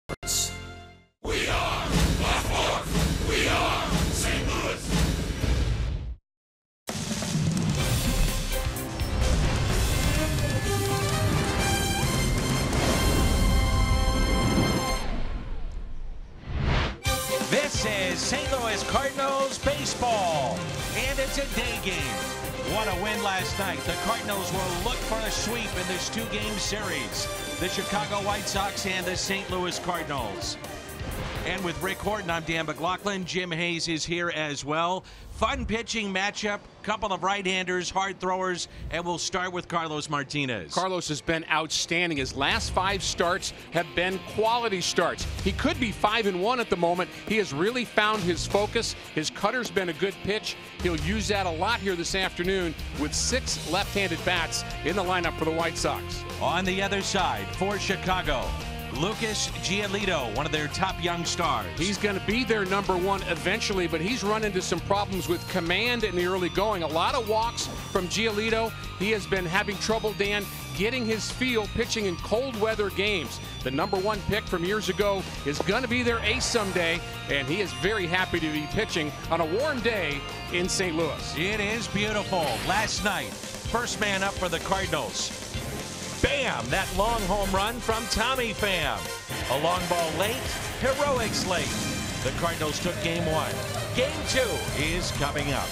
We are the fourth. We are St. Louis. This is St. Louis Cardinals baseball, and it's a day game. What a win last night. The Cardinals will look for a sweep in this two-game series. The Chicago White Sox and the St. Louis Cardinals. And with Rick Horton, I'm Dan McLaughlin. Jim Hayes is here as well. Fun pitching matchup, couple of right-handers, hard throwers, and we'll start with Carlos Martinez. Carlos has been outstanding. His last 5 starts have been quality starts. He could be 5-1 at the moment. He has really found his focus. His cutter's been a good pitch. He'll use that a lot here this afternoon with 6 left-handed bats in the lineup for the White Sox. On the other side, for Chicago, Lucas Giolito, one of their top young stars. He's going to be their #1 eventually, but he's run into some problems with command in the early going. A lot of walks from Giolito. He has been having trouble, Dan, getting his feel pitching in cold weather games. The #1 pick from years ago is going to be their ace someday, and he is very happy to be pitching on a warm day in St. Louis. It is beautiful. Last night, first man up for the Cardinals. Bam! That long home run from Tommy Pham. A long ball late, heroics late. The Cardinals took game 1. Game 2 is coming up.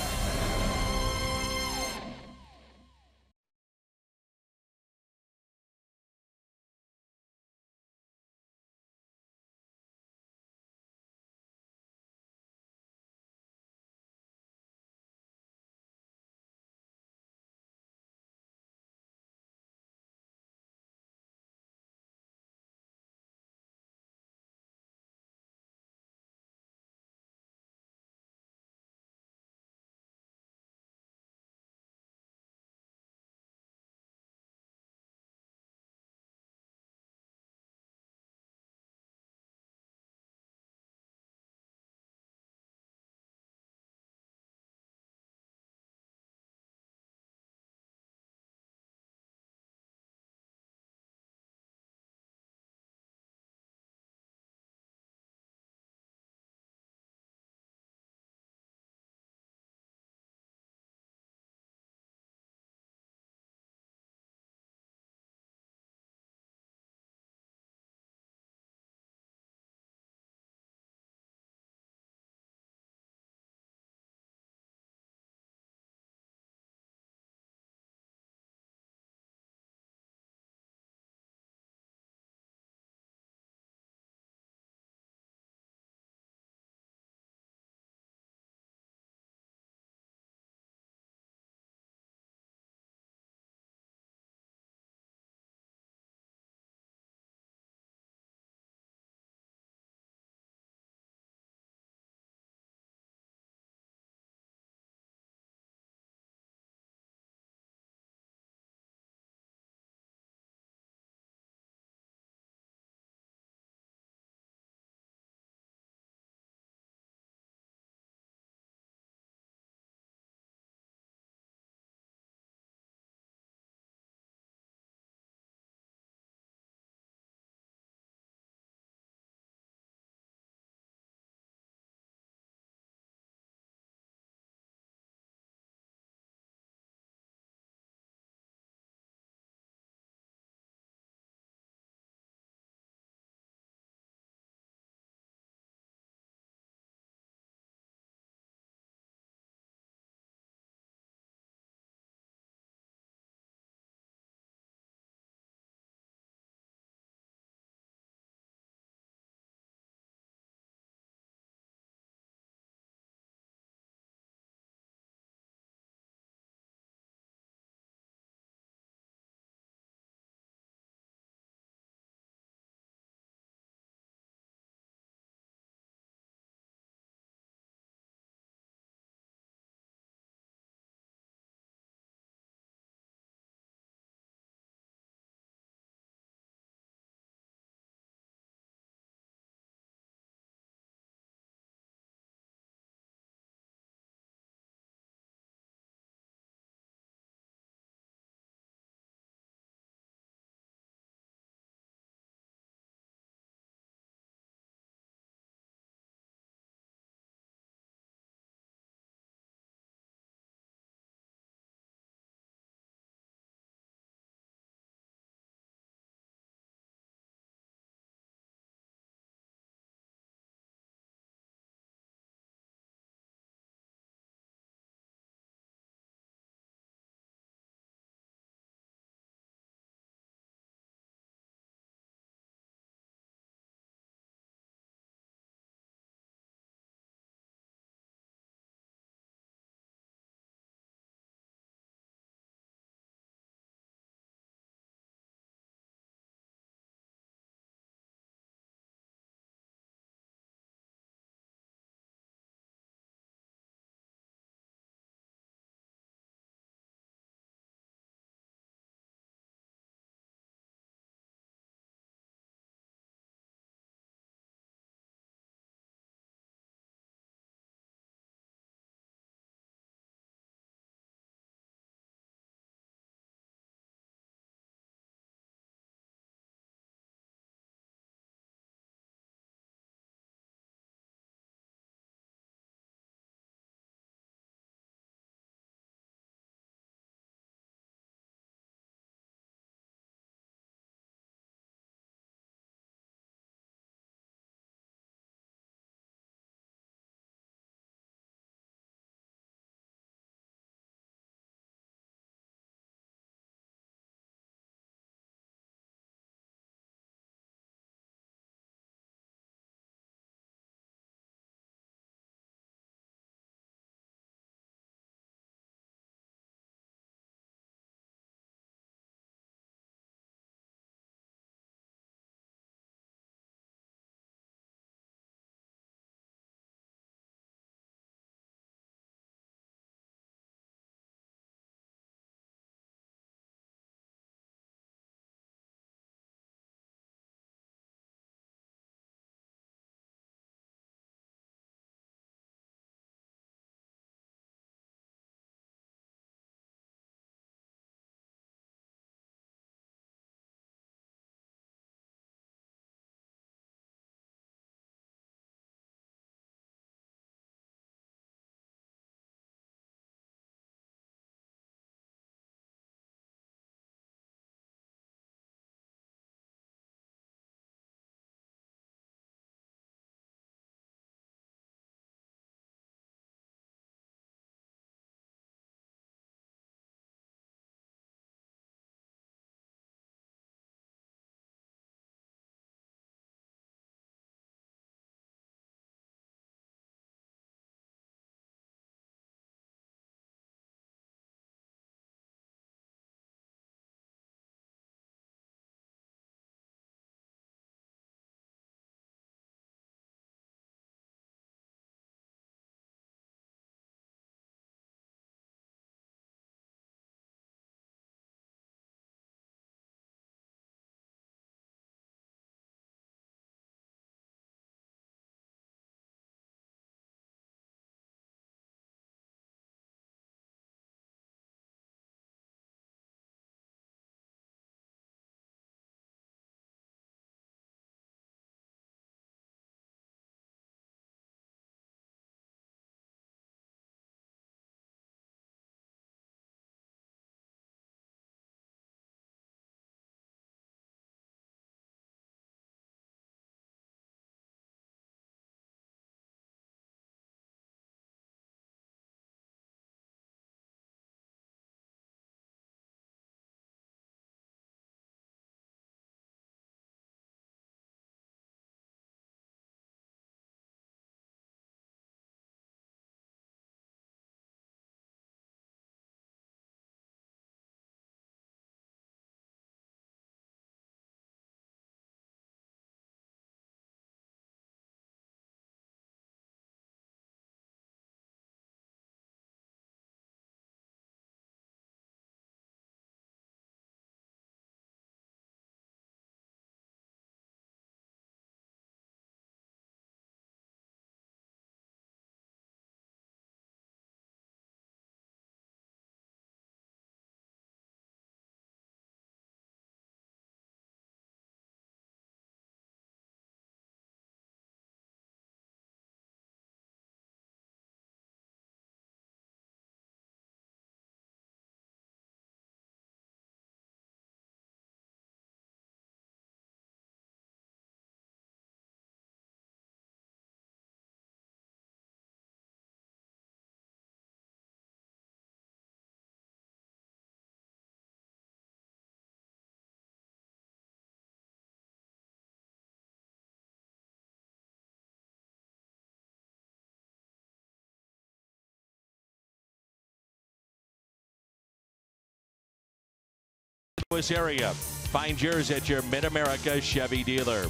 Louis area. Find yours at your Mid-America Chevy dealer.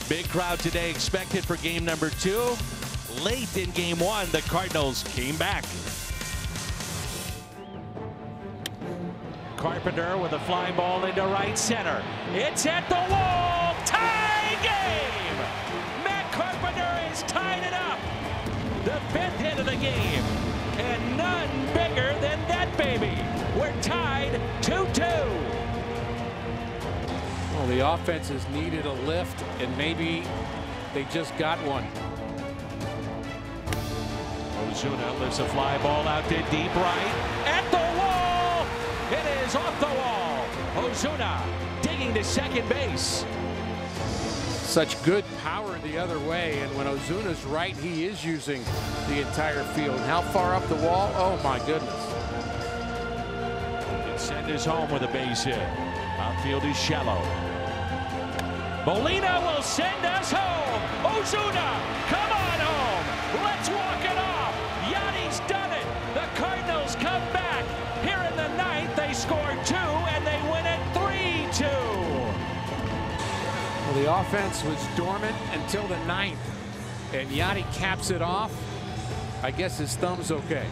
Big crowd today expected for game number 2. Late in game 1, the Cardinals came back. Carpenter with a fly ball into right center. It's at the wall. Tie game. Matt Carpenter has tied it up. The 5th hit of the game. And none bigger than that baby. We're tied 2-2. Well, the offense has needed a lift, and maybe they just got one. Ozuna lifts a fly ball out to deep right. At the wall. It is off the wall. Ozuna digging to second base. Such good power the other way, and when Ozuna's right, he is using the entire field. How far up the wall? Oh my goodness. Can send us home with a base hit. Outfield is shallow. Molina will send us home. Ozuna, come on home. Let's walk it off. Yachty's done it. The Cardinals come back. Here in the 9th, they score 2 and they win it 3-2. Well, the offense was dormant until the 9th, and Yachty caps it off. I guess his thumb's okay.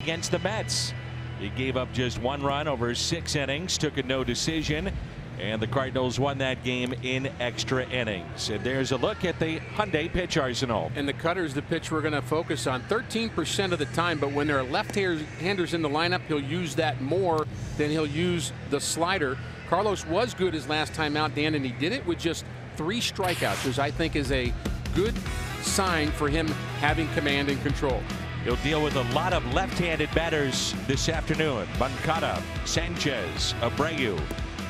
Against the Mets. He gave up just 1 run over 6 innings, took a no decision, and the Cardinals won that game in extra innings. And there's a look at the Hyundai pitch arsenal. And the cutter's the pitch we're going to focus on 13% of the time, but when there are left-handers in the lineup, he'll use that more than he'll use the slider. Carlos was good his last time out, Dan, and he did it with just 3 strikeouts, which I think is a good sign for him having command and control. He'll deal with a lot of left-handed batters this afternoon. Moncada, Sanchez, Abreu,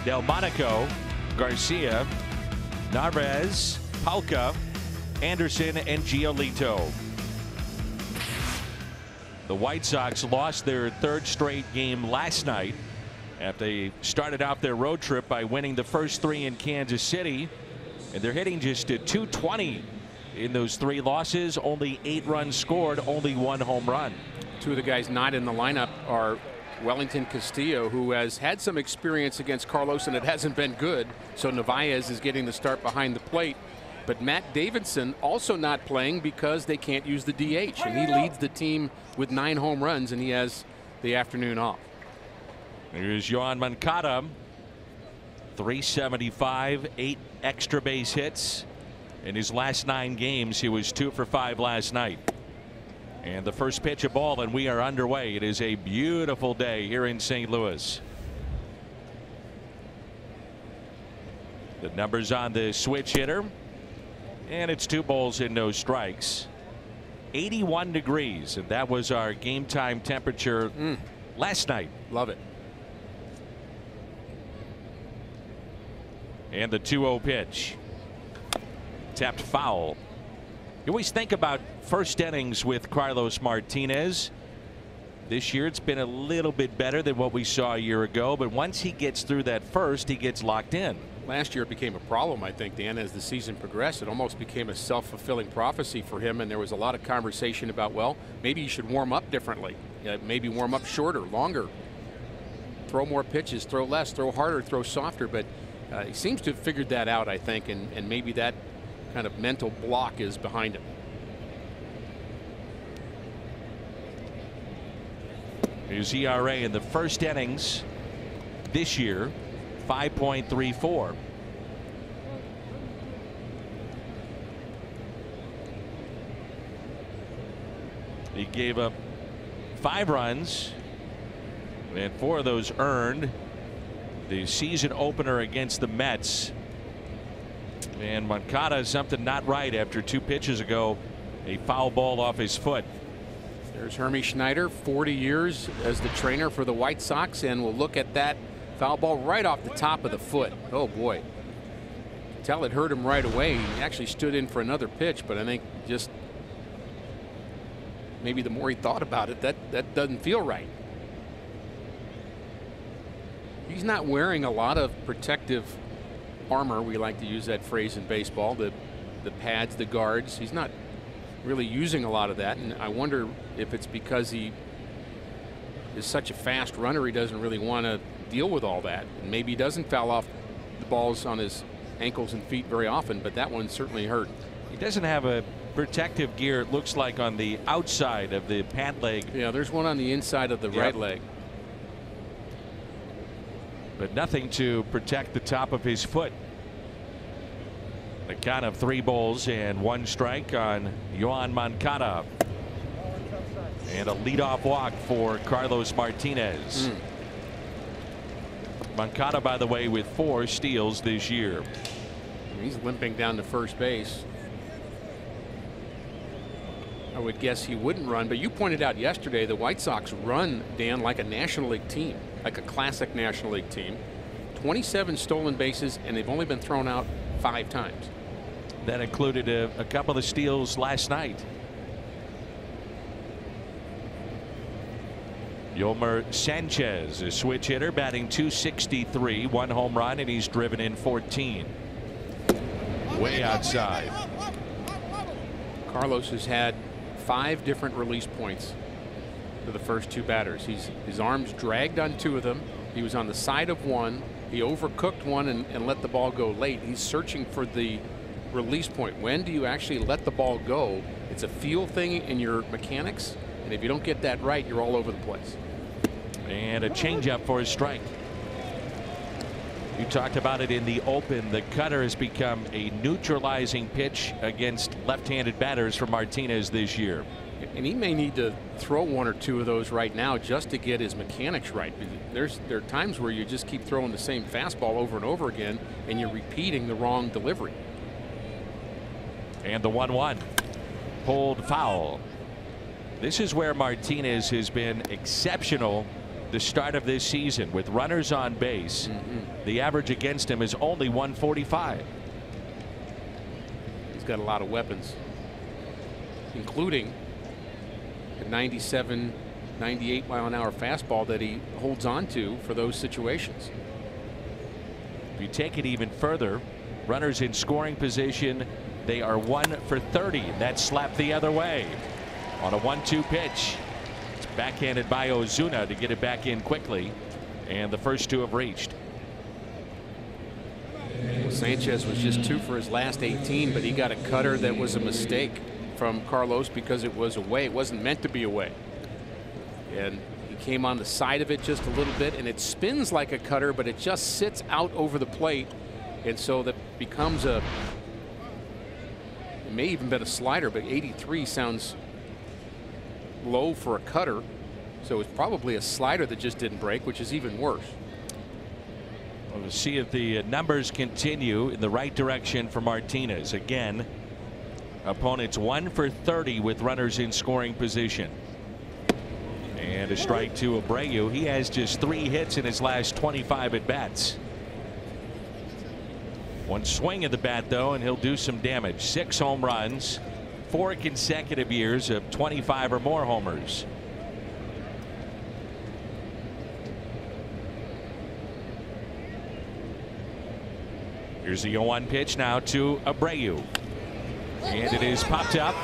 Delmonico, Garcia, Narvaez, Palka, Anderson, and Giolito. The White Sox lost their 3rd straight game last night after they started off their road trip by winning the first 3 in Kansas City, and they're hitting just at .220 in those 3 losses. Only 8 runs scored, only 1 home run. 2 of the guys not in the lineup are Wellington Castillo, who has had some experience against Carlos, and it hasn't been good. So Narvaez is getting the start behind the plate. But Matt Davidson also not playing because they can't use the DH, and he leads the team with 9 home runs, and he has the afternoon off. Here's Yohan Moncada. 375, 8 extra base hits. In his last 9 games, he was 2 for 5 last night. And the first pitch of ball, and we are underway. It is a beautiful day here in St. Louis. The numbers on the switch hitter, and it's 2 balls and no strikes. 81 degrees, and that was our game time temperature last night. Love it. And the 2-0 pitch. Tapped foul. You always think about first innings with Carlos Martinez. This year it's been a little bit better than what we saw a year ago, but once he gets through that first, he gets locked in. Last year it became a problem, I think, Dan, as the season progressed. It almost became a self-fulfilling prophecy for him, and there was a lot of conversation about, well, maybe you should warm up differently. Maybe warm up shorter, longer. Throw more pitches, throw less, throw harder, throw softer. But he seems to have figured that out, I think, and maybe that kind of mental block is behind him. His ERA in the first innings this year, 5.34. He gave up 5 runs, and 4 of those earned. The season opener against the Mets. And Moncada, something not right after 2 pitches ago. A foul ball off his foot. There's Hermie Schneider, 40 years as the trainer for the White Sox, and we'll look at that foul ball right off the top of the foot. Oh boy. Tell it hurt him right away. He actually stood in for another pitch, but I think just maybe the more he thought about it, that doesn't feel right. He's not wearing a lot of protective armor. We like to use that phrase in baseball, the pads, the guards. He's not really using a lot of that, and I wonder if it's because he is such a fast runner he doesn't really want to deal with all that, and maybe he doesn't foul off the balls on his ankles and feet very often, but that one certainly hurt. He doesn't have a protective gear, it looks like, on the outside of the pant leg. Yeah, there's one on the inside of the right leg. But nothing to protect the top of his foot. The count of 3 balls and 1 strike on Yoan Moncada. And a leadoff walk for Carlos Martinez. Moncada, by the way, with 4 steals this year. He's limping down to first base. I would guess he wouldn't run, but you pointed out yesterday the White Sox run, Dan, like a National League team, like a classic National League team. 27 stolen bases, and they've only been thrown out 5 times. That included a couple of steals last night. Yolmer Sanchez, a switch hitter, batting .263, 1 home run, and he's driven in 14. Way outside. Carlos has had 5 different release points for the first 2 batters. His arms dragged on 2 of them. He was on the side of 1. He overcooked 1 and let the ball go late. He's searching for the release point. When do you actually let the ball go? It's a feel thing in your mechanics, and if you don't get that right, you're all over the place. And a changeup for a strike. You talked about it in the open. The cutter has become a neutralizing pitch against left-handed batters for Martinez this year. And he may need to throw 1 or 2 of those right now just to get his mechanics right. There are times where you just keep throwing the same fastball over and over again, and you're repeating the wrong delivery. And the 1-1 pulled foul. This is where Martinez has been exceptional the start of this season with runners on base. The average against him is only 145. He's got a lot of weapons, including a 97, 98 mile-an-hour fastball that he holds on to for those situations. If you take it even further, runners in scoring position, they are 1 for 30. That's slapped the other way on a 1-2 pitch. It's backhanded by Ozuna to get it back in quickly, and the first 2 have reached. Sanchez was just 2 for his last 18, but he got a cutter that was a mistake from Carlos because it was away. It wasn't meant to be away, and he came on the side of it just a little bit, and it spins like a cutter, but it just sits out over the plate, and so that becomes a, it may even been a slider, but 83 sounds low for a cutter, so it's probably a slider that just didn't break, which is even worse. Well, we'll see if the numbers continue in the right direction for Martinez. Again, opponents 1 for 30 with runners in scoring position. And a strike to Abreu. He has just 3 hits in his last 25 at bats. One swing of the bat, though, and he'll do some damage. 6 home runs, 4 consecutive years of 25 or more homers. Here's the 0-1 pitch now to Abreu. And it is popped up.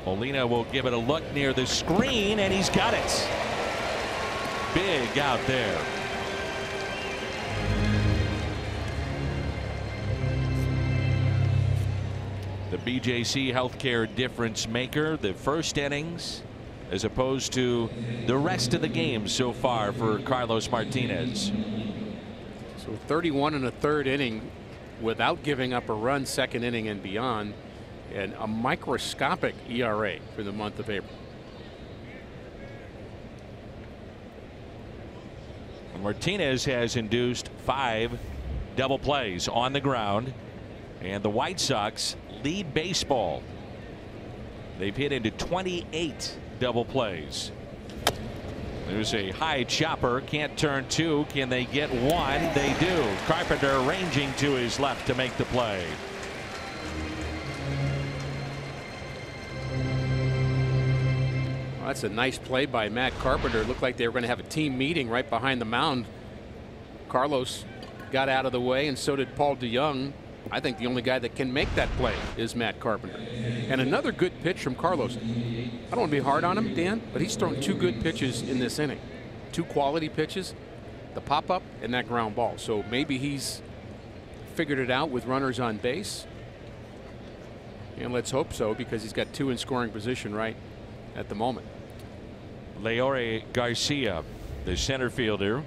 Molina will give it a look near the screen, and he's got it. Big out there. The BJC Healthcare difference maker, the first innings as opposed to the rest of the game so far for Carlos Martinez. So 31 1/3 inning without giving up a run, second inning and beyond, and a microscopic ERA for the month of April. Martinez has induced 5 double plays on the ground, and the White Sox lead baseball. They've hit into 28 double plays. There's a high chopper, can't turn 2. Can they get 1? They do. Carpenter ranging to his left to make the play. Well, that's a nice play by Matt Carpenter. It looked like they were going to have a team meeting right behind the mound. Carlos got out of the way, and so did Paul DeYoung. I think the only guy that can make that play is Matt Carpenter. And another good pitch from Carlos. I don't want to be hard on him, Dan, but he's thrown 2 good pitches in this inning. 2 quality pitches, the pop-up and that ground ball. So maybe he's figured it out with runners on base. And let's hope so, because he's got 2 in scoring position right at the moment. Leore Garcia, the center fielder.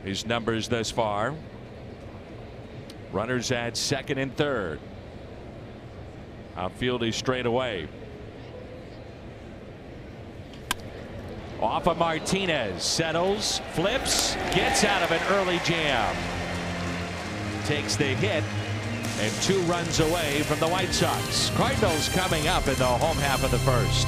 His numbers thus far. Runners at second and third. Outfield is straight away. Off of Martinez. Settles, flips, gets out of an early jam. Takes the hit, and 2 runs away from the White Sox. Cardinals coming up in the home half of the first.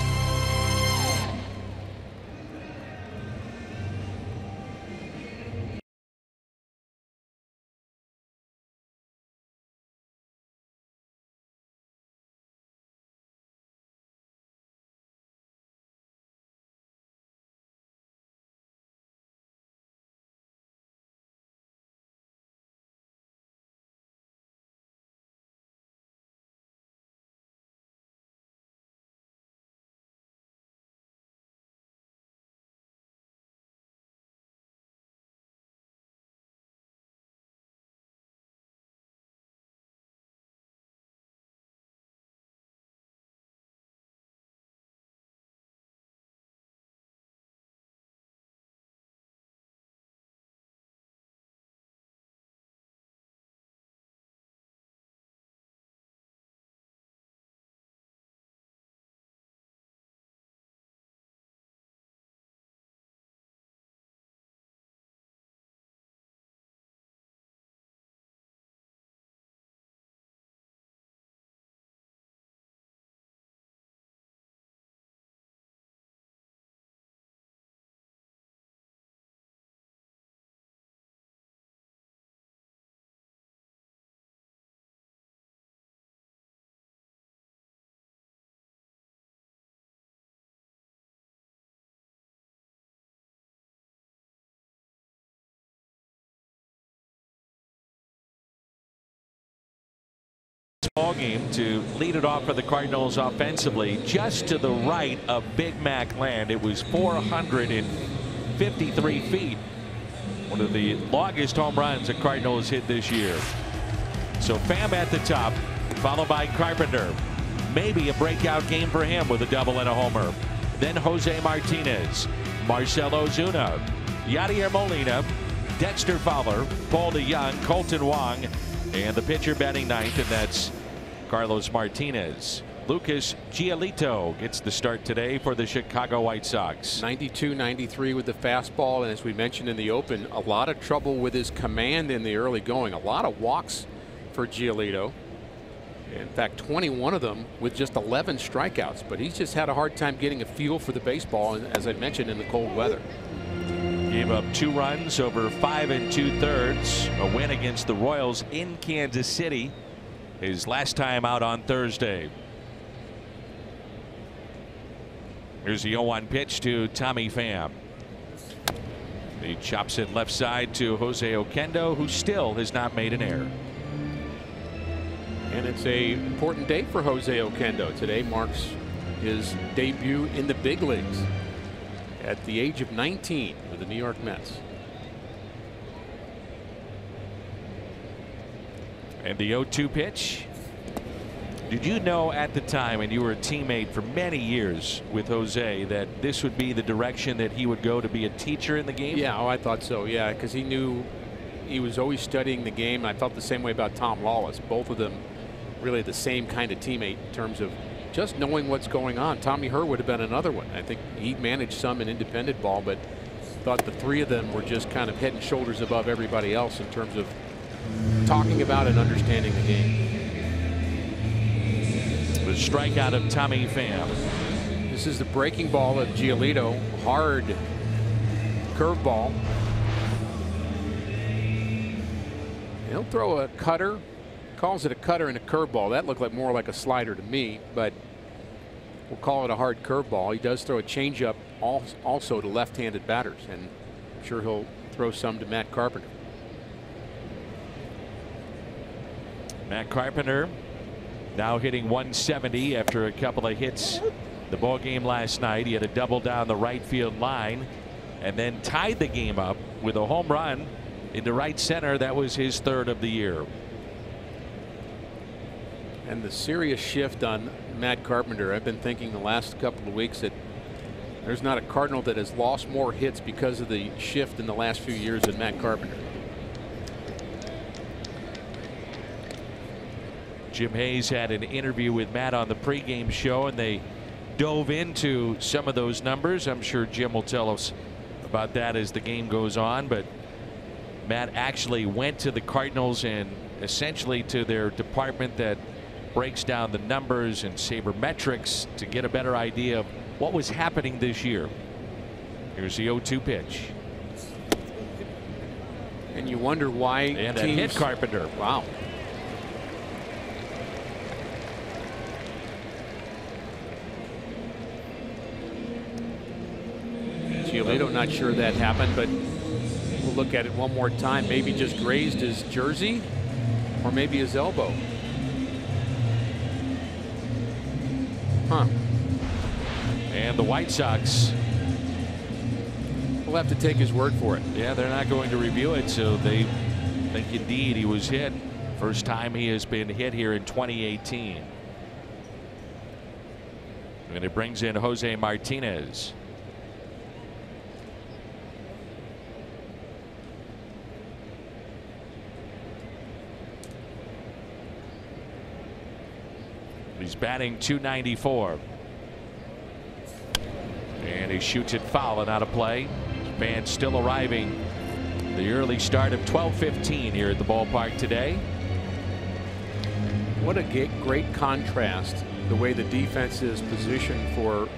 Ball game to lead it off for the Cardinals offensively, just to the right of Big Mac land. It was 453 feet. One of the longest home runs the Cardinals hit this year. So Pham at the top, followed by Carpenter. maybe a breakout game for him with a double and a homer. Then Jose Martinez, Marcell Ozuna, Yadier Molina, Dexter Fowler, Paul DeYoung, Colton Wong, and the pitcher batting ninth, and that's Carlos Martinez. Lucas Giolito gets the start today for the Chicago White Sox. 92-93 with the fastball, and as we mentioned in the open, a lot of trouble with his command in the early going. A lot of walks for Giolito. In fact, 21 of them with just 11 strikeouts, but he's just had a hard time getting a feel for the baseball, as I mentioned, in the cold weather. Gave up 2 runs over 5 2/3. A win against the Royals in Kansas City. His last time out on Thursday. Here's the 0-1 pitch to Tommy Pham. He chops it left side to Jose Oquendo, who still has not made an error. And it's a important day for Jose Oquendo. Today marks his debut in the big leagues at the age of 19 with the New York Mets. And the 0-2 pitch. Did you know at the time, and you were a teammate for many years with Jose, that this would be the direction that he would go, to be a teacher in the game? Yeah, I thought so. Yeah, because he knew he was always studying the game. I felt the same way about Tom Lawless. Both of them really the same kind of teammate in terms of just knowing what's going on. Tommy Herr would have been another one. I think he managed some in independent ball, but thought the 3 of them were just kind of head and shoulders above everybody else in terms of talking about and understanding the game. The strikeout of Tommy Pham. This is the breaking ball of Giolito. Hard curveball. He'll throw a cutter. Calls it a cutter and a curveball. That looked like more like a slider to me, but we'll call it a hard curveball. He does throw a changeup also to left-handed batters, and I'm sure he'll throw some to Matt Carpenter. Matt Carpenter now hitting 170 after a couple of hits the ball game last night. He had a double down the right field line and then tied the game up with a home run into right center. That was his 3rd of the year. And the serious shift on Matt Carpenter. I've been thinking the last couple of weeks that there's not a Cardinal that has lost more hits because of the shift in the last few years than Matt Carpenter. Jim Hayes had an interview with Matt on the pregame show, and they dove into some of those numbers. I'm sure Jim will tell us about that as the game goes on, but Matt actually went to the Cardinals and essentially to their department that breaks down the numbers and sabermetrics to get a better idea of what was happening this year. Here's the 0-2 pitch. And you wonder why and that hit Carpenter. Wow. Giolito not sure that happened, but we'll look at it one more time. Maybe just grazed his jersey or maybe his elbow. Huh. And the White Sox, we'll have to take his word for it. Yeah, they're not going to review it, so they think indeed he was hit. First time he has been hit here in 2018. And it brings in Jose Martinez. He's batting .294. And he shoots it foul and out of play. Fans still arriving. The early start of 12:15 here at the ballpark today. What a great contrast, the way the defense is positioned for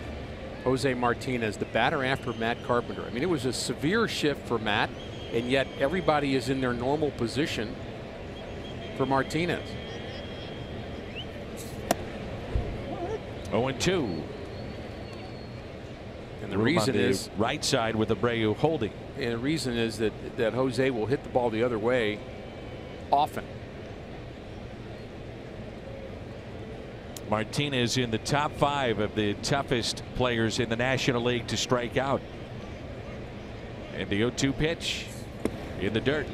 Jose Martinez, the batter after Matt Carpenter. I mean, it was a severe shift for Matt, and yet everybody is in their normal position for Martinez. 0-2. And the reason is right side with Abreu holding. And the reason is that Jose will hit the ball the other way often. Martinez in the top 5 of the toughest players in the National League to strike out. And the 0-2 pitch in the dirt.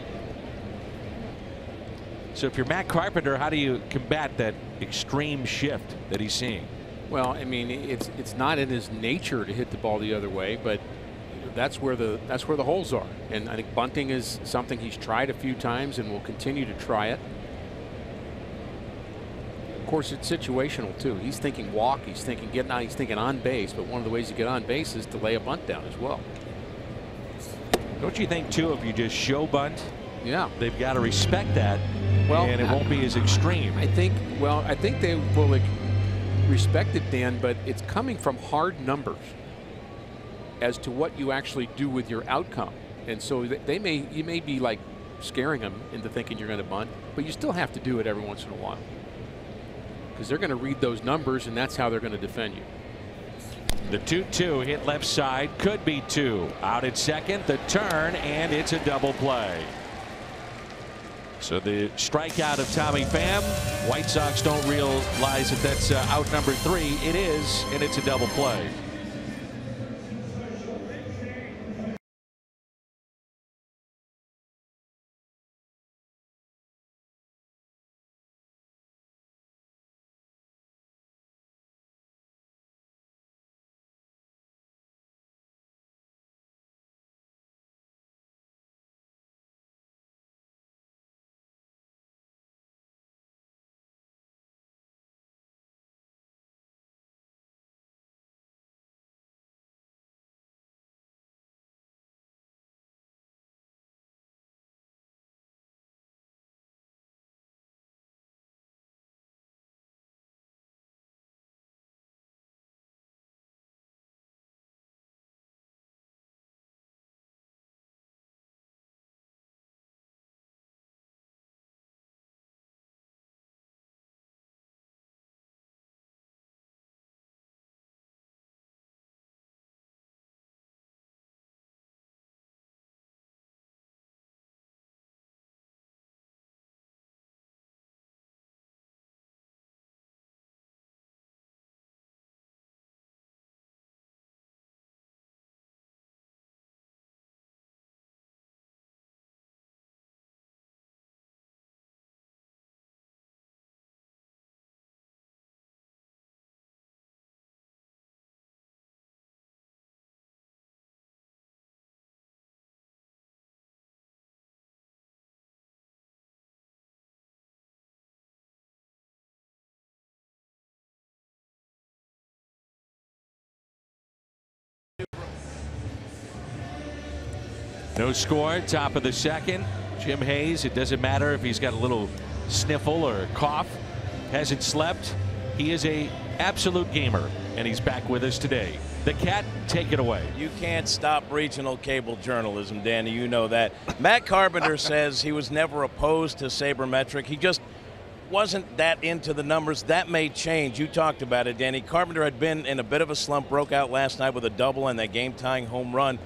So if you're Matt Carpenter, how do you combat that extreme shift that he's seeing? Well, I mean, it's not in his nature to hit the ball the other way, but that's where the holes are. And I think bunting is something he's tried a few times and will continue to try it. Of course, it's situational too. He's thinking walk, he's thinking getting out, he's thinking on base, but one of the ways you get on base is to lay a bunt down as well. Don't you think too, if you just show bunt, yeah, they've got to respect that, well, and it won't be as extreme. I think they will respect it, Dan, but it's coming from hard numbers as to what you actually do with your outcome. And so you may be like scaring them into thinking you're going to bunt, but you still have to do it every once in a while because they're going to read those numbers, and that's how they're going to defend you. The 2-2 hit left side, could be two. Out at second, the turn, and it's a double play. So the strikeout of Tommy Pham. White Sox don't realize that that's out number 3. It is, and it's a double play. No score, top of the second. Jim Hayes, it doesn't matter if he's got a little sniffle or a cough, hasn't slept. He is a absolute gamer, and he's back with us today. The Cat, take it away. You can't stop regional cable journalism, Danny. You know that. Matt Carpenter says he was never opposed to sabermetric. He just wasn't that into the numbers. That may change. You talked about it, Danny. Carpenter had been in a bit of a slump, broke out last night with a double and that game-tying home run.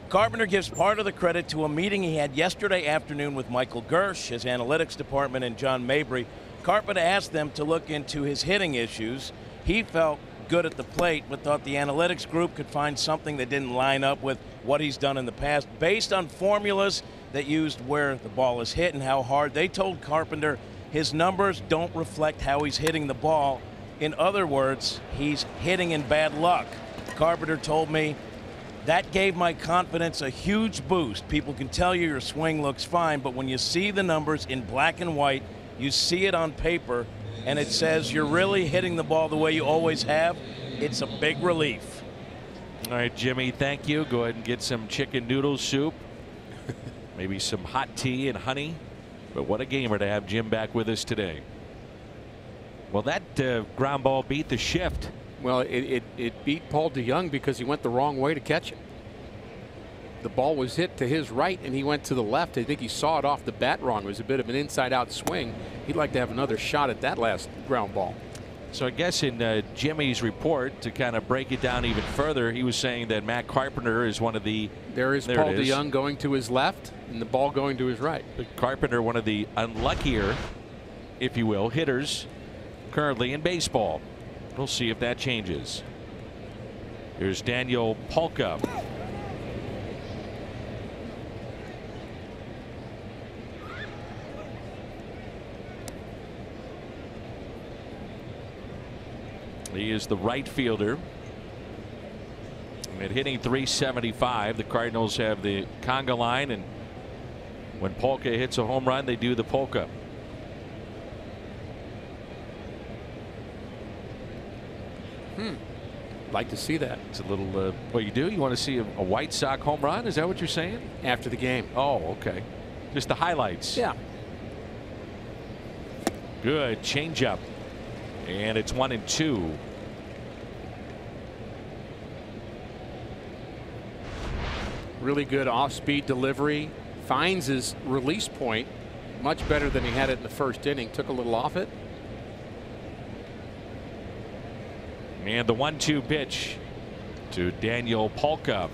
Carpenter gives part of the credit to a meeting he had yesterday afternoon with Michael Gersh, his analytics department, and John Mabry. Carpenter asked them to look into his hitting issues. He felt good at the plate, but thought the analytics group could find something that didn't line up with what he's done in the past based on formulas that used where the ball is hit and how hard. They told Carpenter his numbers don't reflect how he's hitting the ball. In other words, he's hitting in bad luck. Carpenter told me, that gave my confidence a huge boost. People can tell you your swing looks fine, but when you see the numbers in black and white, you see it on paper, and it says you're really hitting the ball the way you always have, it's a big relief. All right, Jimmy, thank you. Go ahead and get some chicken noodle soup, maybe some hot tea and honey. But what a gamer to have Jim back with us today. Well, that ground ball beat the shift. Well, it beat Paul DeYoung because he went the wrong way to catch it. The ball was hit to his right and he went to the left. I think he saw it off the bat wrong. It was a bit of an inside-out swing. He'd like to have another shot at that last ground ball. So I guess in Jimmy's report, to kind of break it down even further, he was saying that Matt Carpenter is one of the. There is Paul DeYoung going to his left and the ball going to his right. But Carpenter, one of the unluckier, if you will, hitters currently in baseball. We'll see if that changes. Here's Daniel Polka. He is the right fielder. And hitting .375, the Cardinals have the conga line, and when Polka hits a home run, they do the polka. Like to see that. It's a little. What you do? You want to see a White Sox home run? Is that what you're saying? After the game. Oh, okay. Just the highlights. Yeah. Good changeup, and it's 1-2. Really good off-speed delivery. Finds his release point much better than he had it in the first inning. Took a little off it. And the 1-2 pitch to Daniel Polka.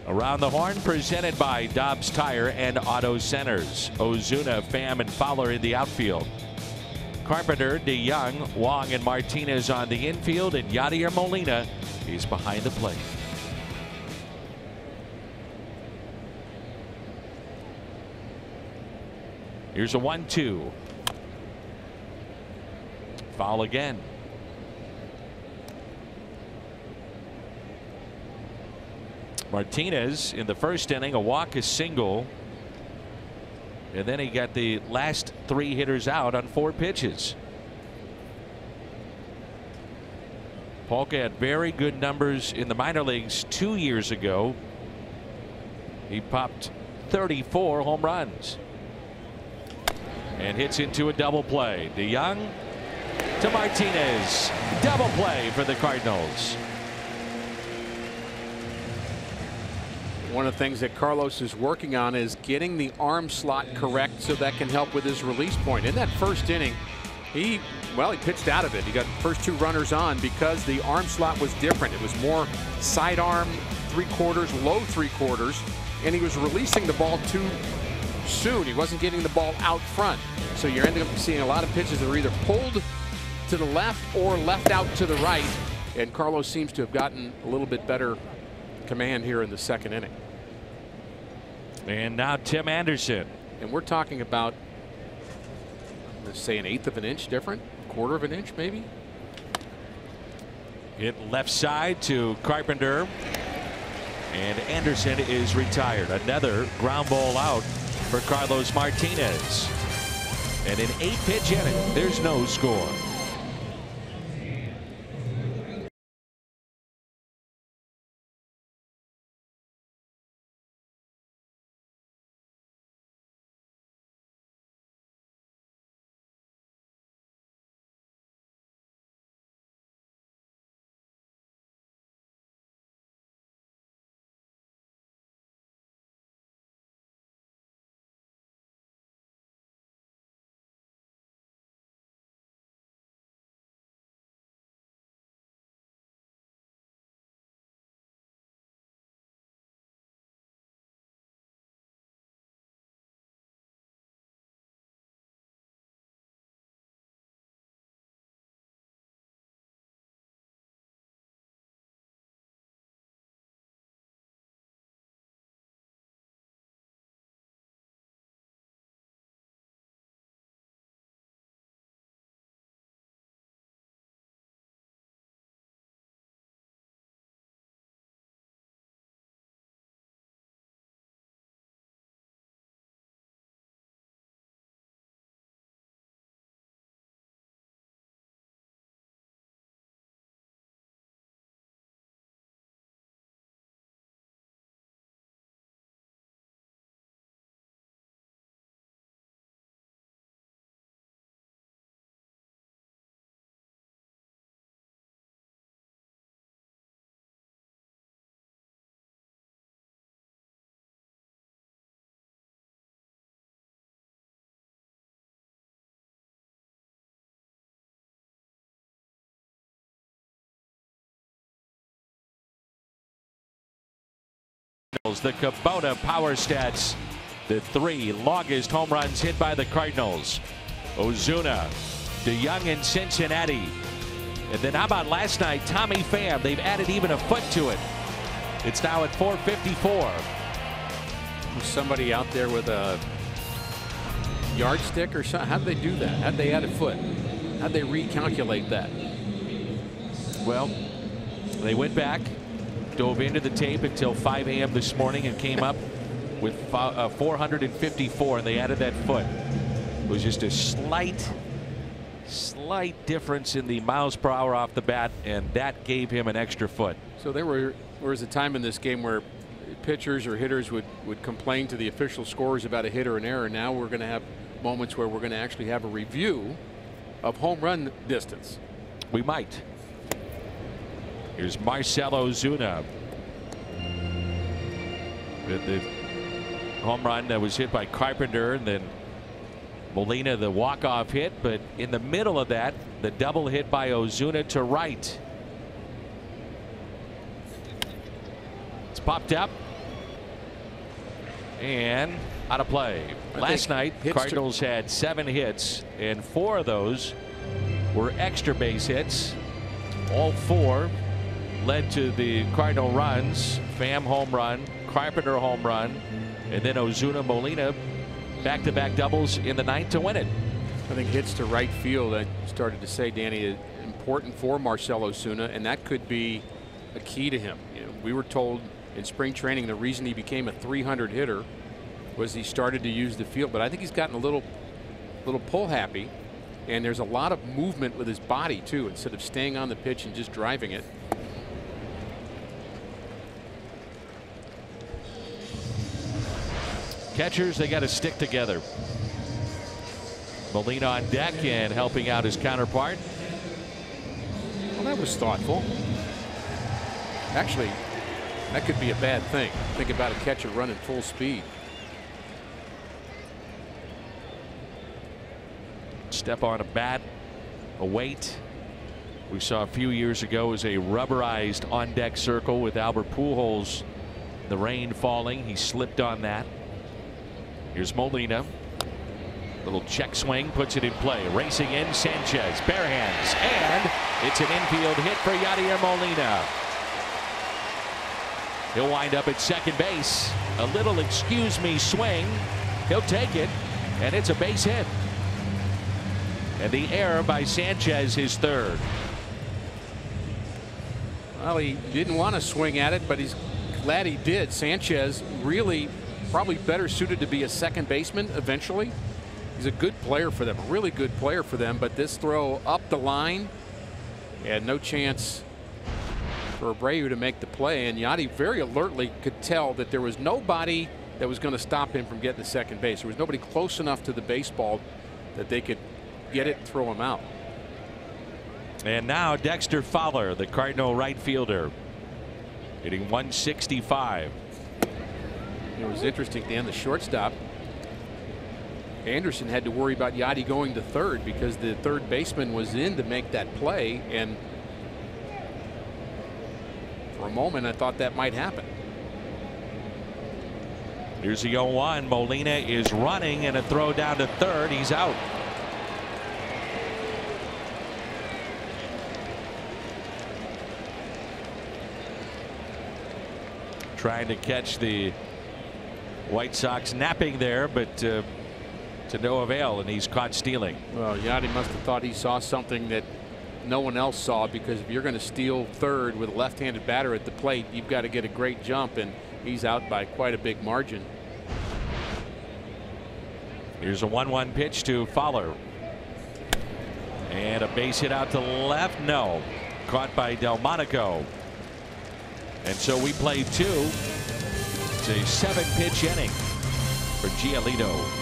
Around the Horn, presented by Dobbs Tire and Auto Centers. Ozuna, Pham, and Fowler in the outfield. Carpenter, DeYoung, Wong, and Martinez on the infield, and Yadier Molina is behind the plate. Here's a 1-2. Foul again. Martinez in the first inning, a walk, a single, and then he got the last 3 hitters out on 4 pitches. Polka had very good numbers in the minor leagues 2 years ago. He popped 34 home runs and hits into a double play. DeYoung to Martinez. Double play for the Cardinals. One of the things that Carlos is working on is getting the arm slot correct so that can help with his release point. In that first inning, he pitched out of it. He got the first 2 runners on because the arm slot was different. It was more sidearm 3/4, low 3/4, and he was releasing the ball too soon. He wasn't getting the ball out front. So you're ending up seeing a lot of pitches that are either pulled to the left or left out to the right. And Carlos seems to have gotten a little bit better command here in the second inning. And now Tim Anderson. And we're talking about, let's say, 1/8 of an inch different, 1/4 of an inch maybe. Hit left side to Carpenter, and Anderson is retired. Another ground ball out for Carlos Martinez. And an 8-pitch inning, there's no score. The Kubota Power Stats, the 3 longest home runs hit by the Cardinals. Ozuna, DeYoung in Cincinnati. And then how about last night, Tommy Pham? They've added even a foot to it. It's now at 454. Somebody out there with a yardstick or something? How did they do that? How did they add a foot? How did they recalculate that? Well, they went back, dove into the tape until 5 a.m. this morning and came up with 454, and they added that foot. It was just a slight difference in the miles per hour off the bat, and that gave him an extra foot. So there was a time in this game where pitchers or hitters would complain to the official scorers about a hit or an error. Now we're going to have moments where we're going to actually have a review of home run distance. We might. Here's Marcell Ozuna with the home run that was hit by Carpenter, and then Molina the walk-off hit, but in the middle of that, the double hit by Ozuna to right. It's popped up and out of play. Last night, Cardinals had 7 hits, and 4 of those were extra base hits. All 4 led to the Cardinal runs. Pham home run, Carpenter home run, and then Ozuna Molina back-to-back doubles in the 9th to win it. I think hits to right field, I started to say, Danny, important for Marcell Ozuna, and that could be a key to him. You know, we were told in spring training the reason he became a 300 hitter was he started to use the field, but I think he's gotten a little pull happy, and there's a lot of movement with his body too, instead of staying on the pitch and just driving it. Catchers, they got to stick together. Molina on deck and helping out his counterpart. Well, that was thoughtful. Actually, that could be a bad thing. Think about a catcher running full speed. Step on a bat, a weight. We saw a few years ago as a rubberized on-deck circle with Albert Pujols. The rain falling, he slipped on that. Here's Molina. Little check swing, puts it in play. Racing in Sanchez, bare hands, and it's an infield hit for Yadier Molina. He'll wind up at second base. A little excuse me swing. He'll take it, and it's a base hit. And the error by Sanchez, his 3rd. Well, he didn't want to swing at it, but he's glad he did. Sanchez really probably better suited to be a second baseman eventually. He's a good player for them, a really good player for them, but this throw up the line had no chance for Abreu to make the play, and Yadi very alertly could tell that there was nobody that was going to stop him from getting to second base. There was nobody close enough to the baseball that they could get it and throw him out. And now Dexter Fowler, the Cardinal right fielder, hitting 165. It was interesting, Dan, the shortstop Anderson had to worry about Yadi going to third because the third baseman was in to make that play, and for a moment I thought that might happen. Here's the 0-1. Molina is running, and a throw down to third. He's out. Trying to catch the White Sox napping there, but to no avail, and he's caught stealing. Well, Yadi must have thought he saw something that no one else saw, because if you're going to steal third with a left-handed batter at the plate, you've got to get a great jump, and he's out by quite a big margin. Here's a 1-1 pitch to Fowler, and a base hit out to left. No, caught by Delmonico. And so we play 2. It's a 7-pitch inning for Giolito.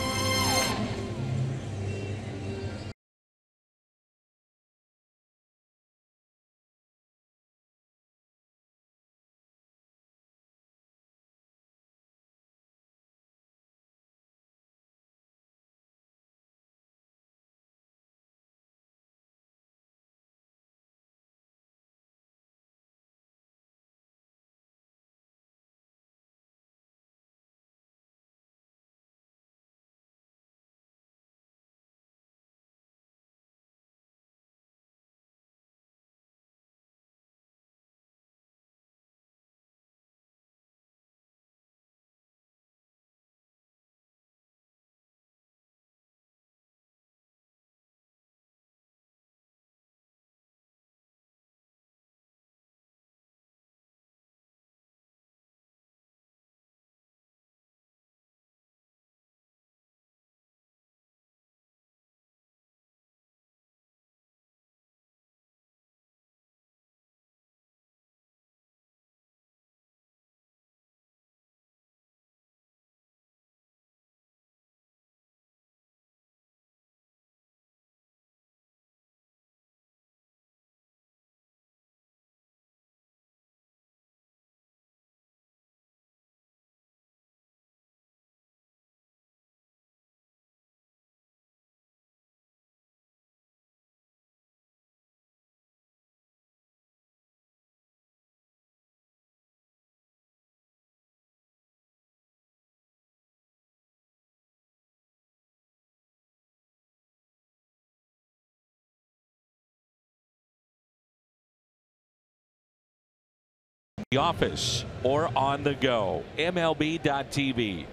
the office or on the go. MLB.tv.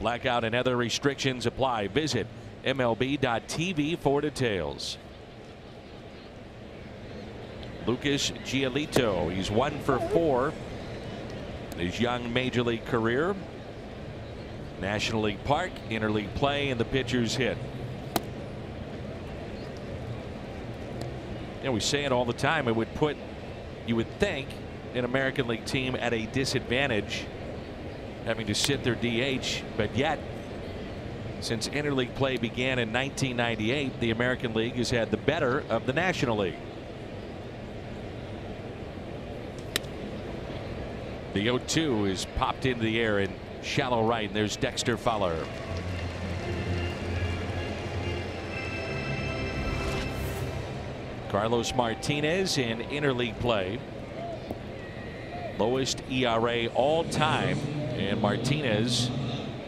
Blackout and other restrictions apply. Visit MLB.tv for details. Lucas Giolito, he's 1 for 4 in his young major league career. National League Park, interleague play, and the pitcher's hit. We say it all the time. It would put, you would think, an American League team at a disadvantage having to sit their DH, but yet since interleague play began in 1998, the American League has had the better of the National League. The 0-2 is popped into the air in shallow right, and there's Dexter Fowler. Carlos Martinez in interleague play. Lowest ERA all time, and Martinez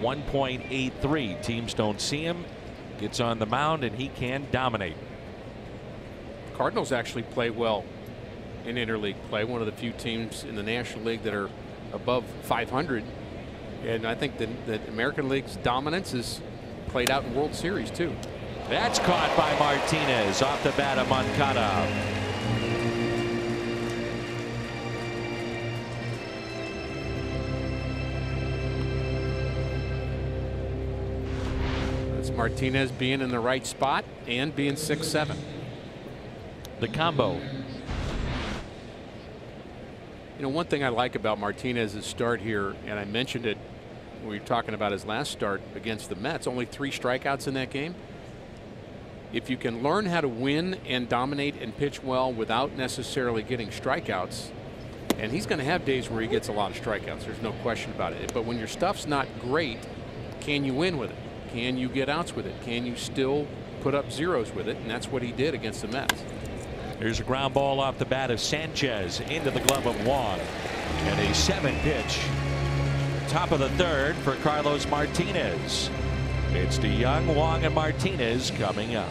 1.83. Teams don't see him. Gets on the mound and he can dominate. Cardinals actually play well in interleague play. One of the few teams in the National League that are above 500. And I think that American League's dominance is played out in World Series too. That's caught by Martinez off the bat of Moncada. That's Martinez being in the right spot and being 6'7". The combo. You know, one thing I like about Martinez's start here, and I mentioned it when we were talking about his last start against the Mets, only 3 strikeouts in that game. If you can learn how to win and dominate and pitch well without necessarily getting strikeouts, and he's going to have days where he gets a lot of strikeouts, there's no question about it. But when your stuff's not great, can you win with it? Can you get outs with it? Can you still put up zeros with it? And that's what he did against the Mets. Here's a ground ball off the bat of Sanchez into the glove of Wong, and a 7-pitch top of the third for Carlos Martinez. It's DeYoung, Wong, and Martinez coming up.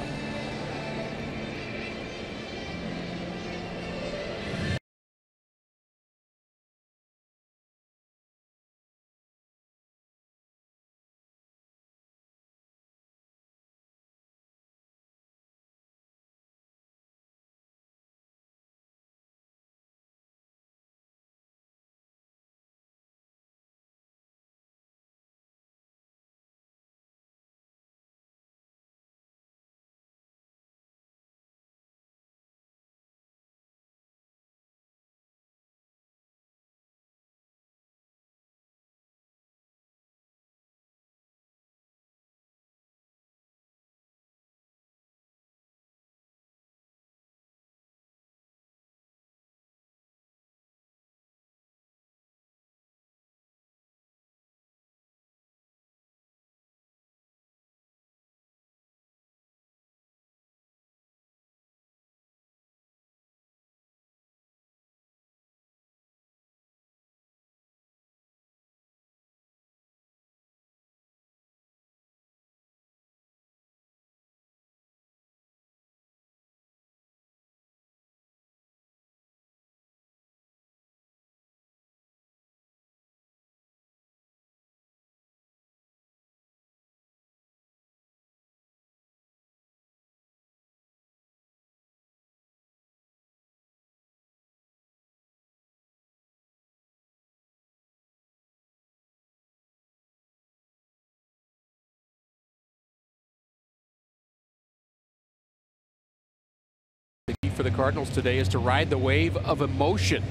The key for the Cardinals today is to ride the wave of emotion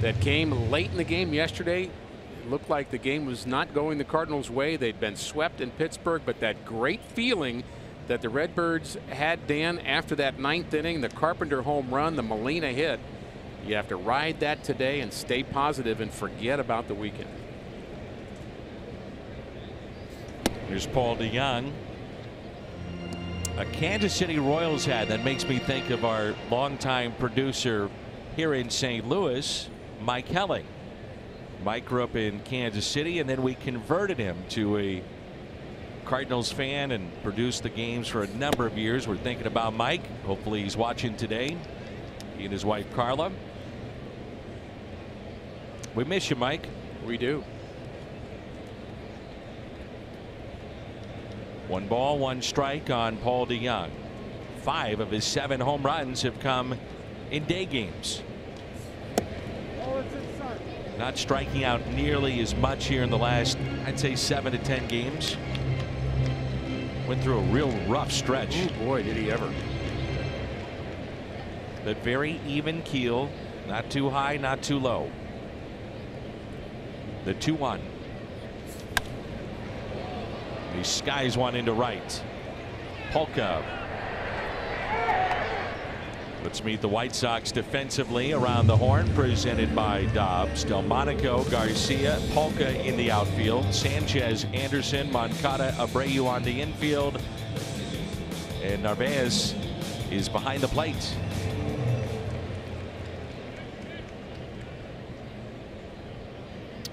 that came late in the game yesterday. It looked like the game was not going the Cardinals' way. They'd been swept in Pittsburgh, but that great feeling that the Redbirds had, Dan, after that 9th inning, the Carpenter home run, the Molina hit, you have to ride that today and stay positive and forget about the weekend. Here's Paul DeYoung. A Kansas City Royals hat that makes me think of our longtime producer here in St. Louis, Mike Helling. Mike grew up in Kansas City, and then we converted him to a Cardinals fan and produced the games for a number of years. We're thinking about Mike. Hopefully he's watching today. He and his wife Carla. We miss you, Mike. We do. 1 ball, 1 strike on Paul DeJong. 5 of his 7 home runs have come in day games. Not striking out nearly as much here in the last, I'd say, 7 to 10 games. Went through a real rough stretch. Oh boy, did he ever. But very even keel, not too high, not too low. The 2-1. He skies one into right. Polka. Let's meet the White Sox defensively around the horn, presented by Dobbs. Delmonico, Garcia, Polka in the outfield. Sanchez, Anderson, Moncada, Abreu on the infield. And Narvaez is behind the plate.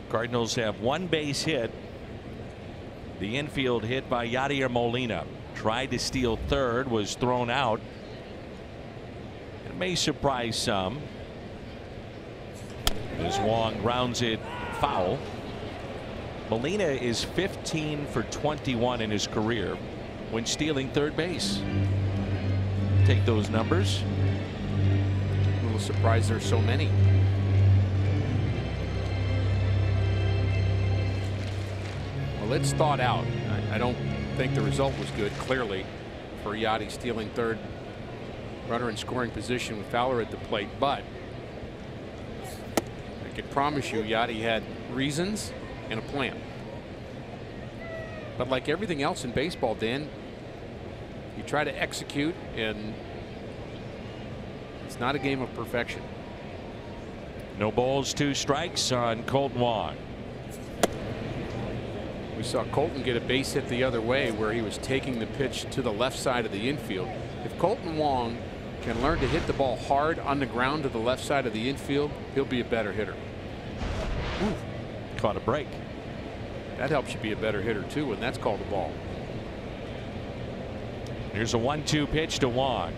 Cardinals have 1 base hit. The infield hit by Yadier Molina. Tried to steal third, was thrown out. It may surprise some as Wong rounds it foul. Molina is 15 for 21 in his career when stealing third base. Take those numbers. A little surprised there's so many. Well, it's thought out. I don't think the result was good, clearly, for Yadi stealing third, runner in scoring position with Fowler at the plate. But I can promise you Yadi had reasons and a plan. But like everything else in baseball, Dan, you try to execute, and it's not a game of perfection. No balls, 2 strikes on Colton Wong. We saw Colton get a base hit the other way where he was taking the pitch to the left side of the infield. If Colton Wong can learn to hit the ball hard on the ground to the left side of the infield, he'll be a better hitter. Ooh, caught a break. That helps you be a better hitter too when that's called a ball. Here's a 1-2 pitch to Wong.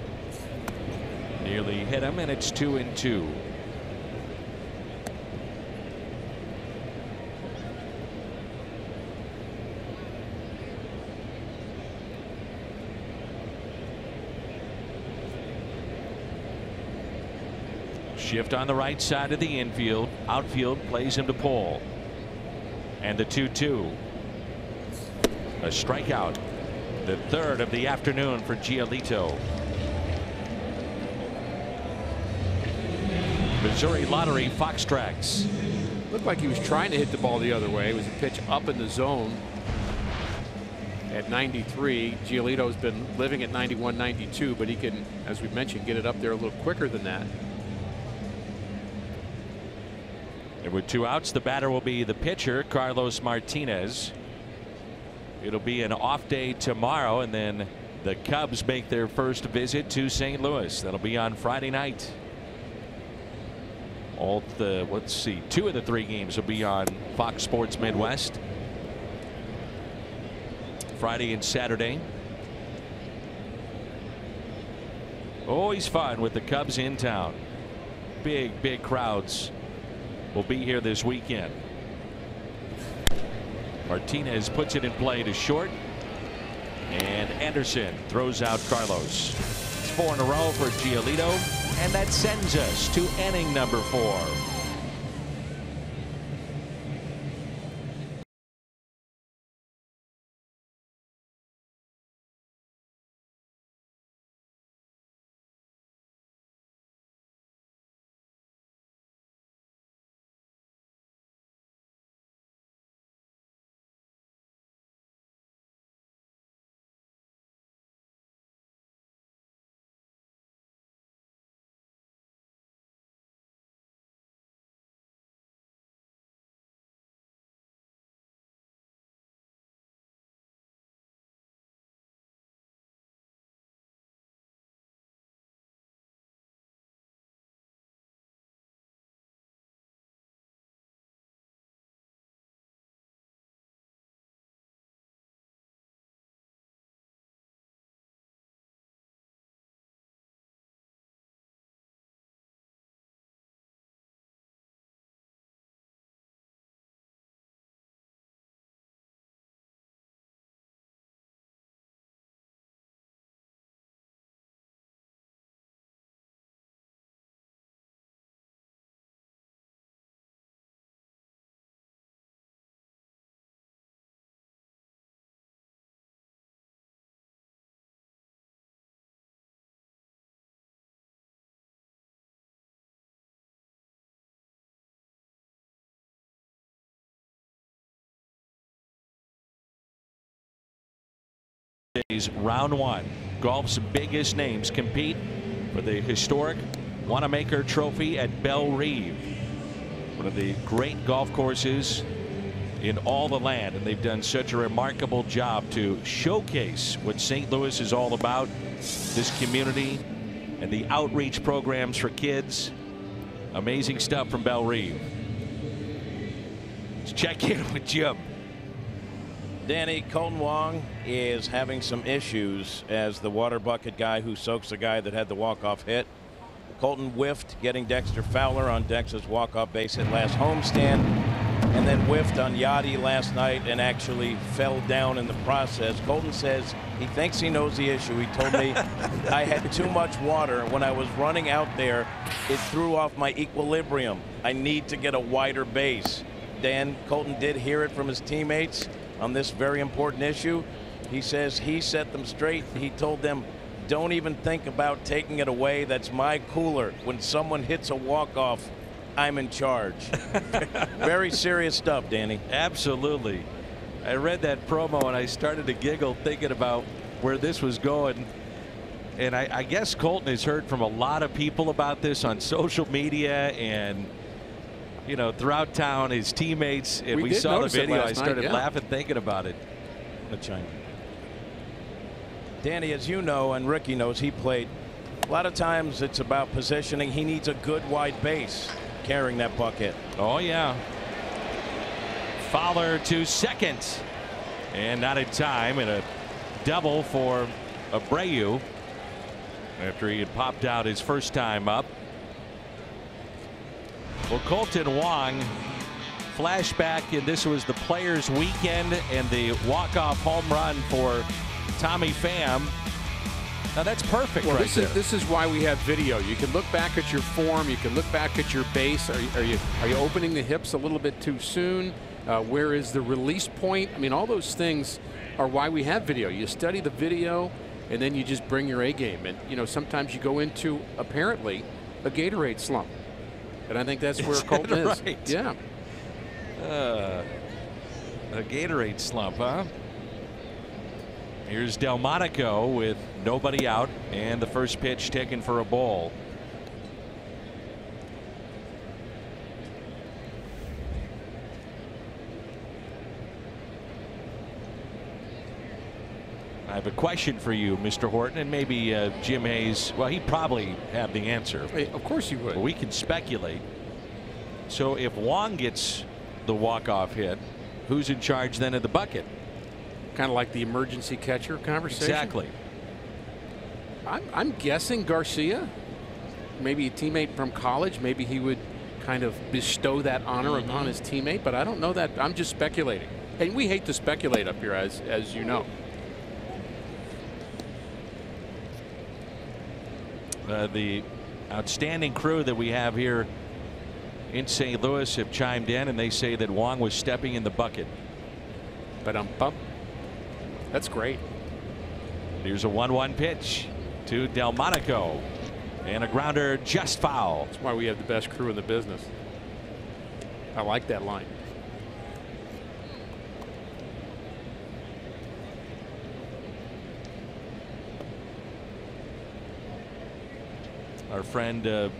Nearly hit him, and it's 2-2. Shift on the right side of the infield. Outfield plays him to pull. And the 2-2. A strikeout. The 3rd of the afternoon for Giolito. Missouri Lottery Fox Tracks. Looked like he was trying to hit the ball the other way. It was a pitch up in the zone at 93. Giolito's been living at 91, 92, but he can, as we mentioned, get it up there a little quicker than that. And with 2 outs, the batter will be the pitcher, Carlos Martinez. It'll be an off day tomorrow, and then the Cubs make their first visit to St. Louis. That'll be on Friday night. All the, let's see, 2 of the 3 games will be on Fox Sports Midwest. Friday and Saturday. Always fun with the Cubs in town. Big crowds will be here this weekend. Martinez puts it in play to short, and Anderson throws out Carlos. It's 4 in a row for Giolito, and that sends us to inning number 4. Thursday's round one. Golf's biggest names compete for the historic Wanamaker Trophy at Belle Reve, one of the great golf courses in all the land, and they've done such a remarkable job to showcase what St. Louis is all about, this community and the outreach programs for kids. Amazing stuff from Belle Reve. Let's check in with Jim. Danny, Colton Wong is having some issues as the water bucket guy who soaks the guy that had the walk-off hit. Colton whiffed, getting Dexter Fowler on Dex's walk-off base hit last homestand, and then whiffed on Yachty last night and actually fell down in the process. Colton says he thinks he knows the issue. He told me I had too much water when I was running out there. It threw off my equilibrium. I need to get a wider base. Dan, Colton did hear it from his teammates on this very important issue. He says he set them straight. He told them, don't even think about taking it away. That's my cooler. When someone hits a walk-off, I'm in charge. Very serious stuff, Danny. Absolutely. I read that promo and I started to giggle thinking about where this was going. And I guess Colton has heard from a lot of people about this on social media and, you know, throughout town, his teammates. And we saw the video. I started laughing thinking about it. Danny, as you know, and Ricky knows, he played. A lot of times it's about positioning. He needs a good wide base carrying that bucket. Oh, yeah. Fowler to second. And not in time, and a double for Abreu after he had popped out his first time up. Well, Colton Wong, flashback, and this was the Players Weekend and the walk-off home run for Tommy Pham. Now that's perfect. Well, right this is why we have video. You can look back at your form. You can look back at your base. Are you opening the hips a little bit too soon? Where is the release point? I mean, all those things are why we have video. You study the video, and then you just bring your A game. And you know, sometimes you go into apparently a Gatorade slump, and I think that's where Colton is. Right? Yeah. A Gatorade slump, huh? Here's Delmonico with nobody out and the first pitch taken for a ball. I have a question for you, Mr. Horton, and maybe Jim Hayes. Well, he'd probably have the answer. Hey, of course you would. But we can speculate. So if Wong gets the walk-off hit, who's in charge then of the bucket? Kind of like the emergency catcher conversation. Exactly. I'm guessing Garcia, maybe a teammate from college. Maybe he would kind of bestow that honor upon his teammate, but I don't know that. I'm just speculating. And we hate to speculate up here, as you know. The outstanding crew that we have here in St. Louis have chimed in, and they say that Wong was stepping in the bucket. But that's great. Here's a 1-1 pitch to Delmonico, and a grounder just foul. That's why we have the best crew in the business. I like that line. Our friend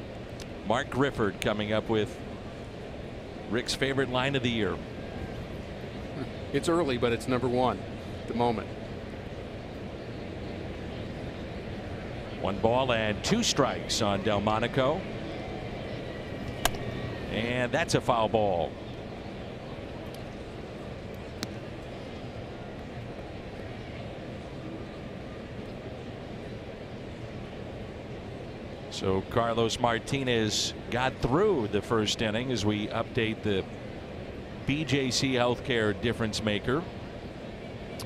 Mark Grifford coming up with Rick's favorite line of the year. It's early, but it's #1 at the moment. 1 ball and 2 strikes on Delmonico. And that's a foul ball. So Carlos Martinez got through the first inning as we update the BJC Healthcare difference maker.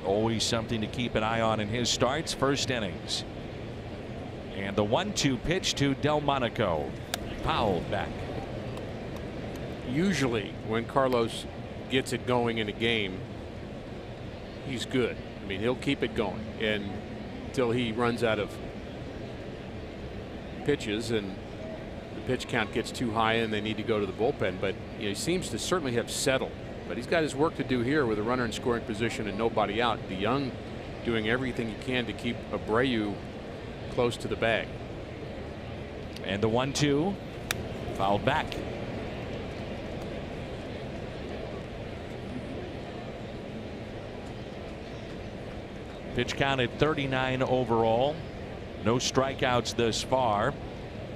Always something to keep an eye on in his starts. First innings. And the 1-2 pitch to Delmonico. Fouled back. Usually when Carlos gets it going in a game, he's good. I mean, he'll keep it going and until he runs out of pitches and the pitch count gets too high and they need to go to the bullpen. But you know, he seems to certainly have settled. But he's got his work to do here with a runner in scoring position and nobody out. DeYoung doing everything he can to keep Abreu close to the bag. And the 1-2 fouled back. Pitch count at 39 overall. No strikeouts thus far.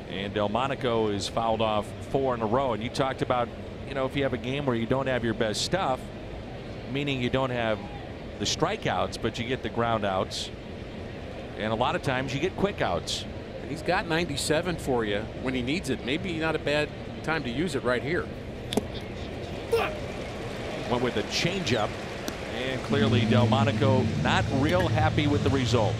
And Delmonico is fouled off 4 in a row. And you talked about, you know, if you have a game where you don't have your best stuff, meaning you don't have the strikeouts, but you get the ground outs. And a lot of times you get quick outs. And he's got 97 for you when he needs it. Maybe not a bad time to use it right here. Went with a changeup. And clearly Delmonico not real happy with the result.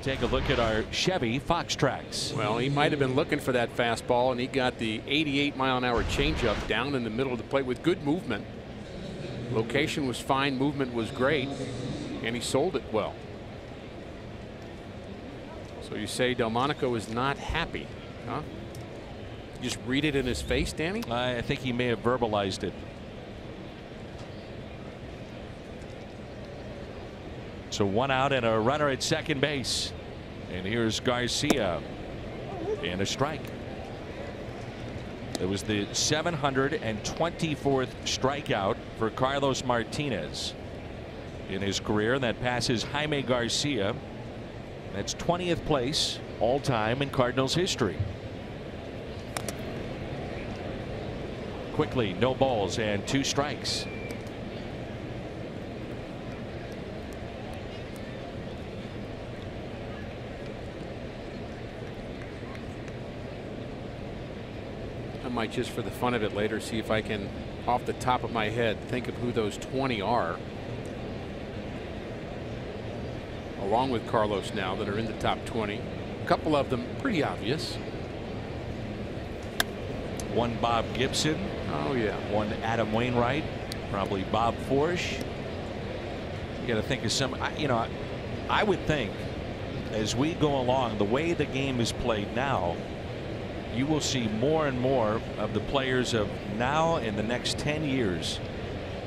Take a look at our Chevy Fox Tracks. Well, he might have been looking for that fastball, and he got the 88-mile-an-hour changeup down in the middle of the plate with good movement. Location was fine, movement was great, and he sold it well. So you say Delmonico is not happy, huh? You just read it in his face, Danny? I think he may have verbalized it. So 1 out and a runner at second base. And here's Garcia. And a strike. It was the 724th strikeout for Carlos Martinez in his career. And that passes Jaime Garcia. That's 20th place all time in Cardinals history. Quickly, no balls and 2 strikes. I might, just for the fun of it later, see if I can, off the top of my head, think of who those 20 are, along with Carlos now, that are in the top 20. A couple of them pretty obvious. One Bob Gibson. Oh yeah. One Adam Wainwright. Probably Bob Forsch. You got to think of some. You know, I would think as we go along, the way the game is played now, you will see more and more of the players of now and the next 10 years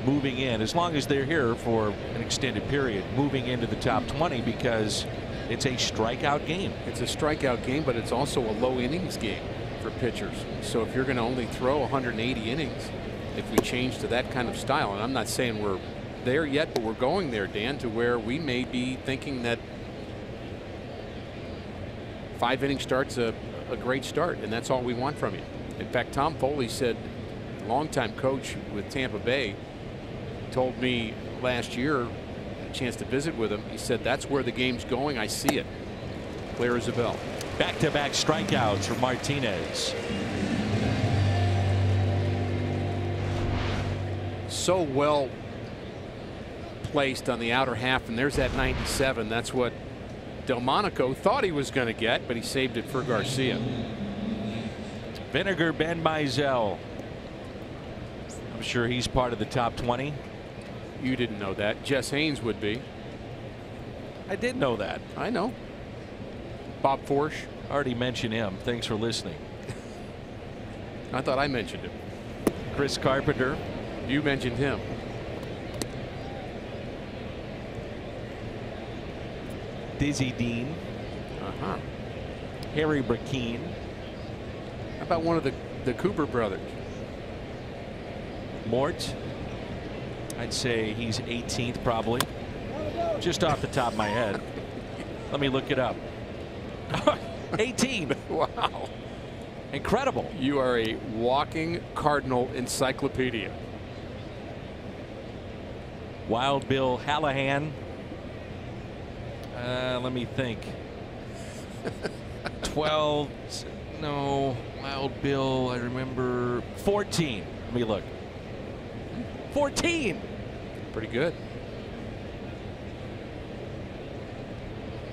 moving in, as long as they're here for an extended period, moving into the top 20, because it's a strikeout game. It's a strikeout game, but it's also a low innings game for pitchers. So if you're going to only throw 180 innings, if we change to that kind of style, and I'm not saying we're there yet, but we're going there, Dan, to where we may be thinking that 5-inning start's a great start, and that's all we want from you. In fact, Tom Foley said, longtime coach with Tampa Bay, told me last year, a chance to visit with him, he said that's where the game's going. I see it. Clear as a bell. Back-to-back strikeouts for Martinez. So well placed on the outer half, and there's that 97. That's what Delmonico thought he was going to get, but he saved it for Garcia. Vinegar Ben Mizell. I'm sure he's part of the top 20. You didn't know that. Jess Haynes would be. I did know that. I know. Bob Forsch. Already mentioned him. Thanks for listening. I thought I mentioned him. Chris Carpenter. You mentioned him. Dizzy Dean. Harry Brackeen. How about one of the Cooper brothers? Mort. I'd say he's 18th probably. Just off the top of my head. Let me look it up. 18. Wow. Incredible. You are a walking Cardinal encyclopedia. Wild Bill Hallahan. Let me think. 12. No. Wild Bill. I remember 14. Let me look. 14. Pretty good.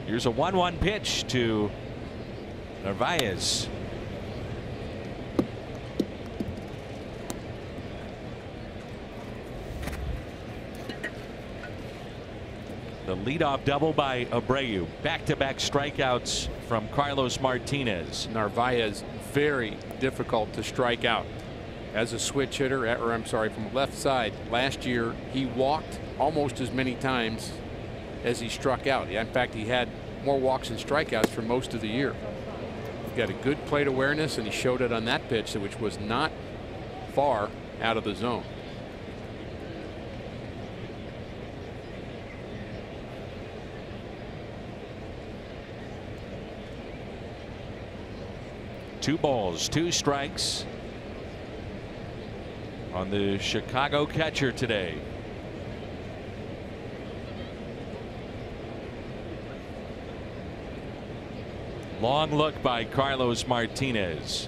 Here's a 1-1 pitch to Narvaez. The leadoff double by Abreu. Back-to-back strikeouts from Carlos Martinez. Narvaez very difficult to strike out. as a switch hitter, or I'm sorry, from left side. Last year, he walked almost as many times as he struck out. In fact, he had more walks and strikeouts for most of the year. He's got a good plate awareness, and he showed it on that pitch, which was not far out of the zone. Two balls, two strikes on the Chicago catcher today. Long look by Carlos Martinez.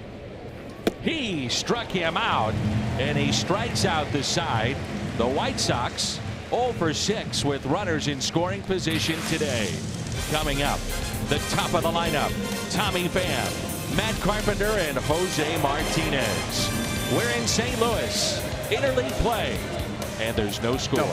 He struck him out, and he strikes out the side. The White Sox 0 for 6 with runners in scoring position today. Coming up, the top of the lineup, Tommy Pham, Matt Carpenter, and Jose Martinez. We're in St. Louis, interleague play, and there's no score.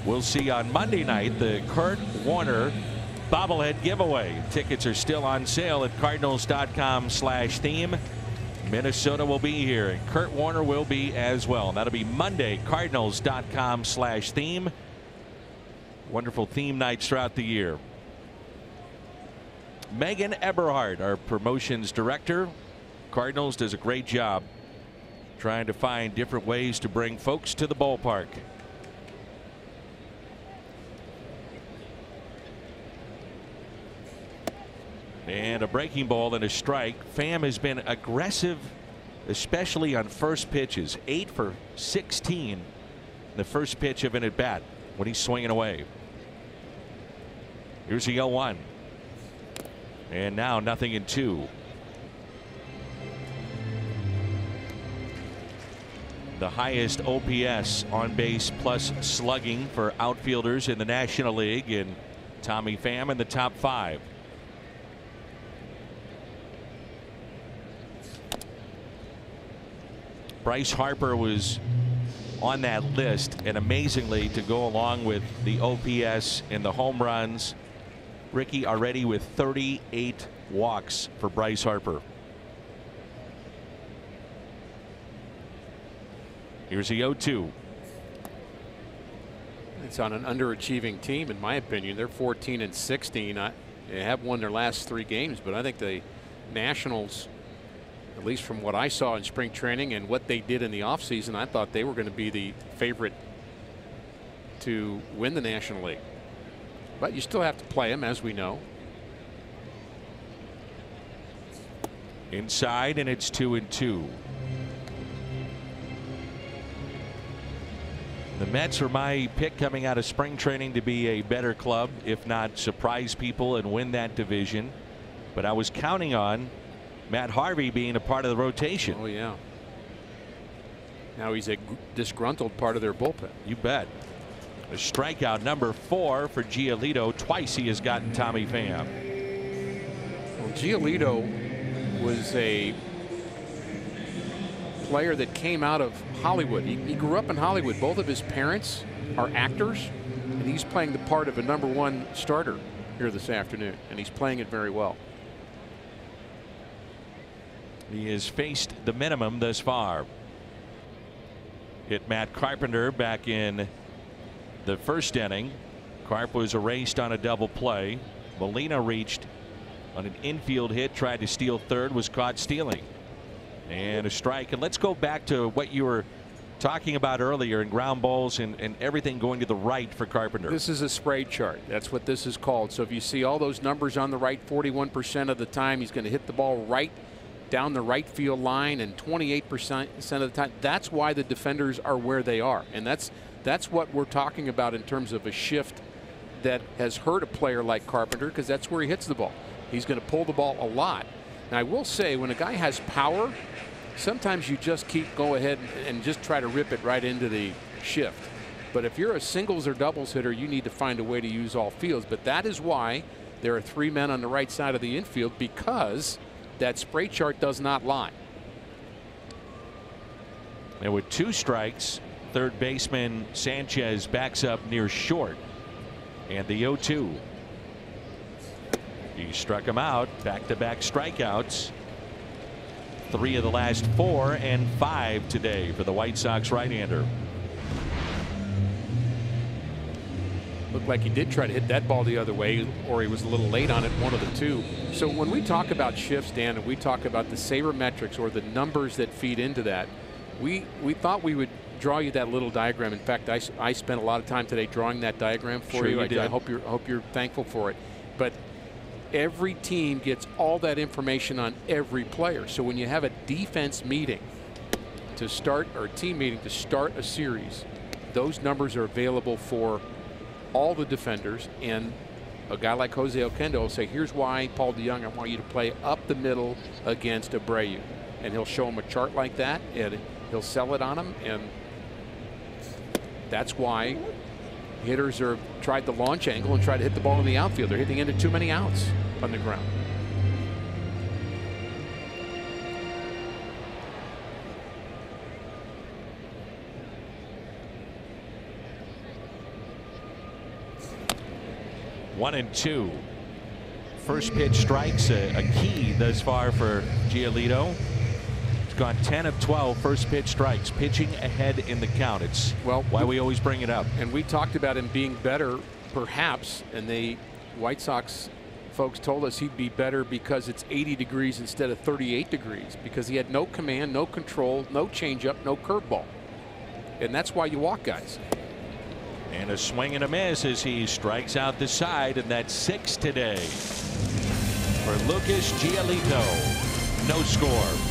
We'll see on Monday night the Kurt Warner bobblehead giveaway. Tickets are still on sale at cardinals.com/theme. Minnesota will be here, and Kurt Warner will be as well. That'll be Monday, cardinals.com/theme. Wonderful theme nights throughout the year. Megan Eberhardt, our promotions director, Cardinals, does a great job trying to find different ways to bring folks to the ballpark. And a breaking ball and a strike. Pham has been aggressive, especially on first pitches. 8 for 16. The first pitch of an at bat when he's swinging away. Here's the 0-1. And now 0-2. The highest OPS, on base plus slugging for outfielders in the National League, and Tommy Pham in the top 5. Bryce Harper was on that list, and amazingly, to go along with the OPS and the home runs, Ricky already with 38 walks for Bryce Harper. Here's the 0-2. It's on an underachieving team, in my opinion. They're 14-16. They have won their last 3 games, but I think the Nationals, at least from what I saw in spring training and what they did in the offseason, I thought they were going to be the favorite to win the National League. But you still have to play them, as we know. Inside, and it's 2-2. The Mets are my pick coming out of spring training to be a better club, if not surprise people and win that division. But I was counting on Matt Harvey being a part of the rotation. Oh, yeah. Now he's a disgruntled part of their bullpen. You bet. A strikeout number 4 for Giolito. Twice he has gotten Tommy Pham. Well, Giolito was a player that came out of Hollywood. He grew up in Hollywood. Both of his parents are actors, and he's playing the part of a #1 starter here this afternoon, and he's playing it very well. He has faced the minimum thus far. Hit Matt Carpenter back in the first inning. Carp was erased on a double play. Molina reached on an infield hit, tried to steal third, was caught stealing. And a strike. And let's go back to what you were talking about earlier in ground balls and everything going to the right for Carpenter. This is a spray chart. That's what this is called. So if you see all those numbers on the right, 41% of the time he's going to hit the ball right down the right field line, and 28% of the time. That's why the defenders are where they are, and that's what we're talking about in terms of a shift that has hurt a player like Carpenter, because that's where he hits the ball. He's going to pull the ball a lot. Now I will say, when a guy has power, sometimes you just go ahead and just try to rip it right into the shift. But if you're a singles or doubles hitter, you need to find a way to use all fields. But that is why there are 3 men on the right side of the infield, because that spray chart does not lie. And with 2 strikes, third baseman Sanchez backs up near short. And the 0-2. He struck him out. Back-to-back strikeouts. 3 of the last 4 and 5 today for the White Sox right-hander. Looked like he did try to hit that ball the other way, or he was a little late on it, one of the two. So when we talk about shifts, Dan, and we talk about the sabermetrics or the numbers that feed into that, we thought we would draw you that little diagram. In fact, I spent a lot of time today drawing that diagram for sure you. You did. I hope you're thankful for it. But every team gets all that information on every player. So when you have a defense meeting to start, or a team meeting to start a series, those numbers are available for all the defenders, and a guy like Jose Oquendo will say, here's why, Paul DeYoung, I want you to play up the middle against Abreu. And he'll show him a chart like that, and he'll sell it on him, and that's why hitters are tried the launch angle and try to hit the ball in the outfield. They're hitting into too many outs on the ground. One and 2. First pitch strikes, a key thus far for Giolito. He's gone 10 of 12 first pitch strikes, pitching ahead in the count. It's why we always bring it up. And we talked about him being better, perhaps, and the White Sox folks told us he'd be better because it's 80 degrees instead of 38 degrees, because he had no command, no control, no changeup, no curveball. And that's why you walk guys. And a swing and a miss as he strikes out the side, and that's 6 today for Lucas Giolito. No score.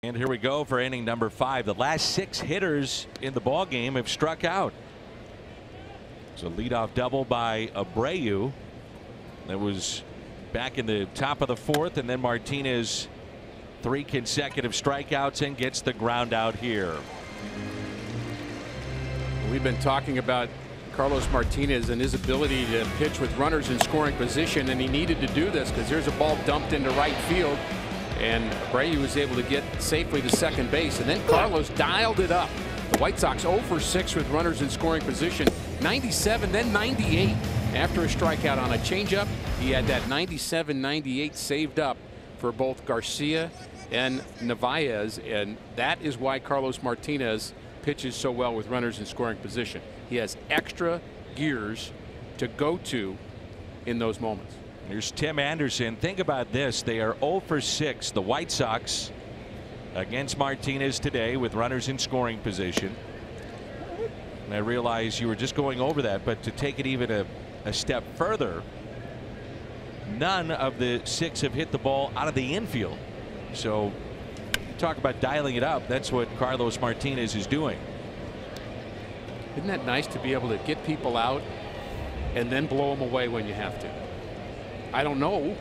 And here we go for inning number 5. The last 6 hitters in the ball game have struck out. It's a leadoff double by Abreu. That was back in the top of the 4th, and then Martinez 3 consecutive strikeouts and gets the ground out here. We've been talking about Carlos Martinez and his ability to pitch with runners in scoring position, and he needed to do this because there's a ball dumped into right field, and Abreu was able to get safely to second base, and then Carlos dialed it up. The White Sox 0 for 6 with runners in scoring position, 97, then 98 after a strikeout on a changeup. He had that 97-98 saved up for both Garcia and Narvaez, and that is why Carlos Martinez pitches so well with runners in scoring position. He has extra gears to go to in those moments. Here's Tim Anderson. Think about this. They are 0 for 6. The White Sox against Martinez today with runners in scoring position. And I realize you were just going over that, but to take it even a step further, none of the 6 have hit the ball out of the infield. So talk about dialing it up. That's what Carlos Martinez is doing. Isn't that nice to be able to get people out and then blow them away when you have to? I don't know.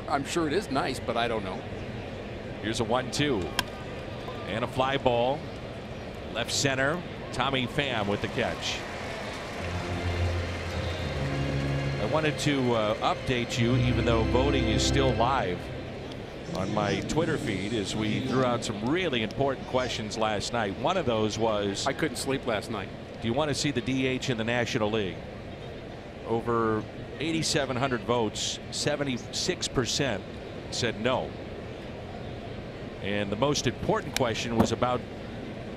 I'm sure it is nice, but I don't know. Here's a 1-2 and a fly ball left center. Tommy Pham with the catch. I wanted to update you, even though voting is still live on my Twitter feed, as we threw out some really important questions last night. One of those was, I couldn't sleep last night. do you want to see the DH in the National League? Over 8,700 votes, 76% said no. And the most important question was about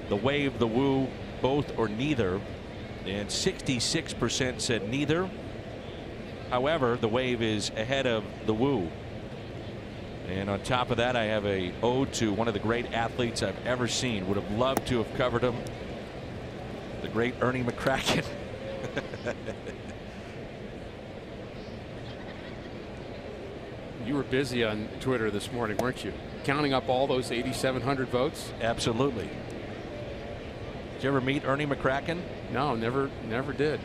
the wave, the woo, both or neither, and 66% said neither. However, the wave is ahead of the woo. And on top of that, I have a ode to one of the great athletes I've ever seen. Would have loved to have covered him. The great Ernie McCracken. You were busy on Twitter this morning, weren't you? Counting up all those 8,700 votes? Absolutely. Did you ever meet Ernie McCracken? No, never did.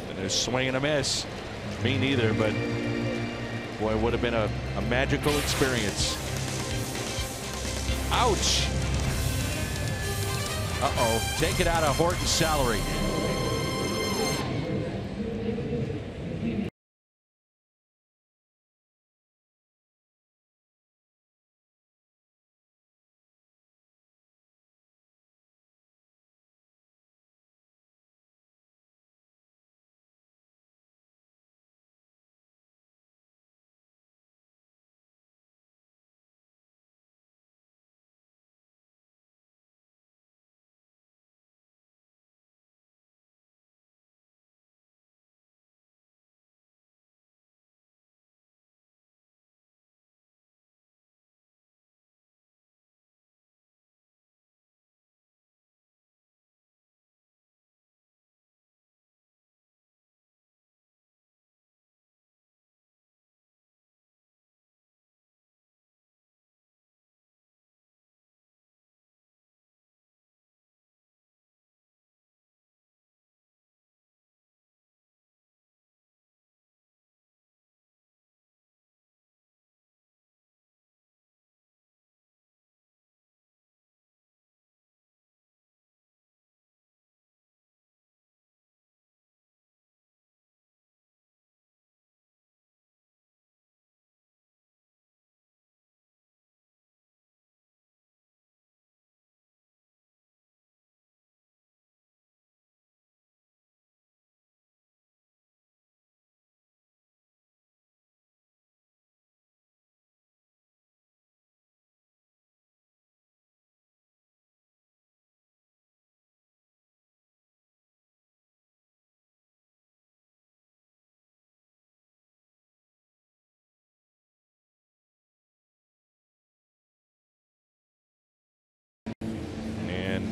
And a swing and a miss. Me neither, but boy, it would have been a magical experience. Ouch. Uh-oh. Take it out of Horton's salary.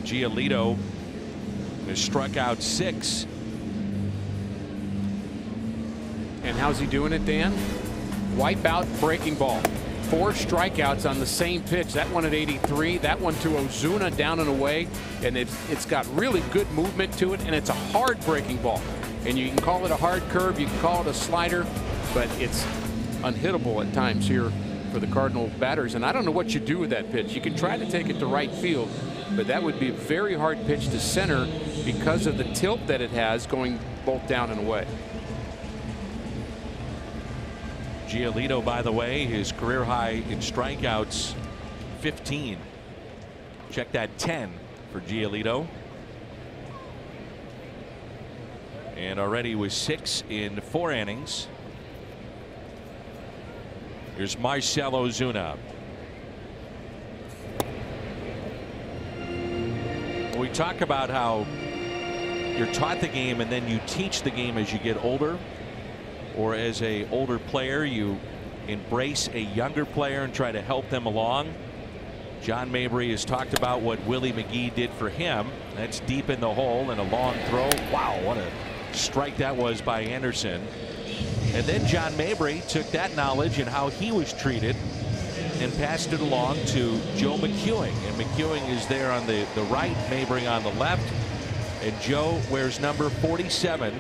Giolito has struck out 6. And how's he doing it, Dan? Wipeout breaking ball. 4 strikeouts on the same pitch. That one at 83, that one to Ozuna down and away, and it's got really good movement to it, and it's a hard breaking ball. And you can call it a hard curve, you can call it a slider, but it's unhittable at times here for the Cardinal batters. And I don't know what you do with that pitch. You can try to take it to right field, but that would be a very hard pitch to center because of the tilt that it has going both down and away. Giolito, by the way, his career high in strikeouts, 15. Check that, 10 for Giolito. And already with 6 in 4 innings. Here's Marcell Ozuna. We talk about how you're taught the game and then you teach the game as you get older, or as a older player you embrace a younger player and try to help them along. John Mabry has talked about what Willie McGee did for him. That's deep in the hole and a long throw. Wow, what a strike that was by Anderson. And then John Mabry took that knowledge and how he was treated and passed it along to Joe McEwing. And McEwing is there on the right, Mabry on the left. And Joe wears number 47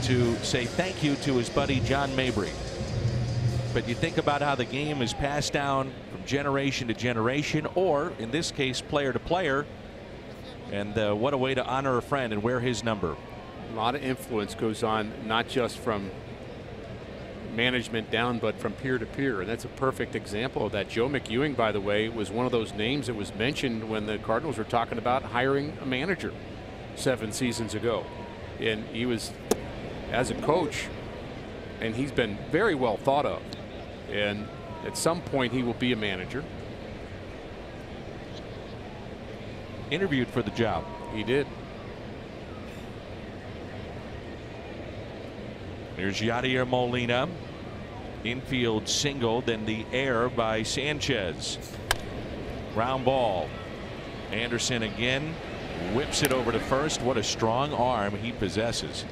to say thank you to his buddy John Mabry. But you think about how the game is passed down from generation to generation, or in this case player to player, and what a way to honor a friend and wear his number. A lot of influence goes on, not just from management down, but from peer to peer, and that's a perfect example of that. Joe McEwing, by the way, was one of those names that was mentioned when the Cardinals were talking about hiring a manager 7 seasons ago, and he was, as a coach, and he's been very well thought of, and at some point he will be a manager. Interviewed for the job. He did. There's Yadier Molina. Infield single, then the air by Sanchez. Ground ball. Anderson again whips it over to first. What a strong arm he possesses.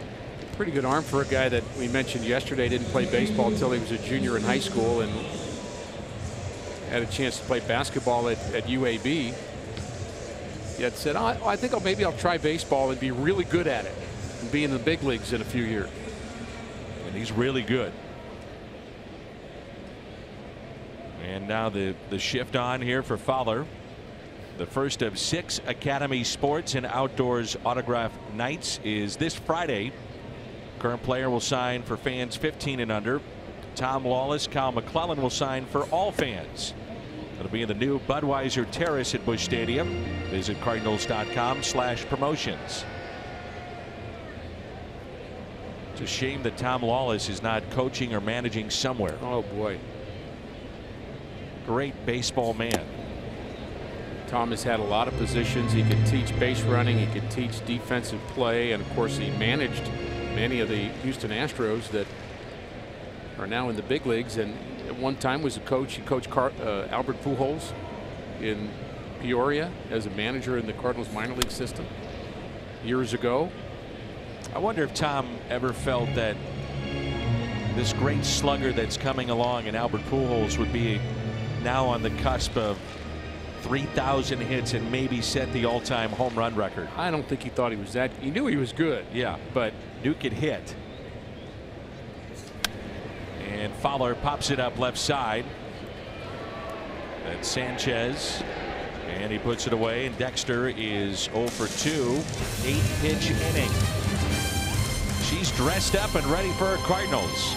Pretty good arm for a guy that we mentioned yesterday didn't play baseball until he was a junior in high school and had a chance to play basketball at UAB. Yet said, oh, I think maybe I'll try baseball and be really good at it and be in the big leagues in a few years. And he's really good. And now the shift on here for Fowler. The first of 6 Academy Sports and Outdoors autograph nights is this Friday. Current player will sign for fans 15 and under. Tom Lawless, Kyle McClellan will sign for all fans. It'll be in the new Budweiser Terrace at Busch Stadium. Visit Cardinals.com/promotions. It's a shame that Tom Lawless is not coaching or managing somewhere. Oh boy. Great baseball man. Tom has had a lot of positions. He could teach base running, he could teach defensive play, and of course he managed many of the Houston Astros that are now in the big leagues, and at one time was a coach. He coached Albert Pujols in Peoria as a manager in the Cardinals minor league system years ago. I wonder if Tom ever felt that this great slugger that's coming along in Albert Pujols would be now on the cusp of 3,000 hits and maybe set the all-time home run record. I don't think he thought he was that. He knew he was good. Yeah, but Duke could hit. And Fowler pops it up left side. That's Sanchez. And he puts it away. And Dexter is 0 for 2. 8-pitch inning. She's dressed up and ready for her Cardinals.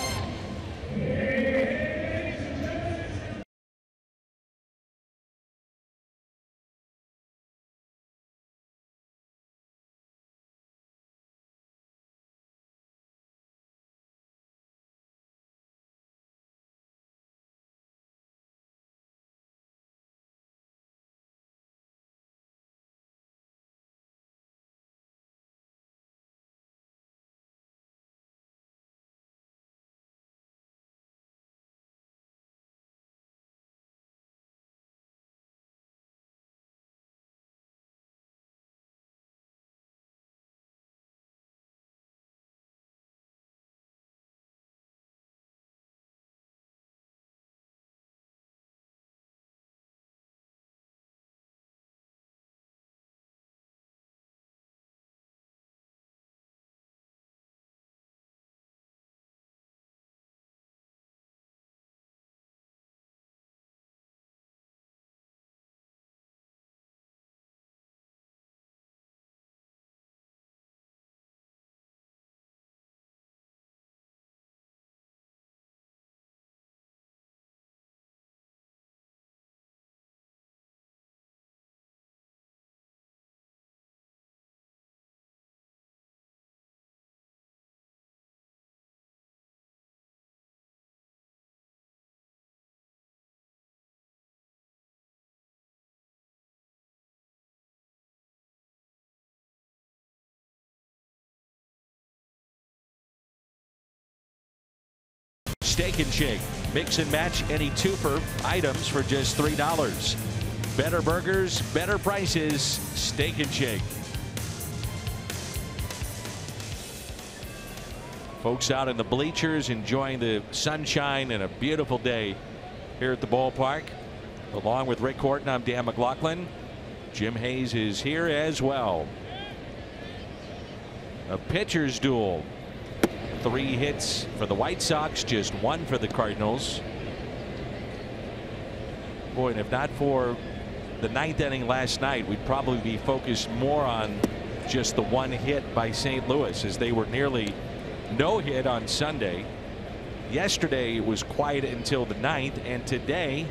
Steak and Shake. Mix and match any twofer items for just $3. Better burgers, better prices. Steak and Shake. Folks out in the bleachers enjoying the sunshine and a beautiful day here at the ballpark. Along with Rick Horton, I'm Dan McLaughlin. Jim Hayes is here as well. A pitcher's duel. 3 hits for the White Sox, just 1 for the Cardinals. Boy, and if not for the 9th inning last night, we'd probably be focused more on just the 1 hit by St. Louis, as they were nearly no hit on Sunday. Yesterday it was quiet until the 9th, and today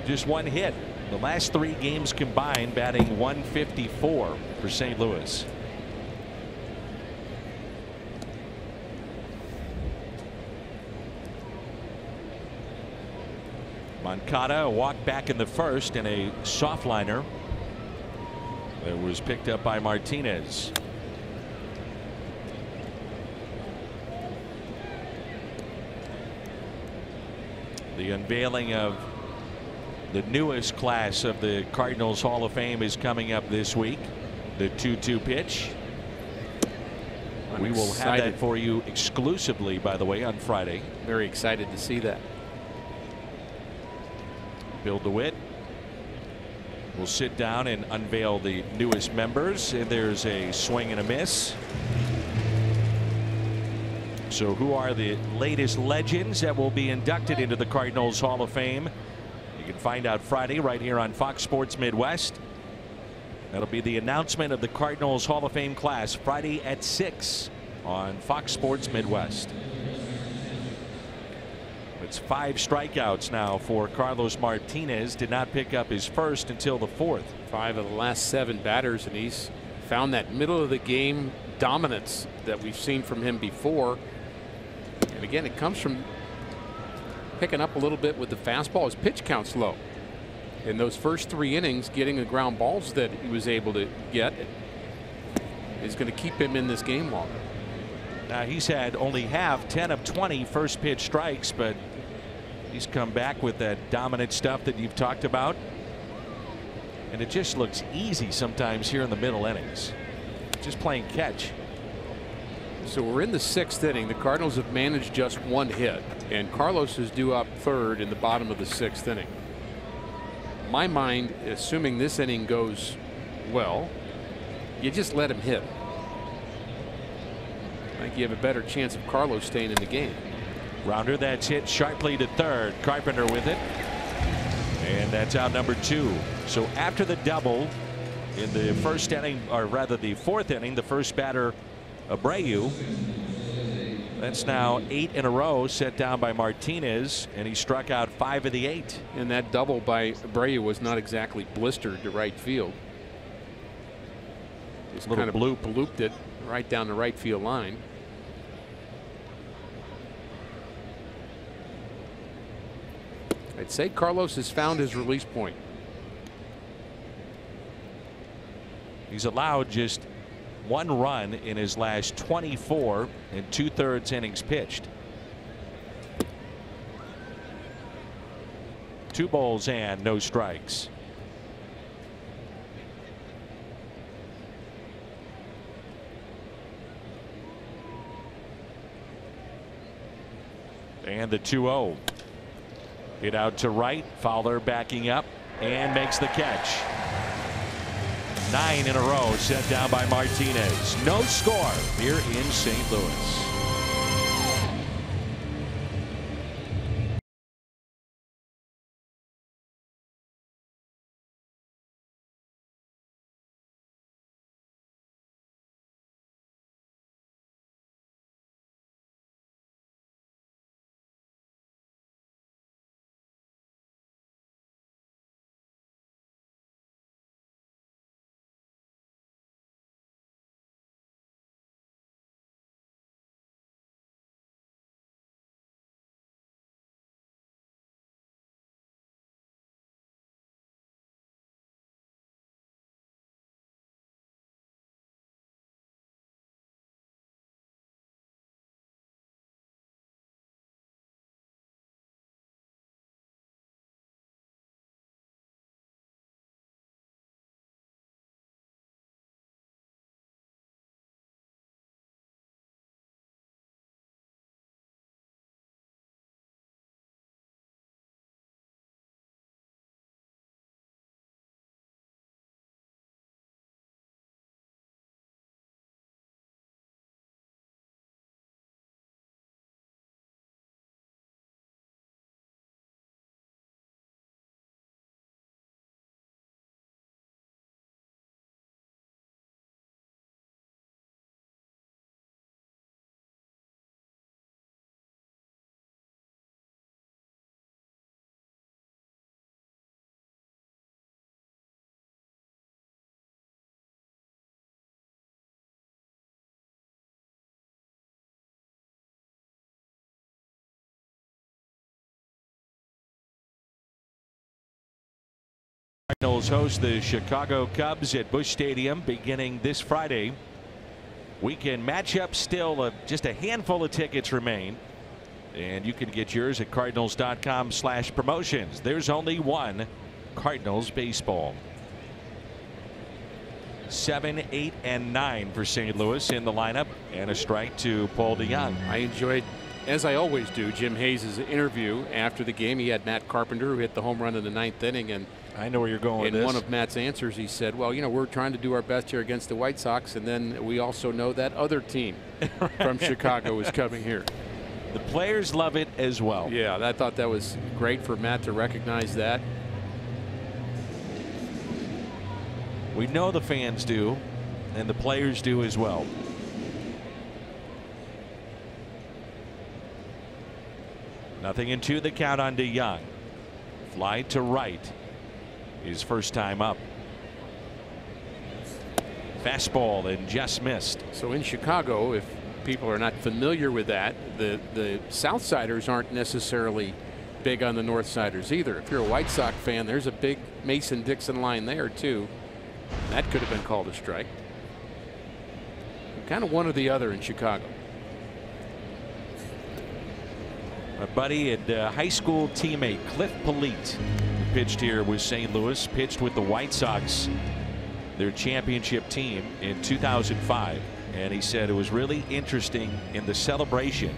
just 1 hit. The last 3 games combined batting 154 for St. Louis. Moncada, a walk back in the first and a soft liner that was picked up by Martinez. The unveiling of the newest class of the Cardinals Hall of Fame is coming up this week. The 2-2 pitch. We will have that for you exclusively, by the way, on Friday. Very excited to see that. Bill DeWitt will sit down and unveil the newest members, and there's a swing and a miss. So who are the latest legends that will be inducted into the Cardinals Hall of Fame? You can find out Friday right here on Fox Sports Midwest. That'll be the announcement of the Cardinals Hall of Fame class Friday at 6 on Fox Sports Midwest. It's 5 strikeouts now for Carlos Martinez. Did not pick up his first until the 4th. 5 of the last 7 batters, and he's found that middle of the game dominance that we've seen from him before. And again, it comes from picking up a little bit with the fastball. His pitch count's low. In those first 3 innings, getting the ground balls that he was able to get is going to keep him in this game longer. Now he's had only 10 of 20 first pitch strikes, but he's come back with that dominant stuff that you've talked about. And it just looks easy sometimes here in the middle innings. Just playing catch. So we're in the 6th inning. The Cardinals have managed just 1 hit, and Carlos is due up 3rd in the bottom of the 6th inning. My mind, assuming this inning goes well, you just let him hit. I think you have a better chance of Carlos staying in the game. Rounder that's hit sharply to 3rd. Carpenter with it. And that's out number 2. So after the double in the 1st inning, or rather the 4th inning, the first batter, Abreu. That's now 8 in a row set down by Martinez, and he struck out 5 of the 8. And that double by Abreu was not exactly blistered to right field. Just kind of looped it right down the right field line. I'd say Carlos has found his release point. He's allowed just 1 run in his last 24 and 2/3 innings pitched. 2 balls and no strikes. And the 2-0. Hit out to right. Fowler backing up and makes the catch. 9 in a row set down by Martinez. No score here in St. Louis. Cardinals host the Chicago Cubs at Busch Stadium beginning this Friday. Weekend matchup still just a handful of tickets remain. And you can get yours at cardinals.com/promotions. There's only one Cardinals baseball. 7, 8, and 9 for St. Louis in the lineup, and a strike to Paul DeJong. I enjoyed, as I always do, Jim Hayes' interview after the game. He had Matt Carpenter, who hit the home run in the 9th inning, and I know where you're going with in this. one of Matt's answers, he said, well, you know, we're trying to do our best here against the White Sox, and then we also know that other team from Chicago is coming here. The players love it as well. Yeah, I thought that was great for Matt to recognize that. We know the fans do, and the players do as well. Nothing in 2, the count on DeJong. Fly to right. His first time up. Fastball and just missed. So in Chicago, if people are not familiar with that, the Southsiders aren't necessarily big on the Northsiders either. If you're a White Sox fan, there's a big Mason-Dixon line there too. That could have been called a strike. Kind of one or the other in Chicago. My buddy and high school teammate Cliff Polite, who pitched here with St. Louis, pitched with the White Sox, their championship team, in 2005. And he said it was really interesting in the celebration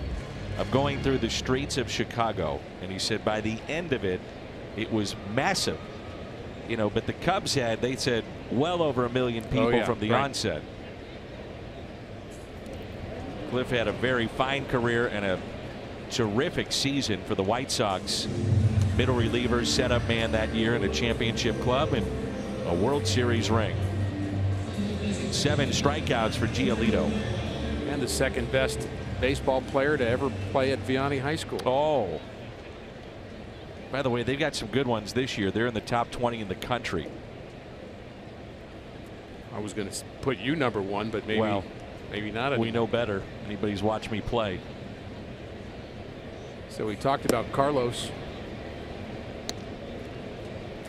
of going through the streets of Chicago. And he said by the end of it, it was massive. You know, but the Cubs they said well over 1 million people from the onset. Cliff had a very fine career and a terrific season for the White Sox. Middle reliever, setup man that year in a championship club and a World Series ring. 7 strikeouts for Giolito. And the second best baseball player to ever play at Vianney High School. Oh. By the way, they've got some good ones this year. They're in the top 20 in the country. I was going to put you number 1, but maybe not anymore. We know better. Anybody's watched me play. So we talked about Carlos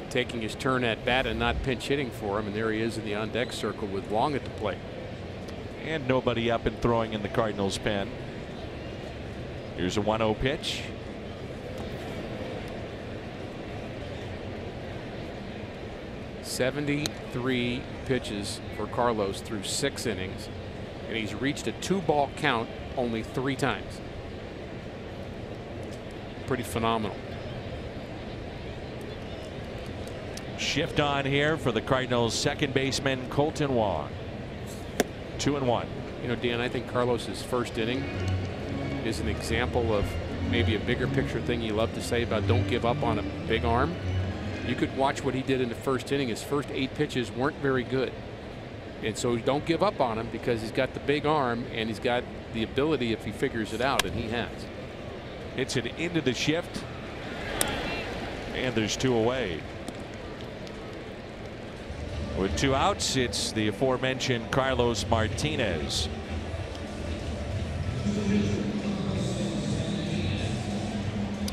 taking his turn at bat and not pinch hitting for him, and there he is in the on deck circle with Long at the plate. And nobody up and throwing in the Cardinals pen. Here's a 1-0 pitch. .73 pitches for Carlos through 6 innings, and he's reached a 2-ball count only 3 times. Pretty phenomenal. Shift on here for the Cardinals second baseman Colton Wong. 2-1. You know, Dan, I think Carlos's first inning is an example of maybe a bigger picture thing you love to say about don't give up on a big arm. You could watch what he did in the first inning. His first 8 pitches weren't very good, and so don't give up on him because he's got the big arm and he's got the ability if he figures it out, and he has. It's an into the shift, and there's 2 away. With 2 outs, it's the aforementioned Carlos Martinez.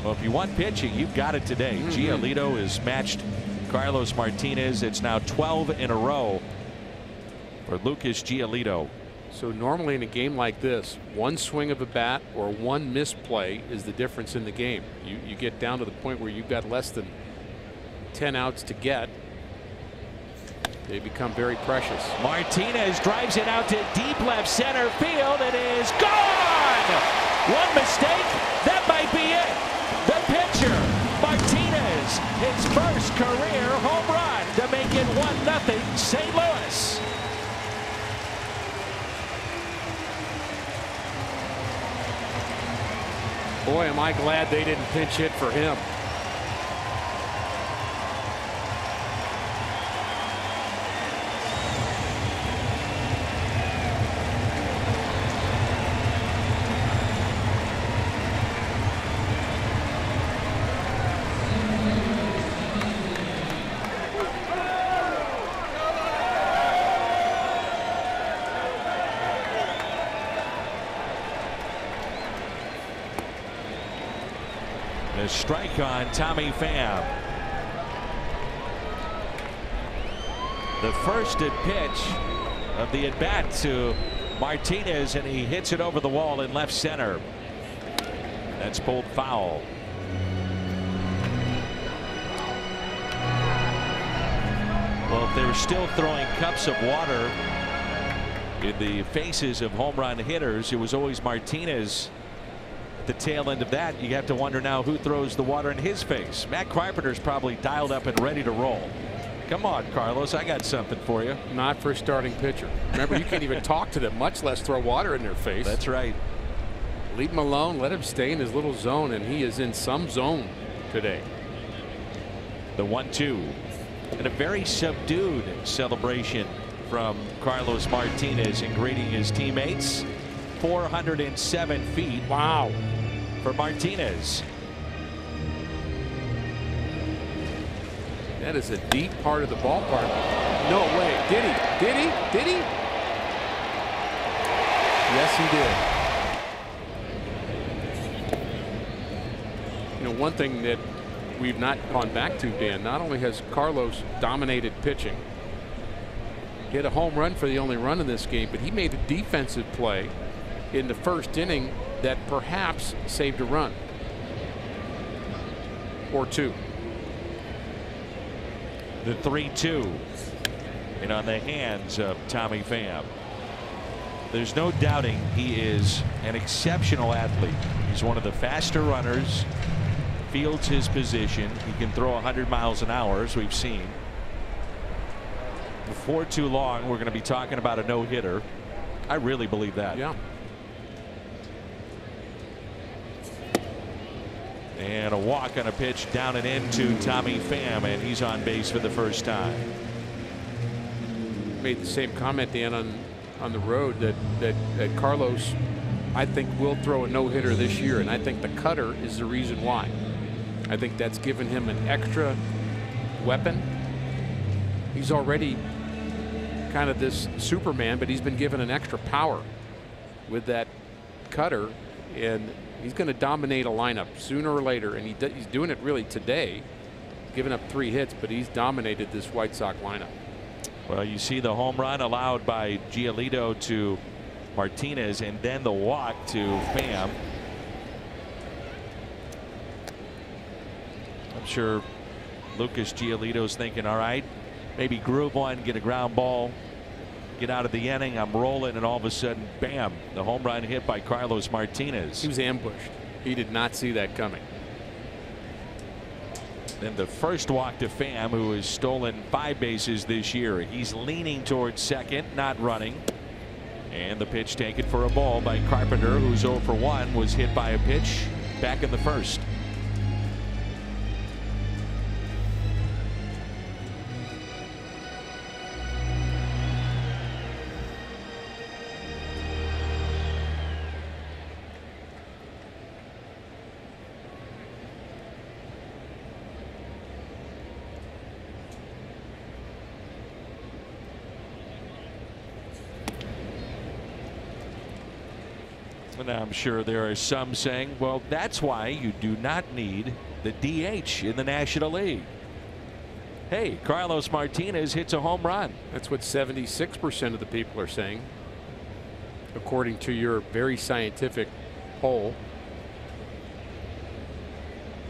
Well, if you want pitching, you've got it today. Giolito has matched Carlos Martinez. It's now 12 in a row for Lucas Giolito. So normally in a game like this, 1 swing of a bat or 1 misplay is the difference in the game. You get down to the point where you've got less than 10 outs to get. They become very precious. Martinez drives it out to deep left center field. It is gone. 1 mistake. That might be it. The pitcher, Martinez, his first career home run to make it 1-0 St. Louis. Boy, am I glad they didn't pinch hit for him. A strike on Tommy Pham. The first pitch of the at-bat to Martinez, and he hits it over the wall in left center. That's pulled foul. Well, if they were still throwing cups of water in the faces of home run hitters, it was always Martinez at the tail end of that. You have to wonder now who throws the water in his face. Matt Carpenter's probably dialed up and ready to roll. Come on, Carlos, I got something for you. Not for a starting pitcher. Remember, you can't even talk to them, much less throw water in their face. That's right. Leave him alone, let him stay in his little zone, and he is in some zone today. The 1-2. And a very subdued celebration from Carlos Martinez in greeting his teammates. 407 feet. Wow. For Martinez. That is a deep part of the ballpark. No way. Did he? Did he? Did he? Yes, he did. You know, one thing that we've not gone back to, Dan, not only has Carlos dominated pitching, hit a home run for the only run in this game, but he made a defensive play in the first inning that perhaps saved a run or two. The 3-2 and on the hands of Tommy Pham. There's no doubting he is an exceptional athlete. He's one of the faster runners, fields his position. He can throw 100 miles an hour, as we've seen. Before too long, we're going to be talking about a no-hitter. I really believe that. Yeah. And a walk on a pitch down and into Tommy Pham, and he's on base for the first time. Made the same comment, Dan, on the road that Carlos, I think, will throw a no-hitter this year, and I think the cutter is the reason why. I think that's given him an extra weapon. He's already kind of this Superman, but he's been given an extra power with that cutter, and he's going to dominate a lineup sooner or later, and he's doing it really today, giving up 3 hits, but he's dominated this White Sox lineup. Well, you see the home run allowed by Giolito to Martinez, and then the walk to Pham. I'm sure Lucas Giolito's thinking, all right, maybe groove one, get a ground ball, get out of the inning, I'm rolling, and all of a sudden, bam, the home run hit by Carlos Martinez. He was ambushed. He did not see that coming. Then the first walk to Pham, who has stolen 5 bases this year. He's leaning towards second, not running. And the pitch taken for a ball by Carpenter, who's 0 for 1, was hit by a pitch back in the first. And I'm sure there are some saying, well, that's why you do not need the DH in the National League. Hey, Carlos Martinez hits a home run. That's what 76% of the people are saying, according to your very scientific poll.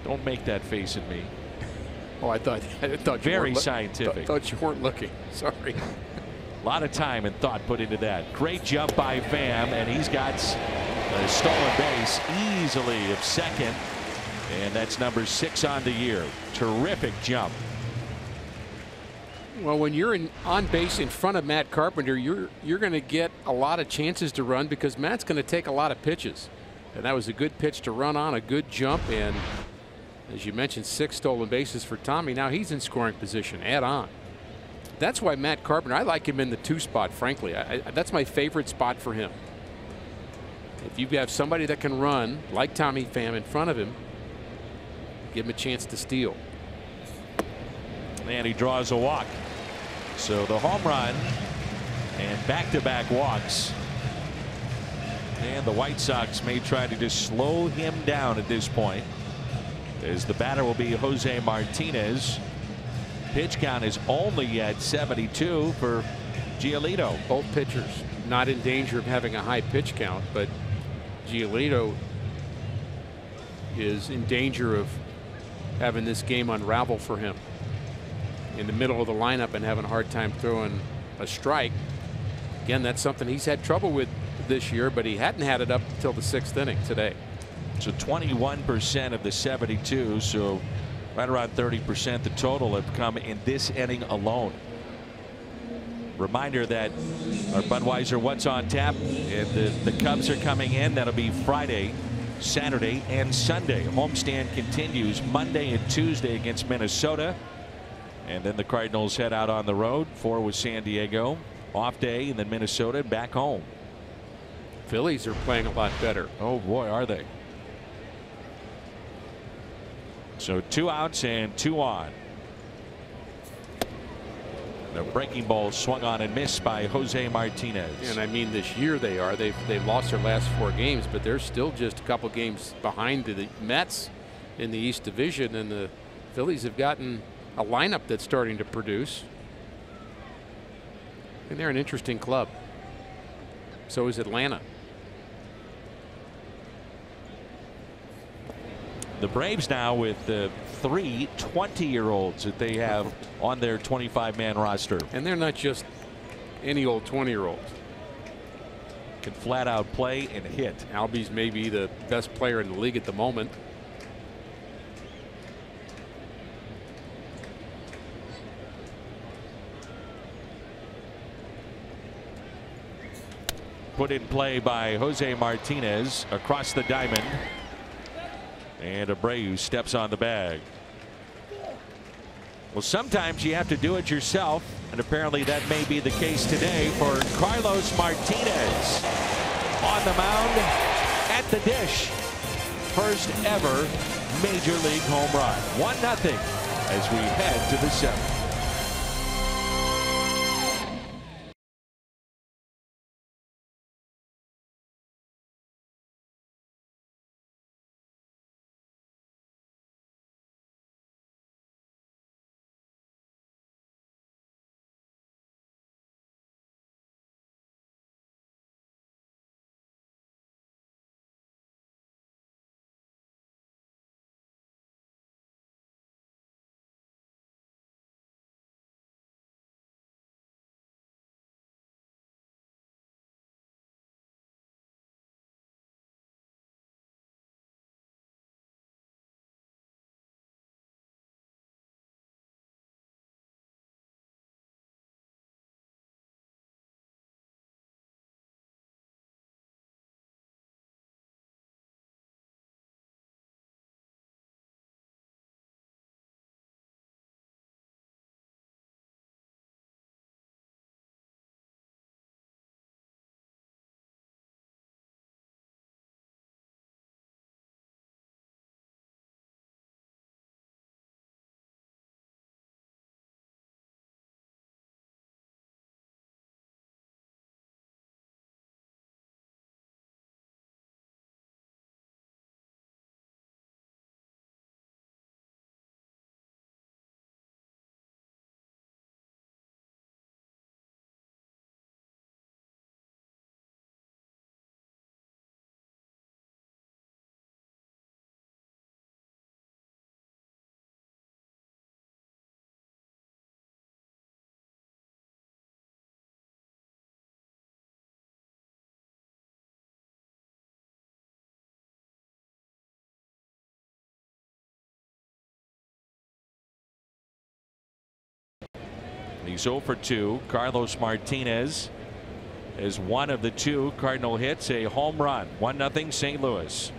Don't make that face at me. Oh, I thought very scientific. Thought you weren't looking. Sorry. A lot of time and thought put into that. Great jump by Pham, and he's got a stolen base easily of second, and that's number 6 on the year. Terrific jump. Well, when you're on base in front of Matt Carpenter, you're going to get a lot of chances to run because Matt's going to take a lot of pitches, and that was a good pitch to run on, a good jump, and as you mentioned, 6 stolen bases for Tommy. Now he's in scoring position. Add on. That's why Matt Carpenter, I like him in the 2 spot, frankly. That's my favorite spot for him. If you have somebody that can run like Tommy Pham in front of him, give him a chance to steal. And he draws a walk. So the home run and back-to-back walks. And the White Sox may try to just slow him down at this point, as the batter will be Jose Martinez. pitch count is only at 72 for Giolito. Both pitchers not in danger of having a high pitch count, but Giolito is in danger of having this game unravel for him in the middle of the lineup and having a hard time throwing a strike. Again, that's something he's had trouble with this year, but he hadn't had it up until the 6th inning today. So 21% of the 72, so right around 30% the total have come in this inning alone. Reminder that our Budweiser What's on Tap, and the Cubs are coming in. That'll be Friday, Saturday, and Sunday. Homestand continues Monday and Tuesday against Minnesota. And then the Cardinals head out on the road. 4 with San Diego. Off day, and then Minnesota back home. Phillies are playing a lot better. Oh boy, are they. So 2 outs and 2 on. The breaking ball swung on and missed by Jose Martinez. And I mean, this year they are. They've lost their last 4 games, but they're still just a couple games behind the Mets in the East Division, and the Phillies have gotten a lineup that's starting to produce. And they're an interesting club. So is Atlanta. The Braves now with 3 20-year-olds that they have on their 25-man roster. And they're not just any old 20-year-olds. Can flat out play and hit. Albies may be the best player in the league at the moment. Put in play by Jose Martinez across the diamond. And Abreu steps on the bag. Well, sometimes you have to do it yourself, and apparently that may be the case today for Carlos Martinez. On the mound, at the dish. First ever Major League home run. 1-0 as we head to the 7th. He's 0 for 2. Carlos Martinez is one of the 2 Cardinal hits, a home run. 1-0 St. Louis.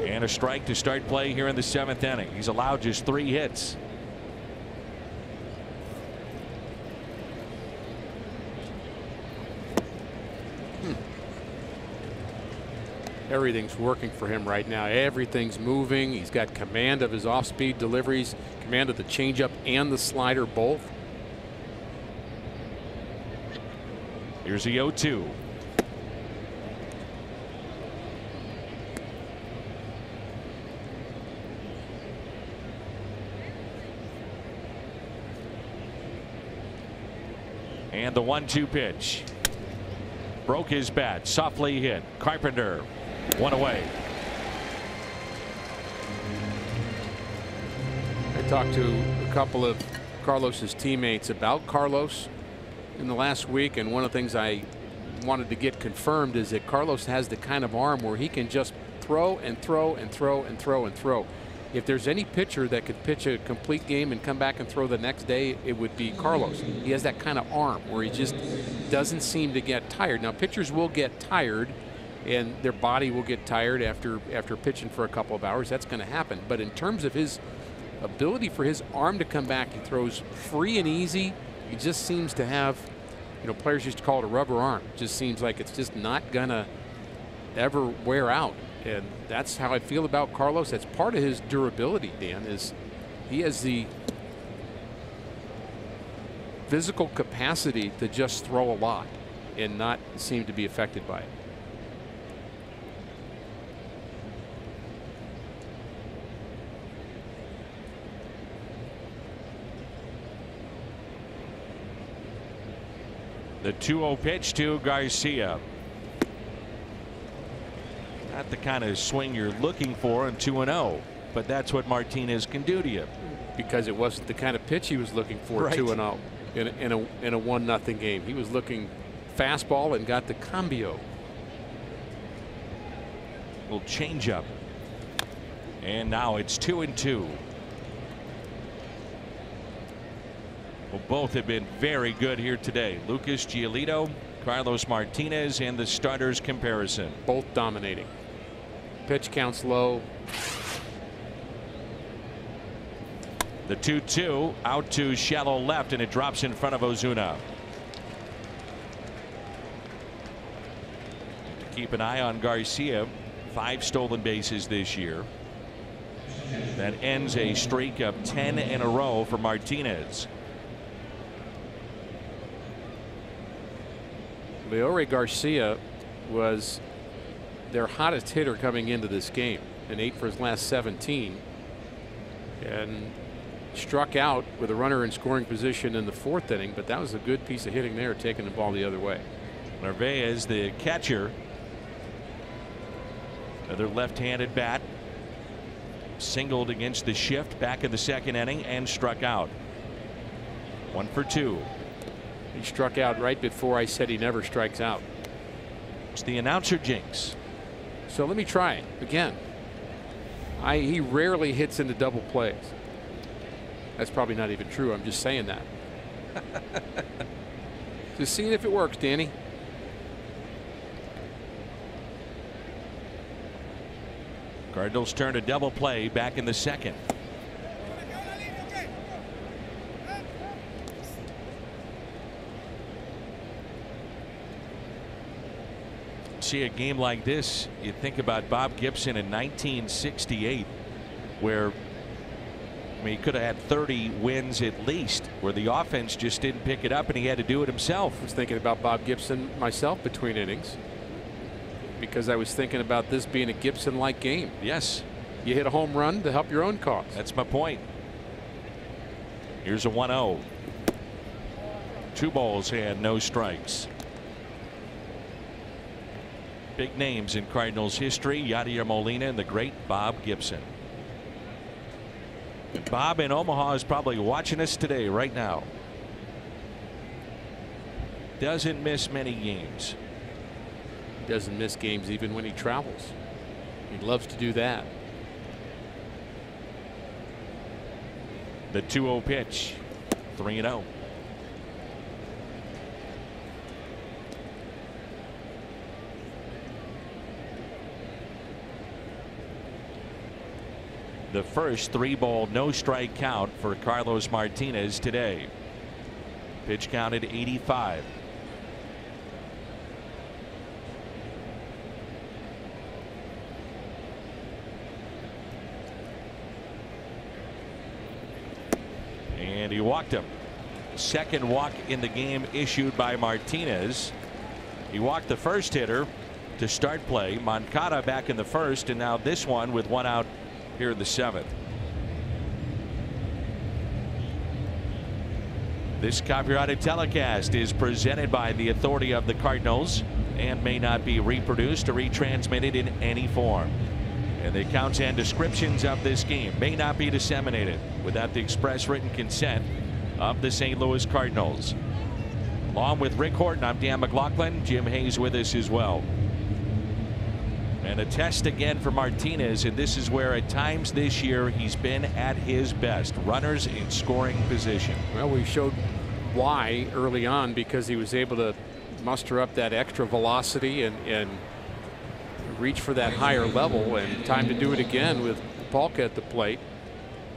And a strike to start play here in the 7th inning. He's allowed just 3 hits. Everything's working for him right now. Everything's moving. He's got command of his off-speed deliveries, command of the changeup and the slider both. Here's the 0-2. And the 1-2 pitch. Broke his bat. Softly hit. Carpenter. One away. I talked to a couple of Carlos's teammates about Carlos in the last week, and one of the things I wanted to get confirmed is that Carlos has the kind of arm where he can just throw and throw and throw and throw and throw. If there's any pitcher that could pitch a complete game and come back and throw the next day, it would be Carlos. He has that kind of arm where he just doesn't seem to get tired. Now, pitchers will get tired and their body will get tired after pitching for a couple of hours. That's going to happen. But in terms of his ability for his arm to come back, he throws free and easy. He just seems to have, you know, players used to call it a rubber arm. It just seems like it's just not going to ever wear out. And that's how I feel about Carlos. That's part of his durability, Dan, is he has the physical capacity to just throw a lot and not seem to be affected by it. The 2-0 pitch to Garcia. Not the kind of swing you're looking for in 2-0, but that's what Martinez can do to you. Because it wasn't the kind of pitch he was looking for. Right. 2-0 in a 1-0 game. He was looking fastball and got the cambio. Little changeup. And now it's 2-2. Well, both have been very good here today. Lucas Giolito, Carlos Martinez, and the starters comparison. Both dominating. Pitch counts low. The 2-2 out to shallow left, and it drops in front of Ozuna. Keep an eye on Garcia. 5 stolen bases this year. That ends a streak of 10 in a row for Martinez. Leore Garcia was their hottest hitter coming into this game, an 8 for his last 17, and struck out with a runner in scoring position in the 4th inning. But that was a good piece of hitting there, taking the ball the other way. Narvaez, the catcher, another left-handed bat, singled against the shift back in the 2nd inning and struck out. 1 for 2. He struck out right before I said he never strikes out. It's the announcer jinx. So let me try again. He rarely hits into double plays. That's probably not even true. I'm just saying that. Just seeing if it works, Danny. Cardinals turn a double play back in the 2nd. See a game like this, you think about Bob Gibson in 1968, where he could have had 30 wins at least, where the offense just didn't pick it up and he had to do it himself. I was thinking about Bob Gibson myself between innings, because I was thinking about this being a Gibson-like game. Yes. You hit a home run to help your own cause. That's my point. Here's a 1-0. 2 balls and no strikes. Big names in Cardinals history, Yadier Molina and the great Bob Gibson. And Bob in Omaha is probably watching us today right now. Doesn't miss many games. Doesn't miss games even when he travels. He loves to do that. The 2-0 pitch. 3-0. The first 3-ball no strike count for Carlos Martinez today. Pitch counted 85. And he walked him. Second walk in the game issued by Martinez. He walked the first hitter to start play. Moncada back in the 1st, and now this one with 1 out here in the 7th. This copyrighted telecast is presented by the authority of the Cardinals and may not be reproduced or retransmitted in any form. And the accounts and descriptions of this game may not be disseminated without the express written consent of the St. Louis Cardinals. Along with Rick Horton, I'm Dan McLaughlin. Jim Hayes with us as well. And a test again for Martinez, and this is where at times this year he's been at his best. Runners in scoring position. Well, we showed why early on, because he was able to muster up that extra velocity and reach for that higher level, and time to do it again with Polka at the plate.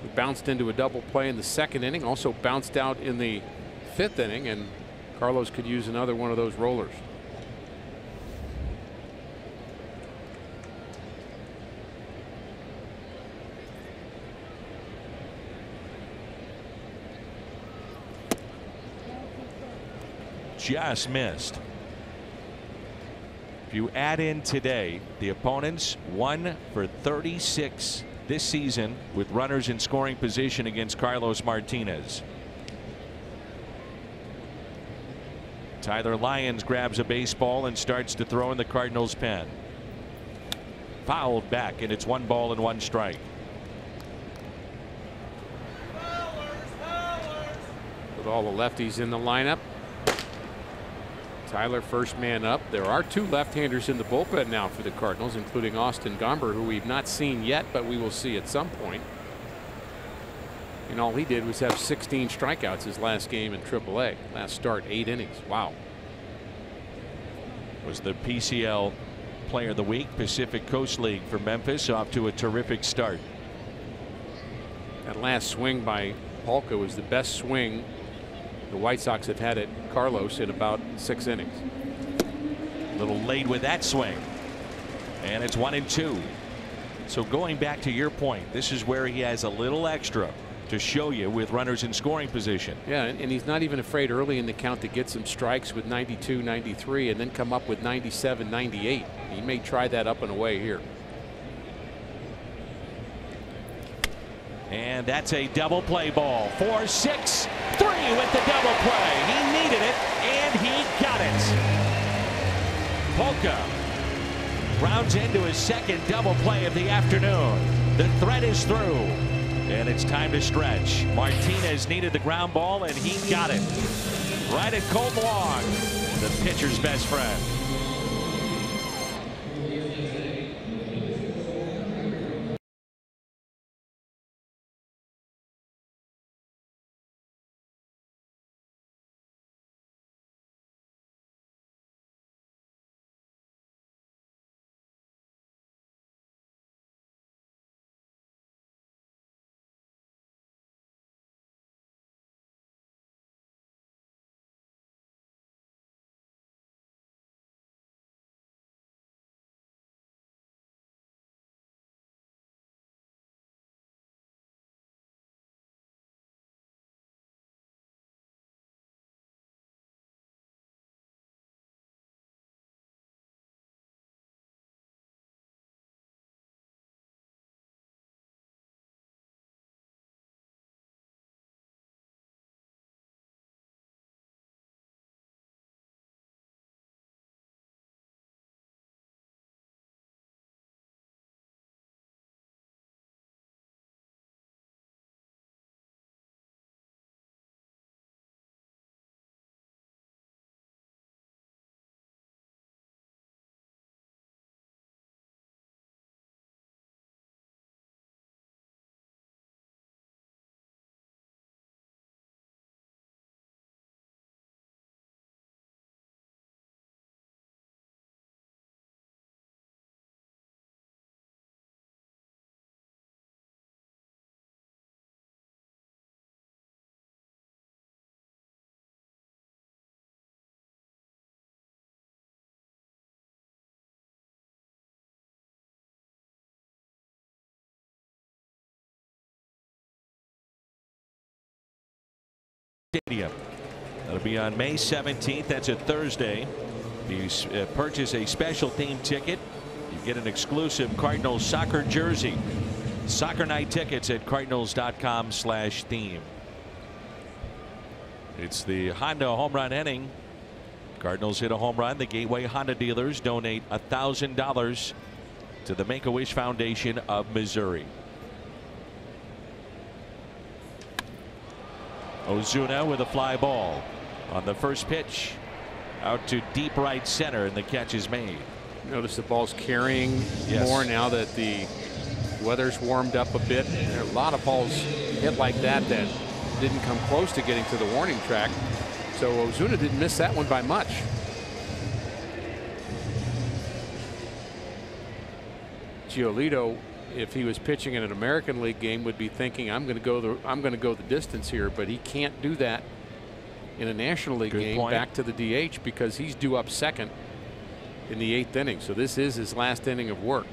We bounced into a double play in the second inning, also bounced out in the fifth inning, and Carlos could use another one of those rollers. Just missed. If you add in today, the opponents 1 for 36 this season with runners in scoring position against Carlos Martinez. Tyler Lyons grabs a baseball and starts to throw in the Cardinals' pen. Fouled back, and it's 1 ball and 1 strike. With all the lefties in the lineup, Tyler first man up. There are 2 left-handers in the bullpen now for the Cardinals, including Austin Gomber, who we've not seen yet, but we will see at some point. And all he did was have 16 strikeouts his last game in AAA. Last start, 8 innings. Wow. Was the PCL Player of the Week, Pacific Coast League for Memphis, off to a terrific start. That last swing by Polka was the best swing the White Sox have had at Carlos in about 6 innings. A little late with that swing, and it's 1-2. So going back to your point, this is where he has a little extra to show you with runners in scoring position. Yeah, and he's not even afraid early in the count to get some strikes with 92, 93, and then come up with 97, 98. He may try that up and away here. And that's a double play ball. 4-6-3 with the double play. He needed it, and he got it. Polka rounds into his second double play of the afternoon. The threat is through, and it's time to stretch. Martinez needed the ground ball, and he got it. Right at cold long, the pitcher's best friend. Stadium. That'll be on May 17th. That's a Thursday. If you purchase a special theme ticket, you get an exclusive Cardinals soccer jersey. Soccer night tickets at cardinals.com/theme. It's the Honda home run inning. Cardinals hit a home run. The Gateway Honda dealers donate $1,000 to the Make-A-Wish Foundation of Missouri. Ozuna with a fly ball on the first pitch, out to deep right center, and the catch is made. Notice the ball's carrying more now that the weather's warmed up a bit. There are a lot of balls hit like that that didn't come close to getting to the warning track. So Ozuna didn't miss that one by much. Giolito, if he was pitching in an American League game, would be thinking, I'm going to go the distance here, but he can't do that in a National League game back to the DH because he's due up second in the 8th inning. So this is his last inning of work.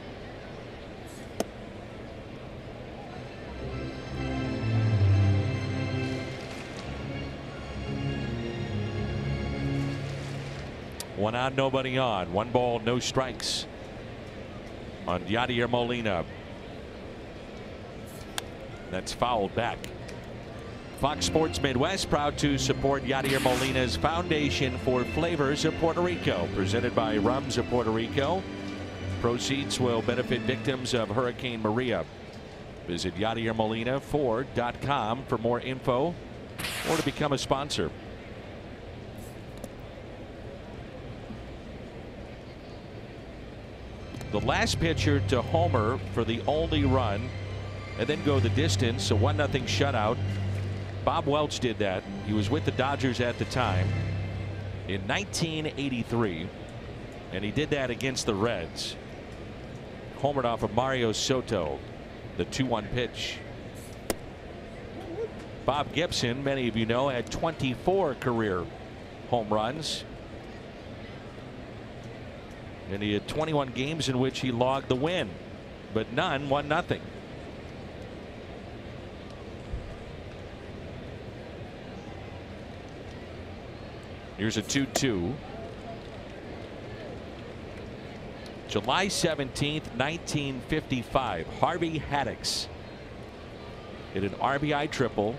One out, nobody on. 1 ball, no strikes on Yadier Molina. That's fouled back. Fox Sports Midwest proud to support Yadier Molina's Foundation for Flavors of Puerto Rico, presented by Rums of Puerto Rico. Proceeds will benefit victims of Hurricane Maria. Visit YadierMolina4.com for more info or to become a sponsor. The last pitcher to homer for the only run and then go the distance, a 1-0 shutout. Bob Welch did that. He was with the Dodgers at the time in 1983, and he did that against the Reds. Homered off of Mario Soto, the 2-1 pitch. Bob Gibson, many of you know, had 24 career home runs. And he had 21 games in which he logged the win, but none 1-0. Here's a 2-2. July 17th, 1955. Harvey Haddix hit an RBI triple,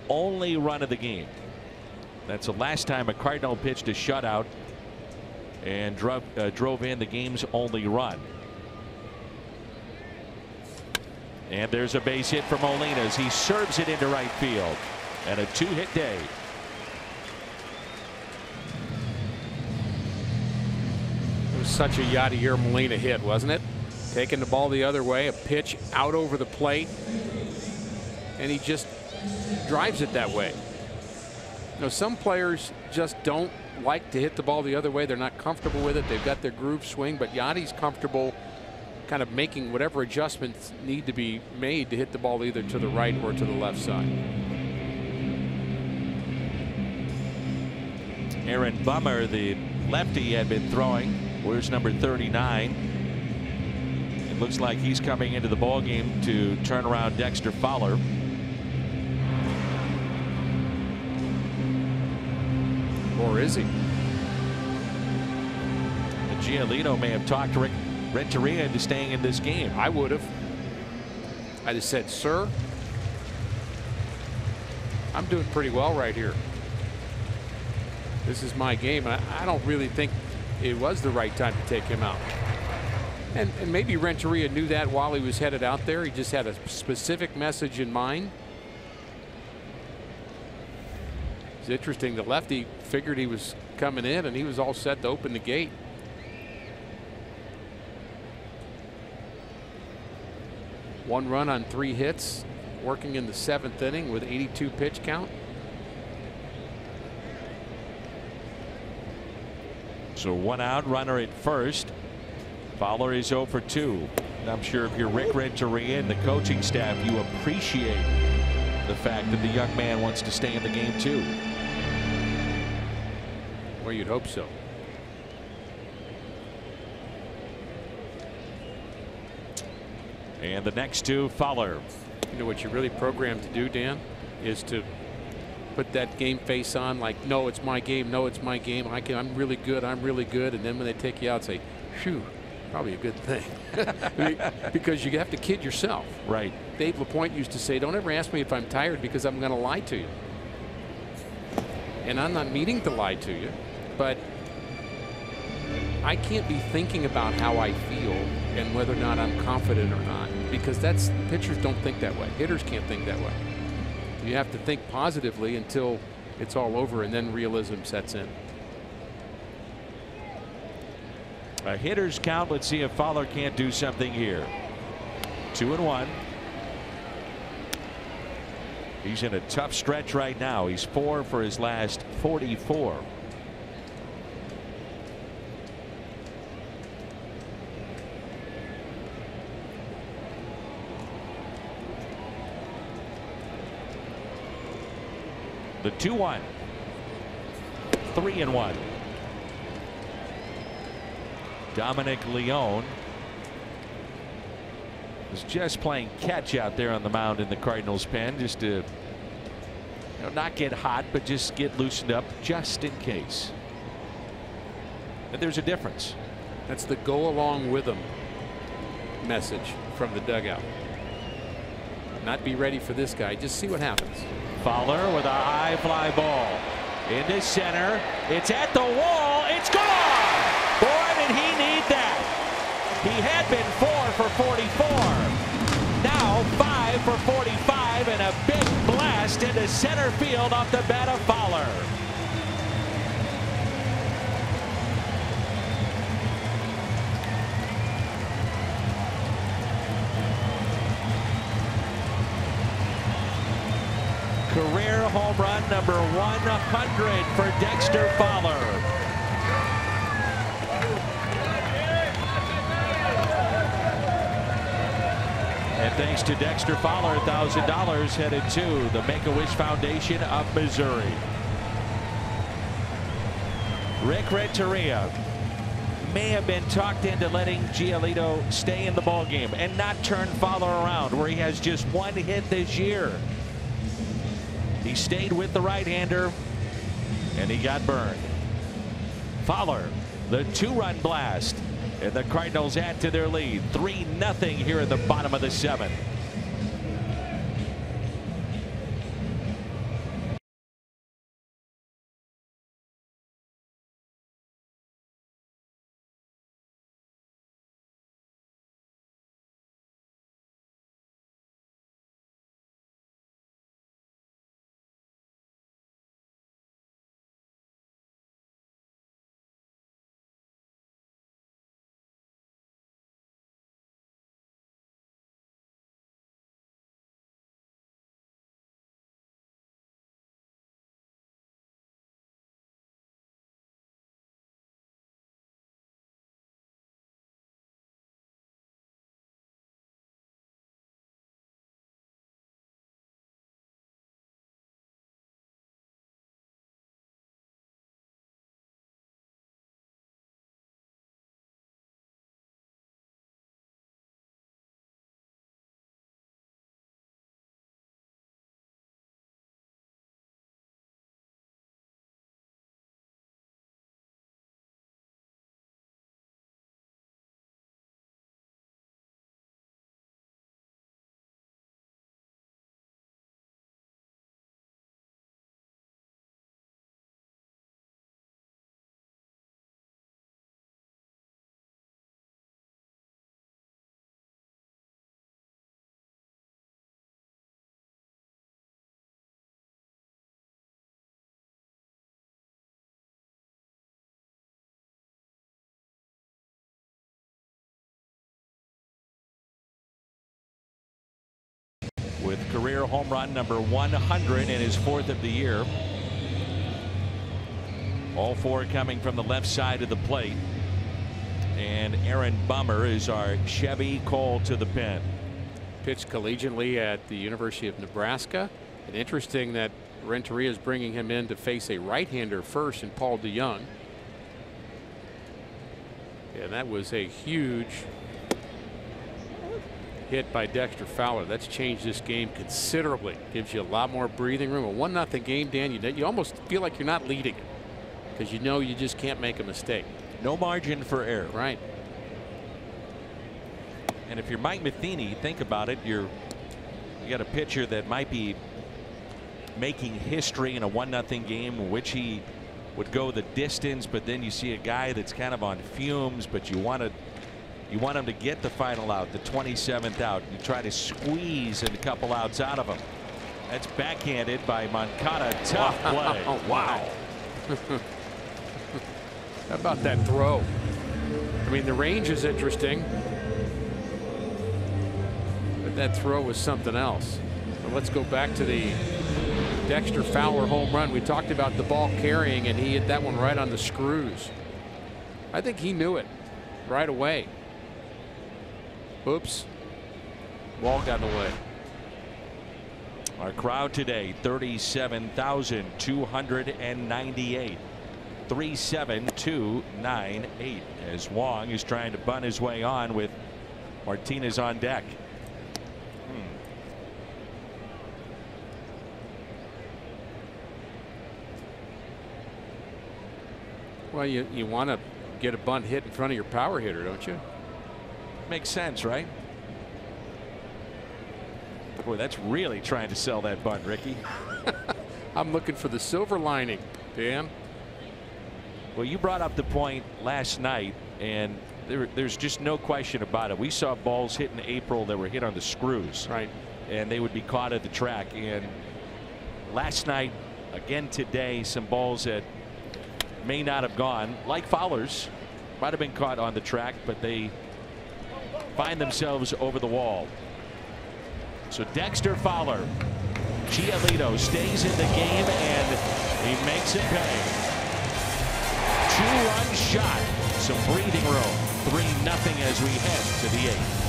only run of the game. That's the last time a Cardinal pitched a shutout and drove in the game's only run. And there's a base hit for Molina as he serves it into right field, and a 2-hit day. It was such a Yadier Molina hit, wasn't it? Taking the ball the other way, a pitch out over the plate, and he just drives it that way. You know, some players just don't like to hit the ball the other way. They're not comfortable with it. They've got their groove swing, but Yadi's comfortable kind of making whatever adjustments need to be made to hit the ball either to the right or to the left side. Aaron Bummer, the lefty, had been throwing. Where's number 39? It looks like he's coming into the ball game to turn around Dexter Fowler. Or is he? Giolito may have talked Rick Renteria into staying in this game. I would have. I just said, sir, I'm doing pretty well right here. This is my game. I don't really think it was the right time to take him out. And maybe Renteria knew that while he was headed out there. He just had a specific message in mind. It's interesting. The lefty figured he was coming in, and he was all set to open the gate. One run on 3 hits, working in the 7th inning with 82 pitch count. So 1 out, runner at first. Fowler is 0 for 2. And I'm sure if you're Rick Renteria and the coaching staff, you appreciate the fact that the young man wants to stay in the game too. Well, you'd hope so. And the next two, Fowler. You know what you're really programmed to do, Dan, is to put that game face on, like, no, it's my game, no, it's my game, I'm really good, I'm really good, and then when they take you out, say, phew, probably a good thing. Because you have to kid yourself. Right. Dave LaPointe used to say, don't ever ask me if I'm tired because I'm going to lie to you. and I'm not meaning to lie to you, but I can't be thinking about how I feel and whether or not I'm confident or not, because pitchers don't think that way. Hitters can't think that way. You have to think positively until it's all over, and then realism sets in. A hitter's count. Let's see if Fowler can't do something here. 2-1. He's in a tough stretch right now. He's 4 for his last 44. The 2-1. 3-1. Dominic Leone is just playing catch out there on the mound in the Cardinals pen, just to not get hot, but just get loosened up just in case. And there's a difference. That's the go along with them message from the dugout. Not be ready for this guy, just see what happens. Fowler with a high fly ball into center. It's at the wall. It's gone. Boy, did he need that. He had been 4 for 44. Now 5 for 45, and a big blast into center field off the bat of Fowler. Career home run number 100 for Dexter Fowler. And thanks to Dexter Fowler, $1,000 headed to the Make-A-Wish Foundation of Missouri. Rick Renteria may have been talked into letting Giolito stay in the ballgame and not turn Fowler around, where he has just 1 hit this year. He stayed with the right-hander, and he got burned. Fowler, the 2-run blast, and the Cardinals add to their lead, 3-0 here in the bottom of the 7th. With career home run number 100 in his 4th of the year. All 4 coming from the left side of the plate. And Aaron Bummer is our Chevy call to the pen. Pitched collegiately at the University of Nebraska. And interesting that Renteria is bringing him in to face a right-hander first in Paul DeYoung. And that was a huge hit by Dexter Fowler. That's changed this game considerably. Gives you a lot more breathing room. A 1-0 game, Dan, you almost feel like you're not leading it because you know you just can't make a mistake. No margin for error. Right. And if you're Mike Matheny, think about it. You got a pitcher that might be making history in a 1-0 game, which he would go the distance, but then you see a guy that's kind of on fumes, but you want him to get the final out, the 27th out. You try to squeeze a couple outs out of him. That's backhanded by Moncada. Tough play. Oh, wow. How about that throw? I mean, the range is interesting, but that throw was something else. So let's go back to the Dexter Fowler home run. We talked about the ball carrying, and he hit that one right on the screws. I think he knew it right away. Oops. Ball got in the way. Our crowd today, 37,298. 37298 as Wong is trying to bunt his way on with Martinez on deck. Well, you want to get a bunt hit in front of your power hitter, don't you? Makes sense, right? Boy, that's really trying to sell that bunt, Ricky. I'm looking for the silver lining, Dan. Well, you brought up the point last night, and there's just no question about it. We saw balls hit in April that were hit on the screws, right, and they would be caught at the track. And last night, again today, some balls that may not have gone, like Fowler's, might have been caught on the track, but they find themselves over the wall. So Dexter Fowler, Giolito stays in the game, and he makes it pay. 2-run shot, some breathing room. 3-0 as we head to the 8th.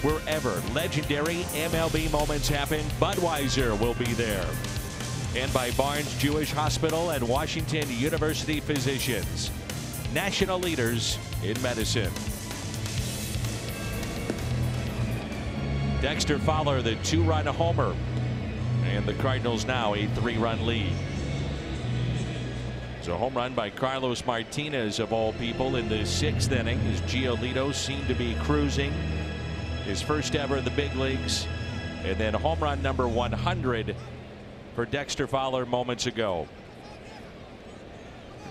Wherever legendary MLB moments happen, Budweiser will be there. And by Barnes Jewish Hospital and Washington University physicians, national leaders in medicine. Dexter Fowler, the 2-run homer, and the Cardinals now a 3-run lead. It's a home run by Carlos Martinez of all people in the 6th inning as Giolito seemed to be cruising. His first ever in the big leagues, and then home run number 100 for Dexter Fowler moments ago.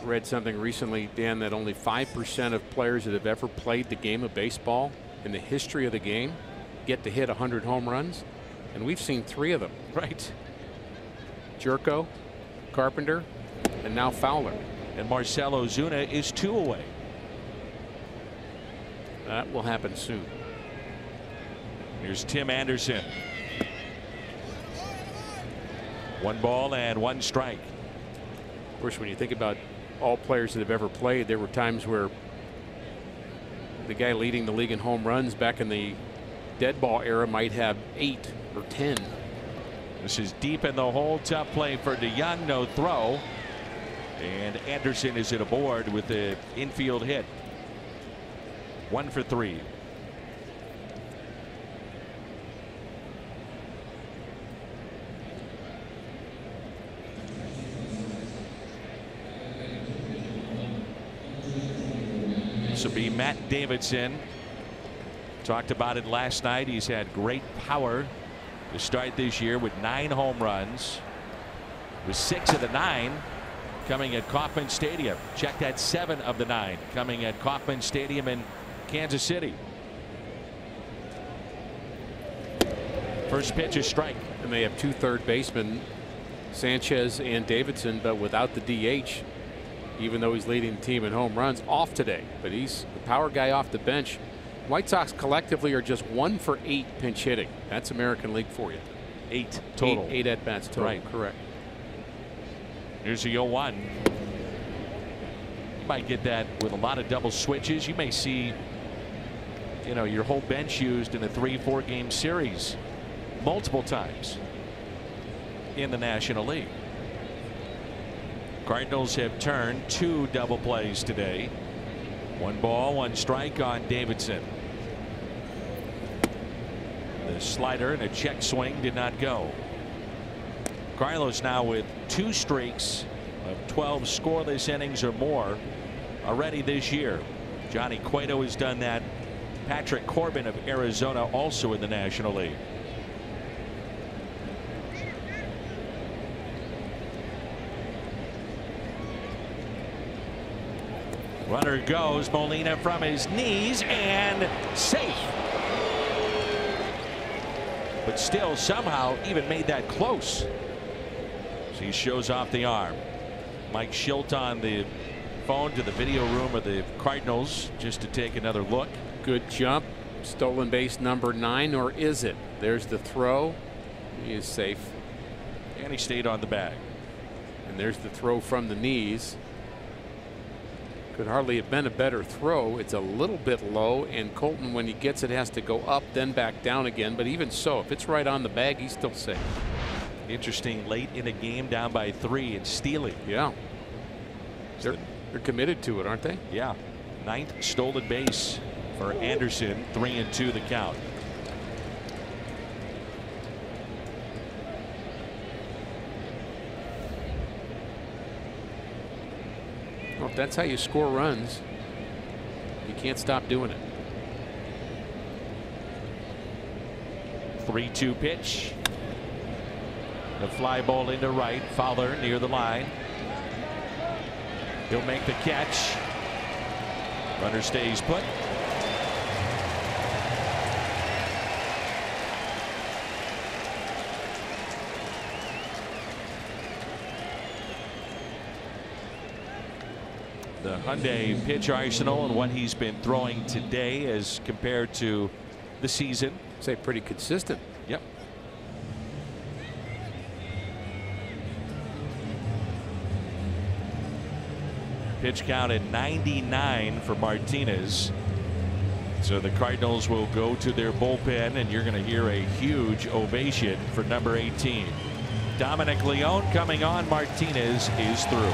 I read something recently, Dan, that only 5% of players that have ever played the game of baseball in the history of the game get to hit 100 home runs, and we've seen 3 of them. Right. Jerko, Carpenter, and now Fowler. And Marcell Ozuna is 2 away. That will happen soon. Here's Tim Anderson. 1 ball and 1 strike. Of course, when you think about all players that have ever played, there were times where the guy leading the league in home runs back in the dead ball era might have 8 or 10. This is deep in the hole. Tough play for DeYoung. No throw. And Anderson is at a board with the infield hit. 1 for 3. This will be Matt Davidson. Talked about it last night. He's had great power to start this year with 9 home runs. With 6 of the 9 coming at Kauffman Stadium. Check that, 7 of the 9 coming at Kauffman Stadium in Kansas City. First pitch is strike. And they have 2 third basemen, Sanchez and Davidson, but without the DH, even though he's leading the team in home runs, off today. But he's the power guy off the bench. White Sox collectively are just 1 for 8 pinch hitting. That's American League for you. 8 total. 8 at bats total. Right. Correct. Here's the 0-1. You might get that with a lot of double switches. You may see, you know, your whole bench used in a 3-4 game series multiple times in the National League. Cardinals have turned 2 double plays today. 1 ball, 1 strike on Davidson. The slider and a check swing did not go. Carlos now with 2 streaks of 12 scoreless innings or more already this year. Johnny Cueto has done that. Patrick Corbin of Arizona also in the National League. Runner goes. Molina from his knees and safe. But still somehow even made that close. He shows off the arm. Mike Schilt on the phone to the video room of the Cardinals just to take another look. Good jump. Stolen base number 9, or is it? There's the throw. He is safe. And he stayed on the bag. And there's the throw from the knees. Could hardly have been a better throw. It's a little bit low, and Colton, when he gets it, has to go up then back down again. But even so, if it's right on the bag, he's still safe. Interesting, late in the game, down by 3 and stealing. Yeah. They're committed to it, aren't they? Yeah. 9th stolen base for Anderson. 3-2 the count. Well, if that's how you score runs, you can't stop doing it. 3-2 pitch. The fly ball into right. Fowler near the line. He'll make the catch. Runner stays put. The Hyundai pitch arsenal and what he's been throwing today as compared to the season. Say pretty consistent. Yep. Pitch count at 99 for Martinez. So the Cardinals will go to their bullpen, and you're going to hear a huge ovation for number 18. Dominic Leone coming on. Martinez is through.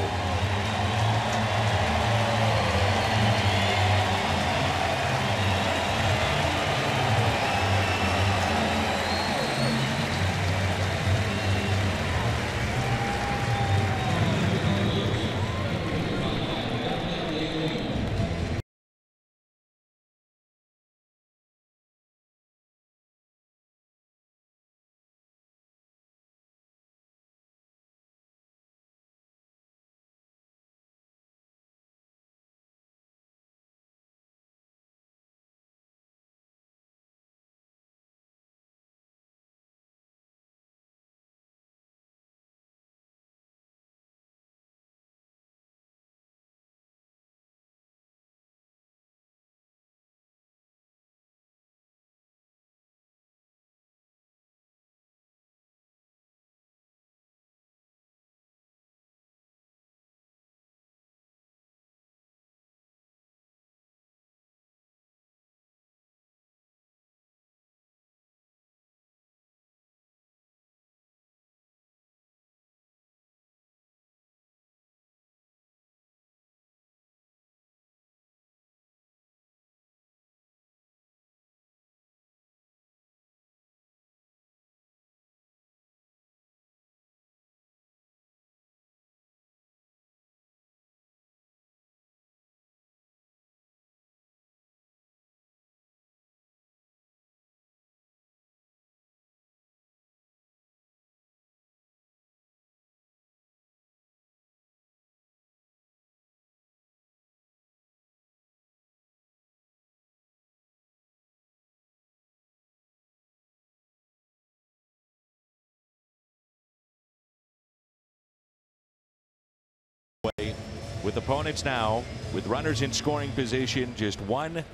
with opponents now with runners in scoring position, just 1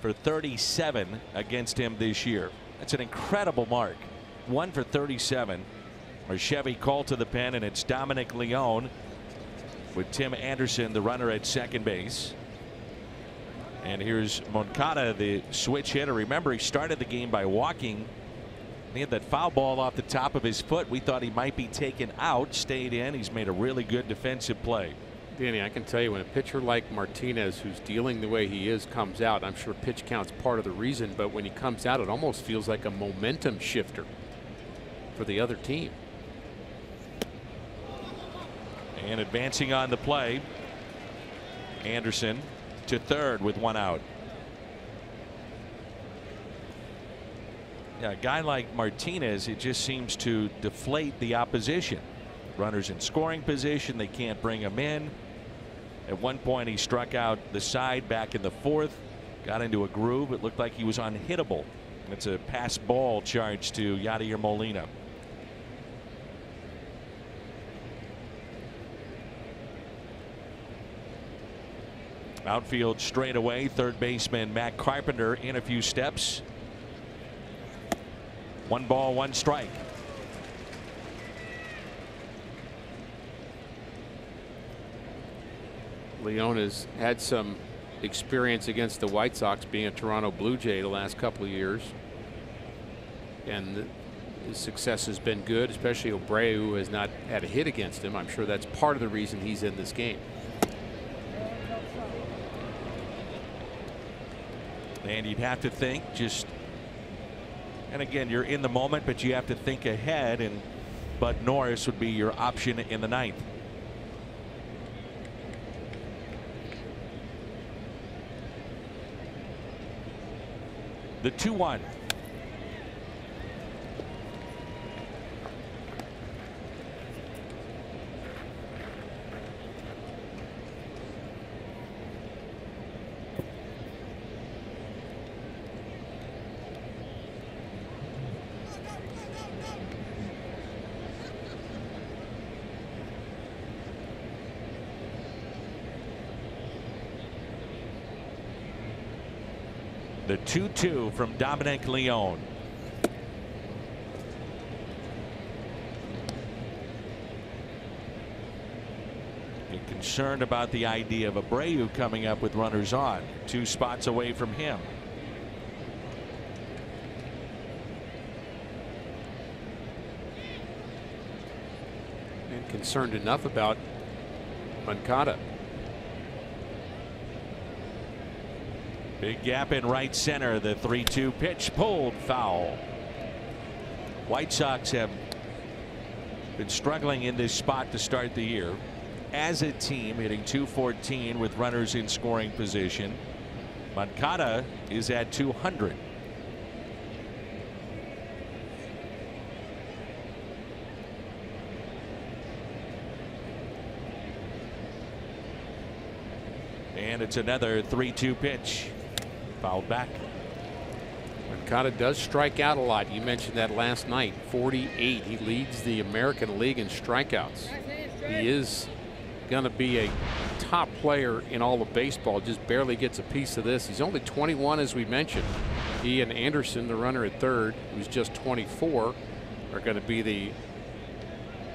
for 37 against him this year. That's an incredible mark. 1 for 37. Our Chevy called to the pen, and it's Dominic Leone with Tim Anderson, the runner, at second base. And here's Moncada, the switch hitter. Remember, he started the game by walking. He had that foul ball off the top of his foot. We thought he might be taken out, stayed in. He's made a really good defensive play. Danny, I can tell you, when a pitcher like Martinez, who's dealing the way he is, comes out, I'm sure pitch count's part of the reason, but when he comes out, it almost feels like a momentum shifter for the other team. And advancing on the play, Anderson to third with 1 out. Yeah, a guy like Martinez, it just seems to deflate the opposition. Runners in scoring position, they can't bring him in. At one point, he struck out the side back in the 4th, got into a groove. It looked like he was unhittable. It's a pass ball charge to Yadier Molina. Outfield straight away, third baseman Matt Carpenter in a few steps. 1 ball, 1 strike. Leone has had some experience against the White Sox, being a Toronto Blue Jay the last couple of years, and his success has been good, especially Abreu has not had a hit against him. I'm sure that's part of the reason he's in this game. And you'd have to think just, and again, you're in the moment, but you have to think ahead, and Bud Norris would be your option in the 9th. The 2-1. The 2-2 from Dominic Leone. You're concerned about the idea of Abreu coming up with runners on, 2 spots away from him. And concerned enough about Moncada. Big gap in right center. The 3-2 pitch pulled foul. White Sox have been struggling in this spot to start the year as a team, hitting .214 with runners in scoring position. Moncada is at .200. And it's another 3-2 pitch. Fouled back. Moncada does strike out a lot. You mentioned that last night. 48. He leads the American League in strikeouts. He is going to be a top player in all of baseball. Just barely gets a piece of this. He's only 21, as we mentioned. He and Anderson, the runner at third, who's just 24, are going to be the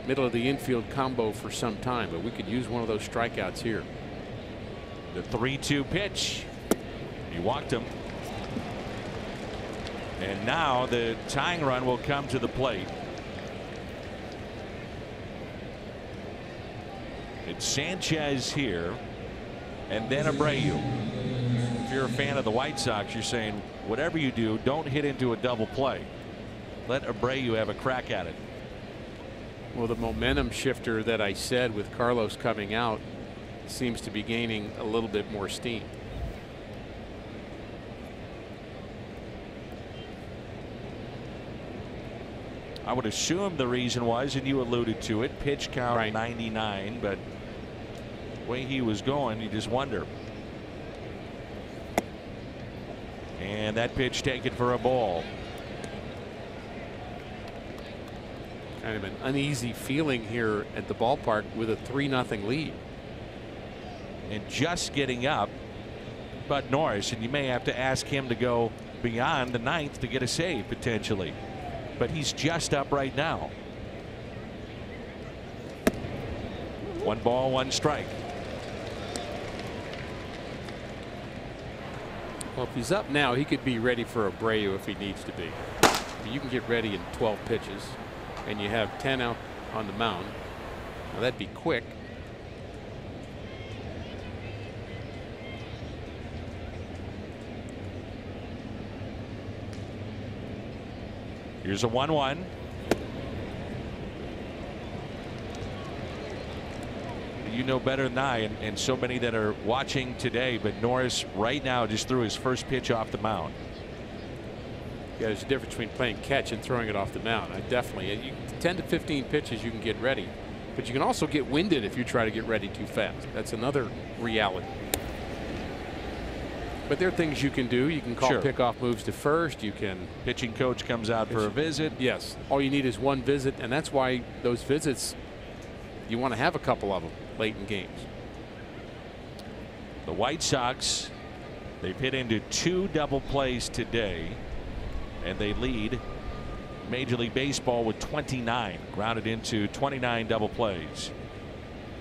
middle of the infield combo for some time. But we could use one of those strikeouts here. The 3-2 pitch. He walked him. And now the tying run will come to the plate. It's Sanchez here, and then Abreu. If you're a fan of the White Sox, you're saying, whatever you do, don't hit into a double play. Let Abreu have a crack at it. Well, the momentum shifter that I said with Carlos coming out seems to be gaining a little bit more steam. I would assume the reason was, and you alluded to it, pitch count right. 99, but the way he was going, you just wonder. And that pitch taken for a ball. Kind of an uneasy feeling here at the ballpark with a 3-0 lead. and just getting up Bud Norris, and you may have to ask him to go beyond the 9th to get a save potentially, but he's just up right now. 1 ball, 1 strike. Well, if he's up now, he could be ready for Abreu if he needs to be. You can get ready in 12 pitches, and you have 10 out on the mound. Now that'd be quick. Here's a 1-1. You know better than I, and so many that are watching today, but Norris right now just threw his first pitch off the mound. Yeah, there's a difference between playing catch and throwing it off the mound. I definitely, 10 to 15 pitches you can get ready, but you can also get winded if you try to get ready too fast. That's another reality. But there are things you can do. You can call pickoff moves to first. You can. Pitching coach comes out for a visit. Yes. All you need is 1 visit, and that's why those visits, you want to have a couple of them late in games. The White Sox, they've hit into 2 double plays today, and they lead Major League Baseball with 29, grounded into 29 double plays.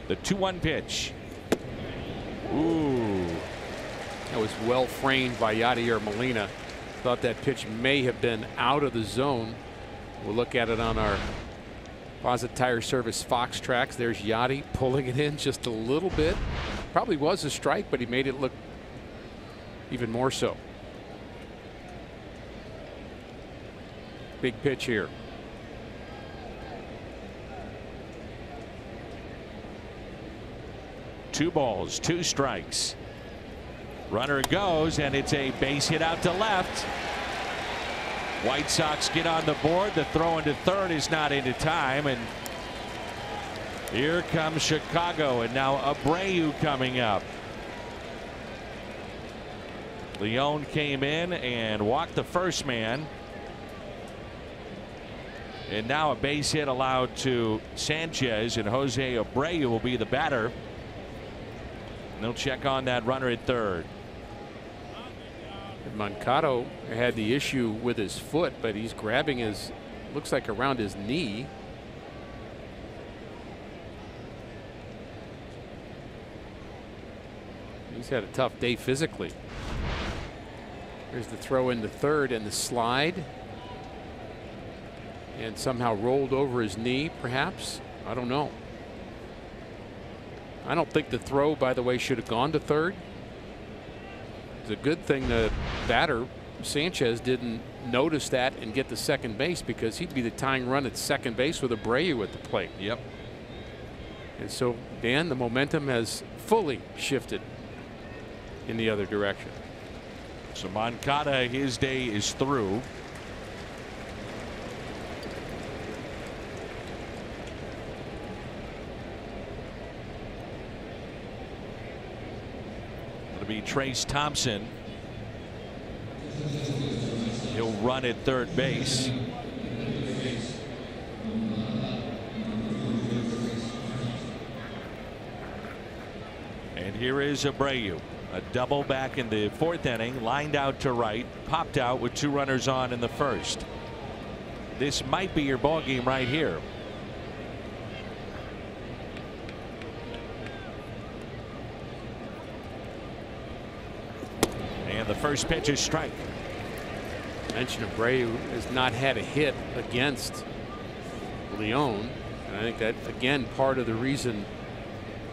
The 2-1 pitch. Ooh. That was well framed by Yadier Molina. Thought that pitch may have been out of the zone. We'll look at it on our Facet Tire Service Fox tracks. There's Yadi pulling it in just a little bit. Probably was a strike, but he made it look even more so. Big pitch here. Two balls, 2 strikes. Runner goes, and it's a base hit out to left. White Sox get on the board. The throw into third is not into time, and here comes Chicago, and now Abreu coming up. Leon came in and walked the first man, and now a base hit allowed to Sanchez, and Jose Abreu will be the batter. And they'll check on that runner at third. Moncada had the issue with his foot, but he's grabbing his, looks like around his knee. He's had a tough day physically. There's the throw into third and the slide, and somehow rolled over his knee, perhaps. I don't know. I don't think the throw, by the way, should have gone to third. It's a good thing the batter, Sanchez, didn't notice that and get to second base, because he'd be the tying run at second base with Abreu at the plate. Yep. And so, Dan, the momentum has fully shifted in the other direction. So Moncada, his day is through. It'll be Trace Thompson. He'll run at third base. And here is Abreu. A double back in the 4th inning, lined out to right, popped out with 2 runners on in the first. This might be your ball game right here. And the first pitch is strike. I mentioned Abreu has not had a hit against Leon, and I think that, again, part of the reason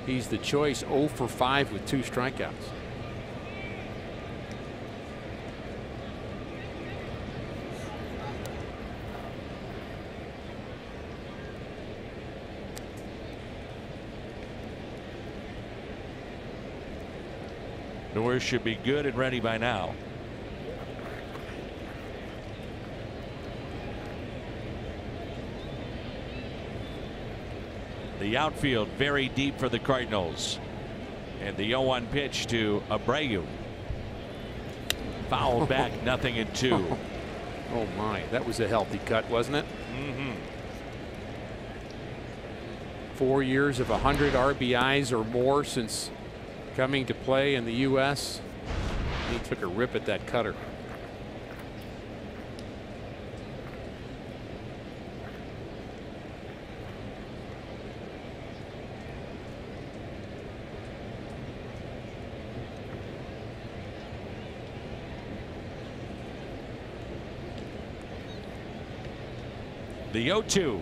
he's the choice. 0 for 5 with 2 strikeouts. Norris should be good and ready by now. The outfield very deep for the Cardinals. And the 0-1 pitch to Abreu. Fouled back, 0-2. Oh my, that was a healthy cut, wasn't it? Mm-hmm. 4 years of 100 RBIs or more since coming to play in the U.S. He took a rip at that cutter. The 0-2.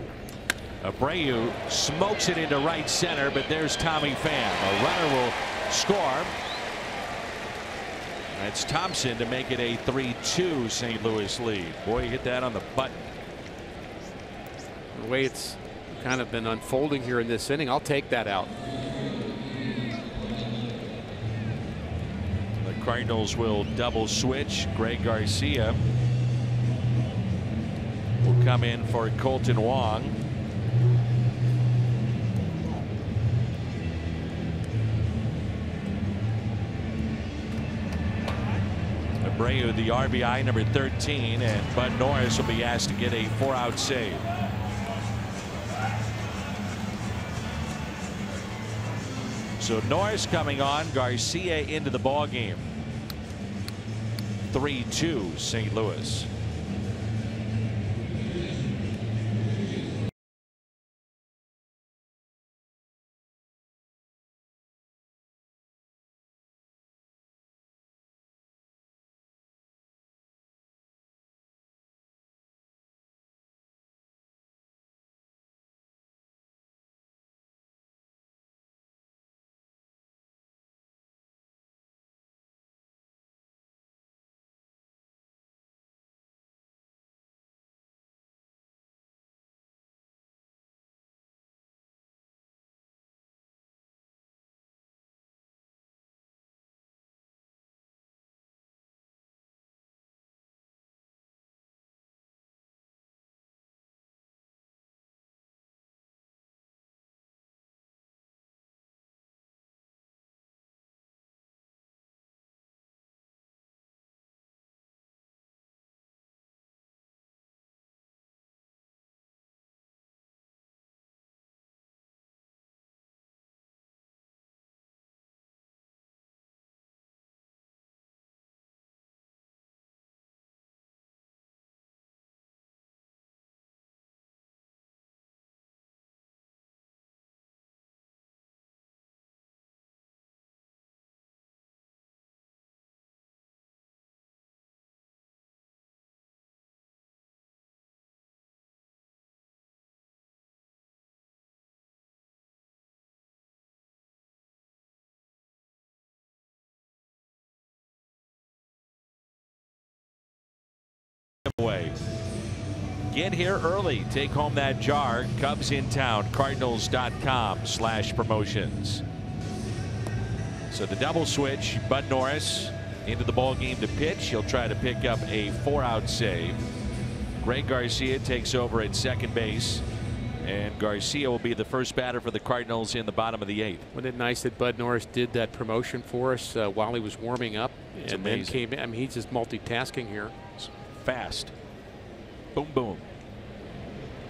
Abreu smokes it into right center, but there's Tommy Pham. A runner will score. That's Thompson to make it a 3-2 St. Louis lead. Boy, you hit that on the button. The way it's kind of been unfolding here in this inning, I'll take that out. The Cardinals will double switch. Greg Garcia will come in for Colton Wong. Abreu, the RBI number 13, and Bud Norris will be asked to get a 4-out save. So Norris coming on, Garcia into the ball game. 3-2 St. Louis. Away. Get here early. Take home that jar. Cubs in town. Cardinals.com/promotions. So the double switch. Bud Norris into the ball game to pitch. He'll try to pick up a 4-out save. Greg Garcia takes over at second base. And Garcia will be the first batter for the Cardinals in the bottom of the 8th. Wasn't it nice that Bud Norris did that promotion for us while he was warming up? It's and amazing. Then came in. I mean, he's just multitasking here. Fast. Boom, boom.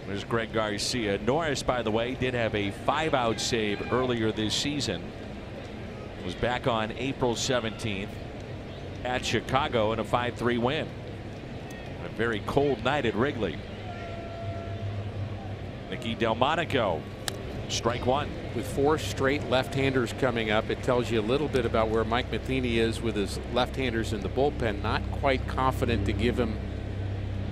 There's Greg Garcia. Norris, by the way, did have a 5-out save earlier this season. Was back on April 17th at Chicago in a 5-3 win. A very cold night at Wrigley. Nicky Delmonico, strike one. With 4 straight left-handers coming up, it tells you a little bit about where Mike Matheny is with his left-handers in the bullpen. Not quite confident to give him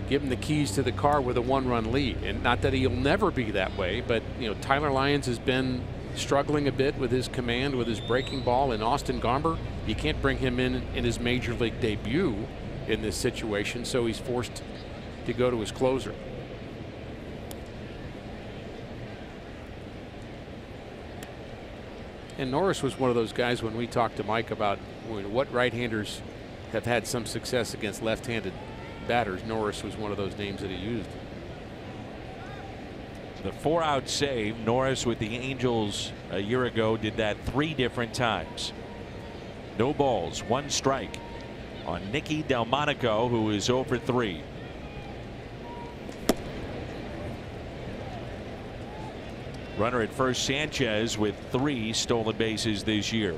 the keys to the car with a 1-run lead. And not that he'll never be that way, but you know, Tyler Lyons has been struggling a bit with his command, with his breaking ball. And Austin Gomber, you can't bring him in his major league debut in this situation, so he's forced to go to his closer. And Norris was one of those guys when we talked to Mike about what right-handers have had some success against left-handed batters. Norris was one of those names that he used. The 4-out save. Norris with the Angels a year ago did that 3 different times. No balls, 1 strike on Nicky Delmonico, who is 0 for 3. Runner at first, Sanchez with 3 stolen bases this year.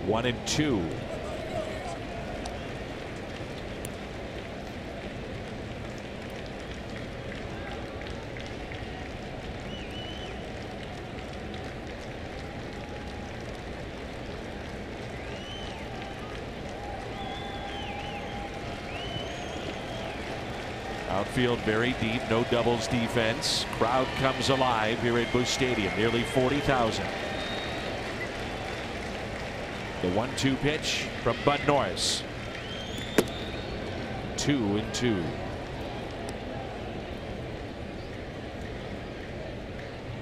1-2. Outfield very deep, no doubles defense. Crowd comes alive here at Busch Stadium, nearly 40,000. The 1-2 pitch from Bud Norris. 2-2.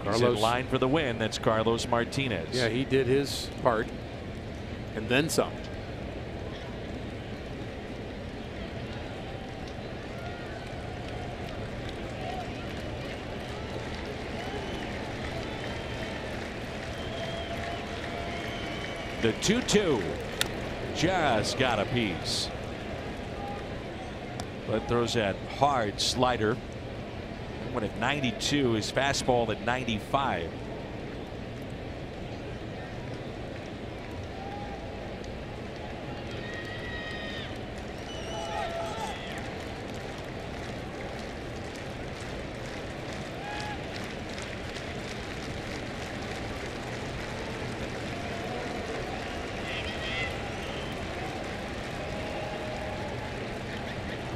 Carlos in line for the win. That's Carlos Martinez. Yeah, he did his part and then some. The 2-2 just got a piece. But throws that hard slider. Went at 92, his fastball at 95.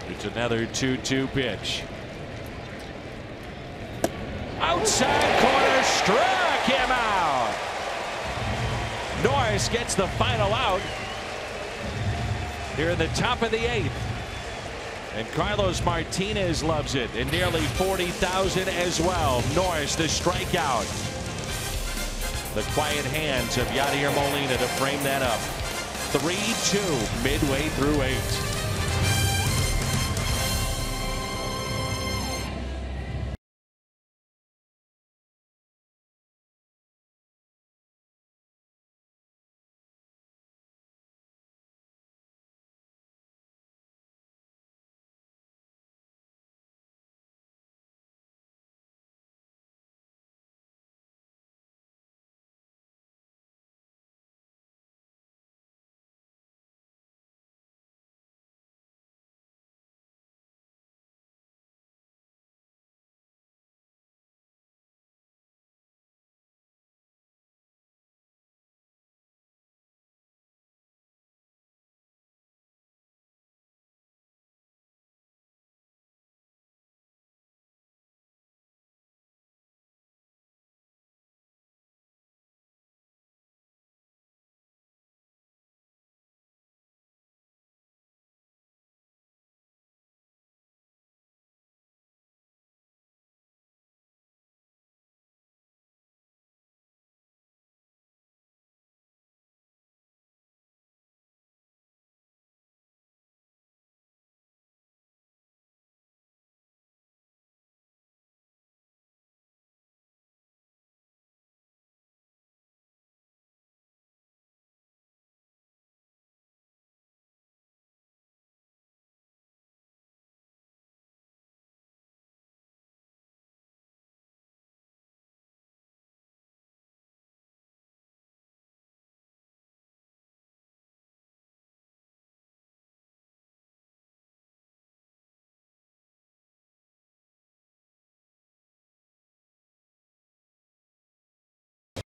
It's another 2-2 pitch. Outside corner, struck him out. Norris gets the final out here in the top of the 8th. And Carlos Martinez loves it in nearly 40,000 as well. Norris the strikeout. The quiet hands of Yadier Molina to frame that up. 3-2 midway through 8.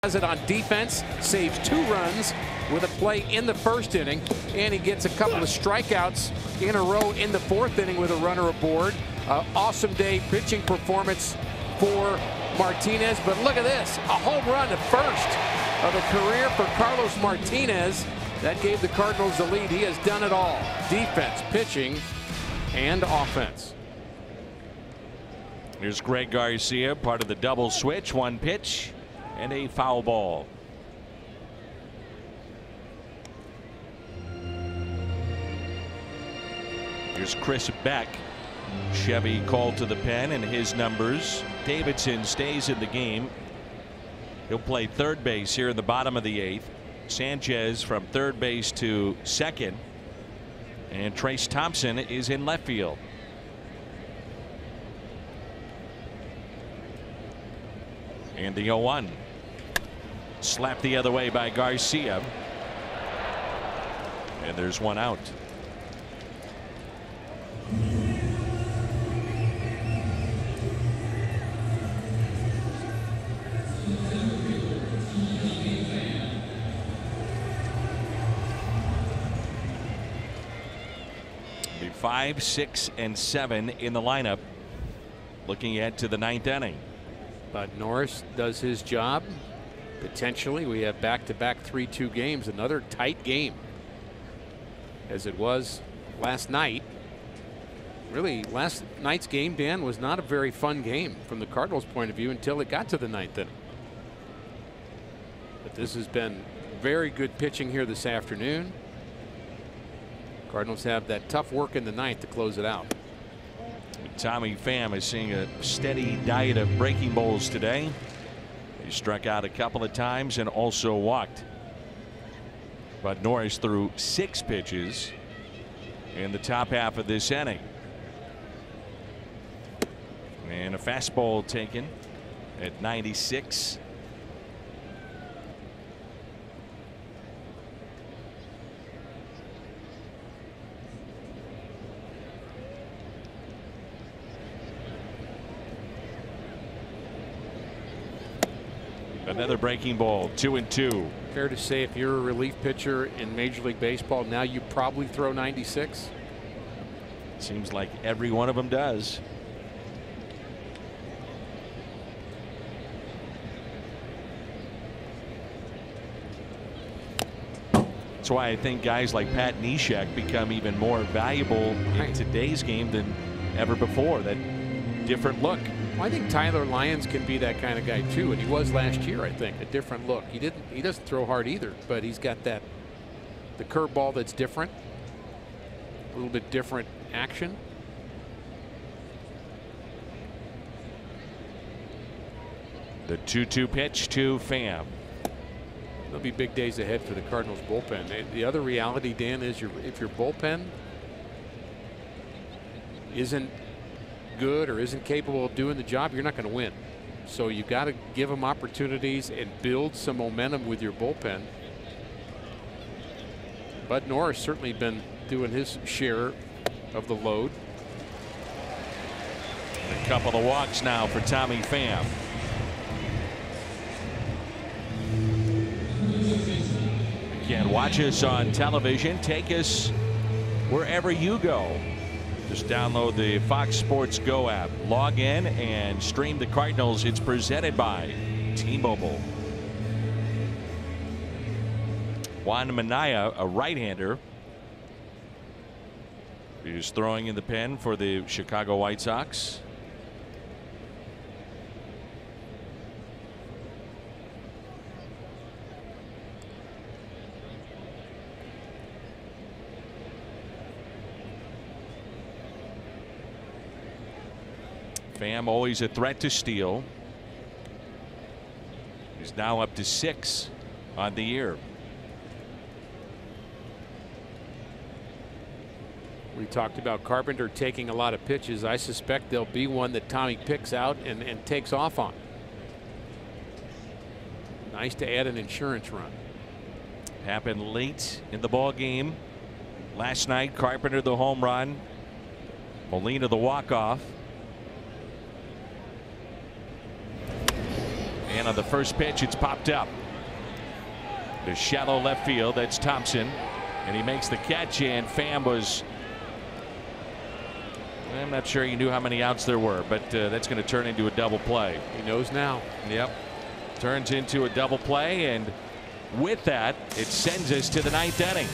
Does it on defense, saves 2 runs with a play in the 1st inning, and he gets a couple of strikeouts in a row in the 4th inning with a runner aboard. Awesome day pitching performance for Martinez, but look at this, a home run, the 1st of the career for Carlos Martinez. That gave the Cardinals the lead. He has done it all, defense, pitching, and offense. Here's Greg Garcia, part of the double switch. 1 pitch and a foul ball. Here's Chris Beck. Chevy called to the pen and his numbers. Davidson stays in the game. He'll play 3rd base here in the bottom of the 8th. Sanchez from 3rd base to 2nd. And Trace Thompson is in left field. And the 0-1. Slapped the other way by Garcia. And there's one out. Be 5, 6, and 7 in the lineup. Looking ahead to the 9th inning. But Norris does his job. Potentially, we have back-to-back 3-2 games. Another tight game, as it was last night. Really, last night's game, Dan, was not a very fun game from the Cardinals' point of view until it got to the 9th inning. But this has been very good pitching here this afternoon. Cardinals have that tough work in the 9th to close it out. Tommy Pham is seeing a steady diet of breaking balls today. He struck out a couple of times and also walked. But Norris threw 6 pitches in the top half of this inning. And a fastball taken at 96. Another breaking ball, 2-2. Fair to say, if you're a relief pitcher in Major League Baseball now, you probably throw 96. Seems like every one of them does. That's why I think guys like Pat Neshek become even more valuable in today's game than ever before. That different look. Well, I think Tyler Lyons can be that kind of guy too, and he was last year. I think a different look. He doesn't throw hard either, but he's got the curveball that's different, a little bit different action. The 2-2 pitch to Pham. There'll be big days ahead for the Cardinals bullpen. The other reality, Dan, is if your bullpen isn't good or isn't capable of doing the job, you're not going to win. So you got to give them opportunities and build some momentum with your bullpen. Bud Norris certainly been doing his share of the load. A couple of walks now for Tommy Pham. You can watch us on television. Take us wherever you go. Just download the Fox Sports Go app, log in and stream the Cardinals. It's presented by T-Mobile. Juan Minaya, a right-hander, is throwing in the pen for the Chicago White Sox. Pham always a threat to steal. He's now up to 6 on the year. We talked about Carpenter taking a lot of pitches. I suspect there'll be one that Tommy picks out and takes off on. Nice to add an insurance run. Happened late in the ball game last night. Carpenter the home run, Molina the walk-off. And on the first pitch, it's popped up to shallow left field. That's Thompson, and he makes the catch. And Pham was, I'm not sure he knew how many outs there were, but that's going to turn into a double play. He knows now. Yep, turns into a double play, and with that, it sends us to the 9th inning.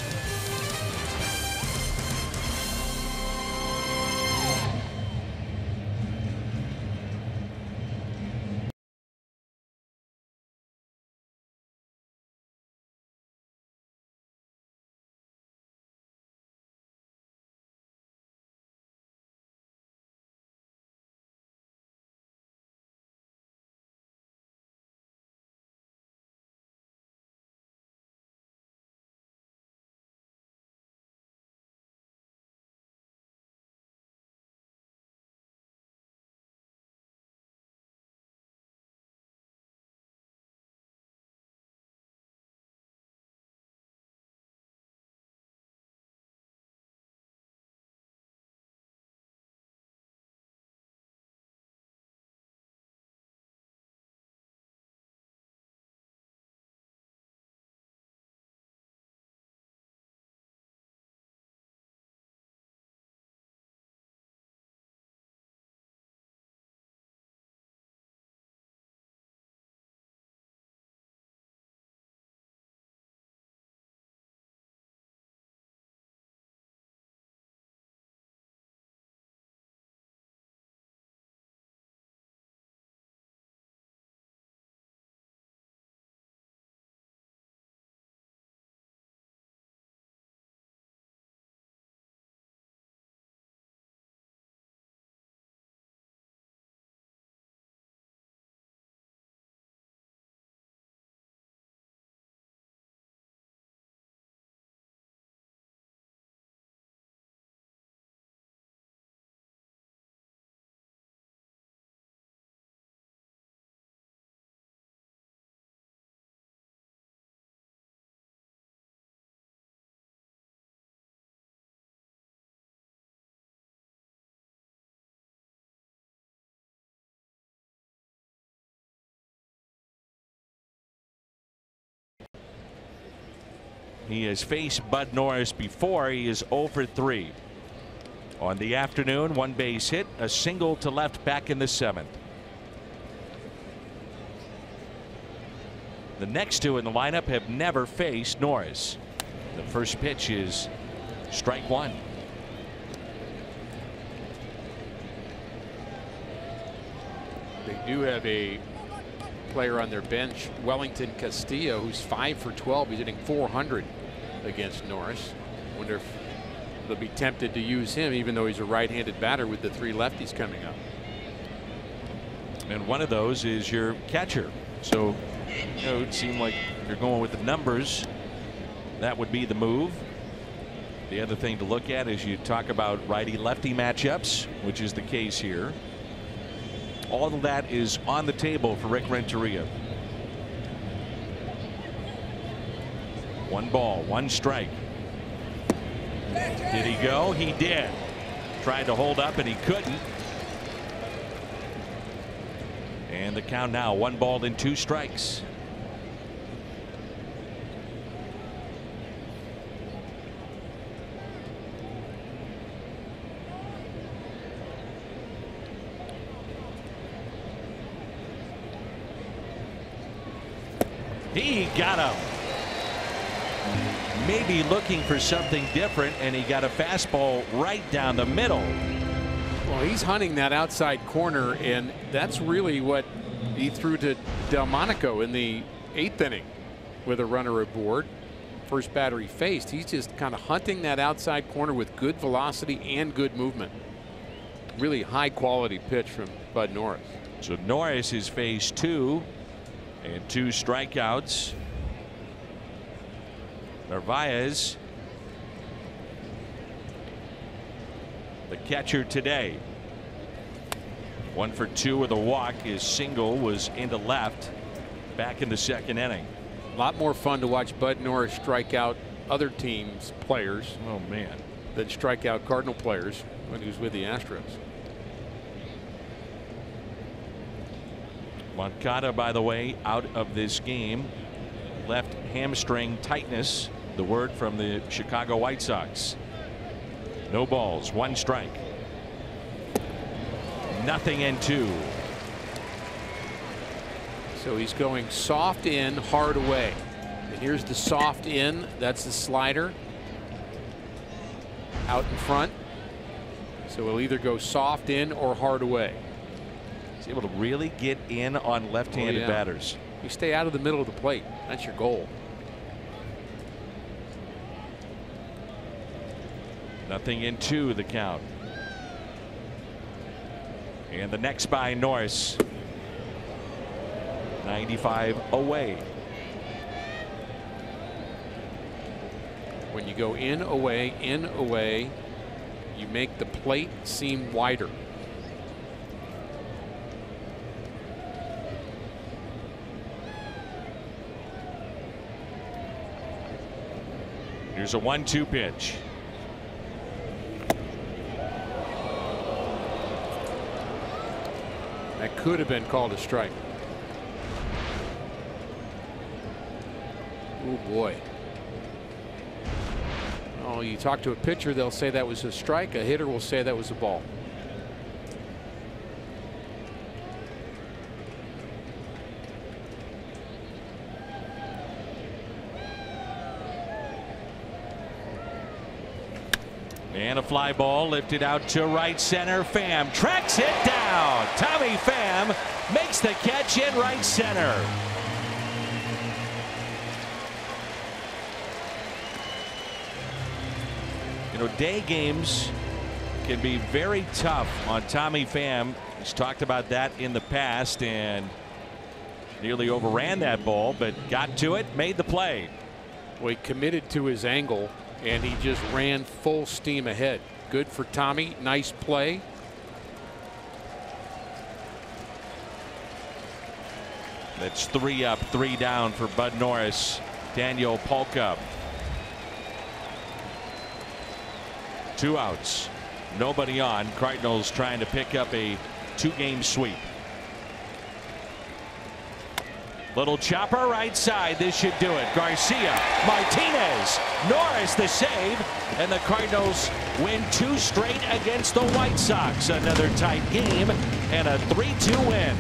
He has faced Bud Norris before. He is 0 for 3. On the afternoon, 1 base hit, a single to left back in the 7th. The next 2 in the lineup have never faced Norris. The first pitch is strike 1. They do have a player on their bench, Wellington Castillo, who's 5 for 12. He's hitting 400 against Norris. Wonder if they'll be tempted to use him, even though he's a right-handed batter with the 3 lefties coming up. And one of those is your catcher. So, you know, it would seem like you're going with the numbers. That would be the move. The other thing to look at is you talk about righty-lefty matchups, which is the case here. All of that is on the table for Rick Renteria. 1 ball, 1 strike. Did he go? He did. Tried to hold up and he couldn't. And the count now 1 ball and 2 strikes. He got him. Maybe looking for something different, and he got a fastball right down the middle. Well, he's hunting that outside corner, and that's really what he threw to Delmonico in the 8th inning with a runner aboard. First batter he faced. He's just kind of hunting that outside corner with good velocity and good movement. Really high quality pitch from Bud Norris. So Norris has faced 2 and 2 strikeouts. Narvaez, the catcher today. 1 for 2 with a walk. His single was into left back in the 2nd inning. A lot more fun to watch Bud Norris strike out other teams' players. Oh man. Than strike out Cardinal players when he was with the Astros. Moncada, by the way, out of this game. Left hamstring tightness, the word from the Chicago White Sox. No balls, 1 strike. Nothing and 2. So he's going soft in, hard away. And here's the soft in. That's the slider. Out in front. So he'll either go soft in or hard away. He's able to really get in on left-handed batters. You stay out of the middle of the plate. That's your goal. Nothing in 2 the count. And the next by Norris. 95 away. When you go in, away, you make the plate seem wider. Here's a 1-2 pitch. That could have been called a strike. Oh boy. Oh, you talk to a pitcher, they'll say that was a strike. A hitter will say that was a ball. And a fly ball lifted out to right center. Pham tracks it down. Tommy Pham makes the catch in right center. You know, day games can be very tough on Tommy Pham. He's talked about that in the past and nearly overran that ball, but got to it, made the play. Well, he committed to his angle and he just ran full steam ahead. Good for Tommy. Nice play. That's 3 up, 3 down for Bud Norris. Daniel Polka. 2 outs. Nobody on. Cardinals trying to pick up a 2-game sweep. Little chopper right side. This should do it. Garcia, Martinez, Norris the save, and the Cardinals win 2 straight against the White Sox. Another tight game and a 3-2 win.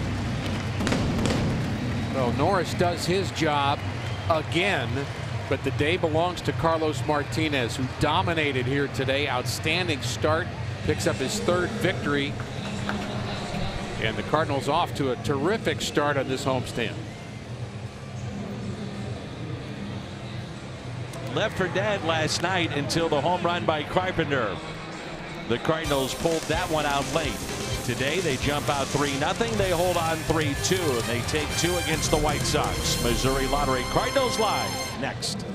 Well, Norris does his job again, but the day belongs to Carlos Martinez, who dominated here today. Outstanding start, picks up his 3rd victory, and the Cardinals off to a terrific start on this homestand. Left for dead last night until the home run by Carpenter. The Cardinals pulled that one out late. Today they jump out 3-0. They hold on 3-2, and they take 2 against the White Sox. Missouri Lottery Cardinals live next.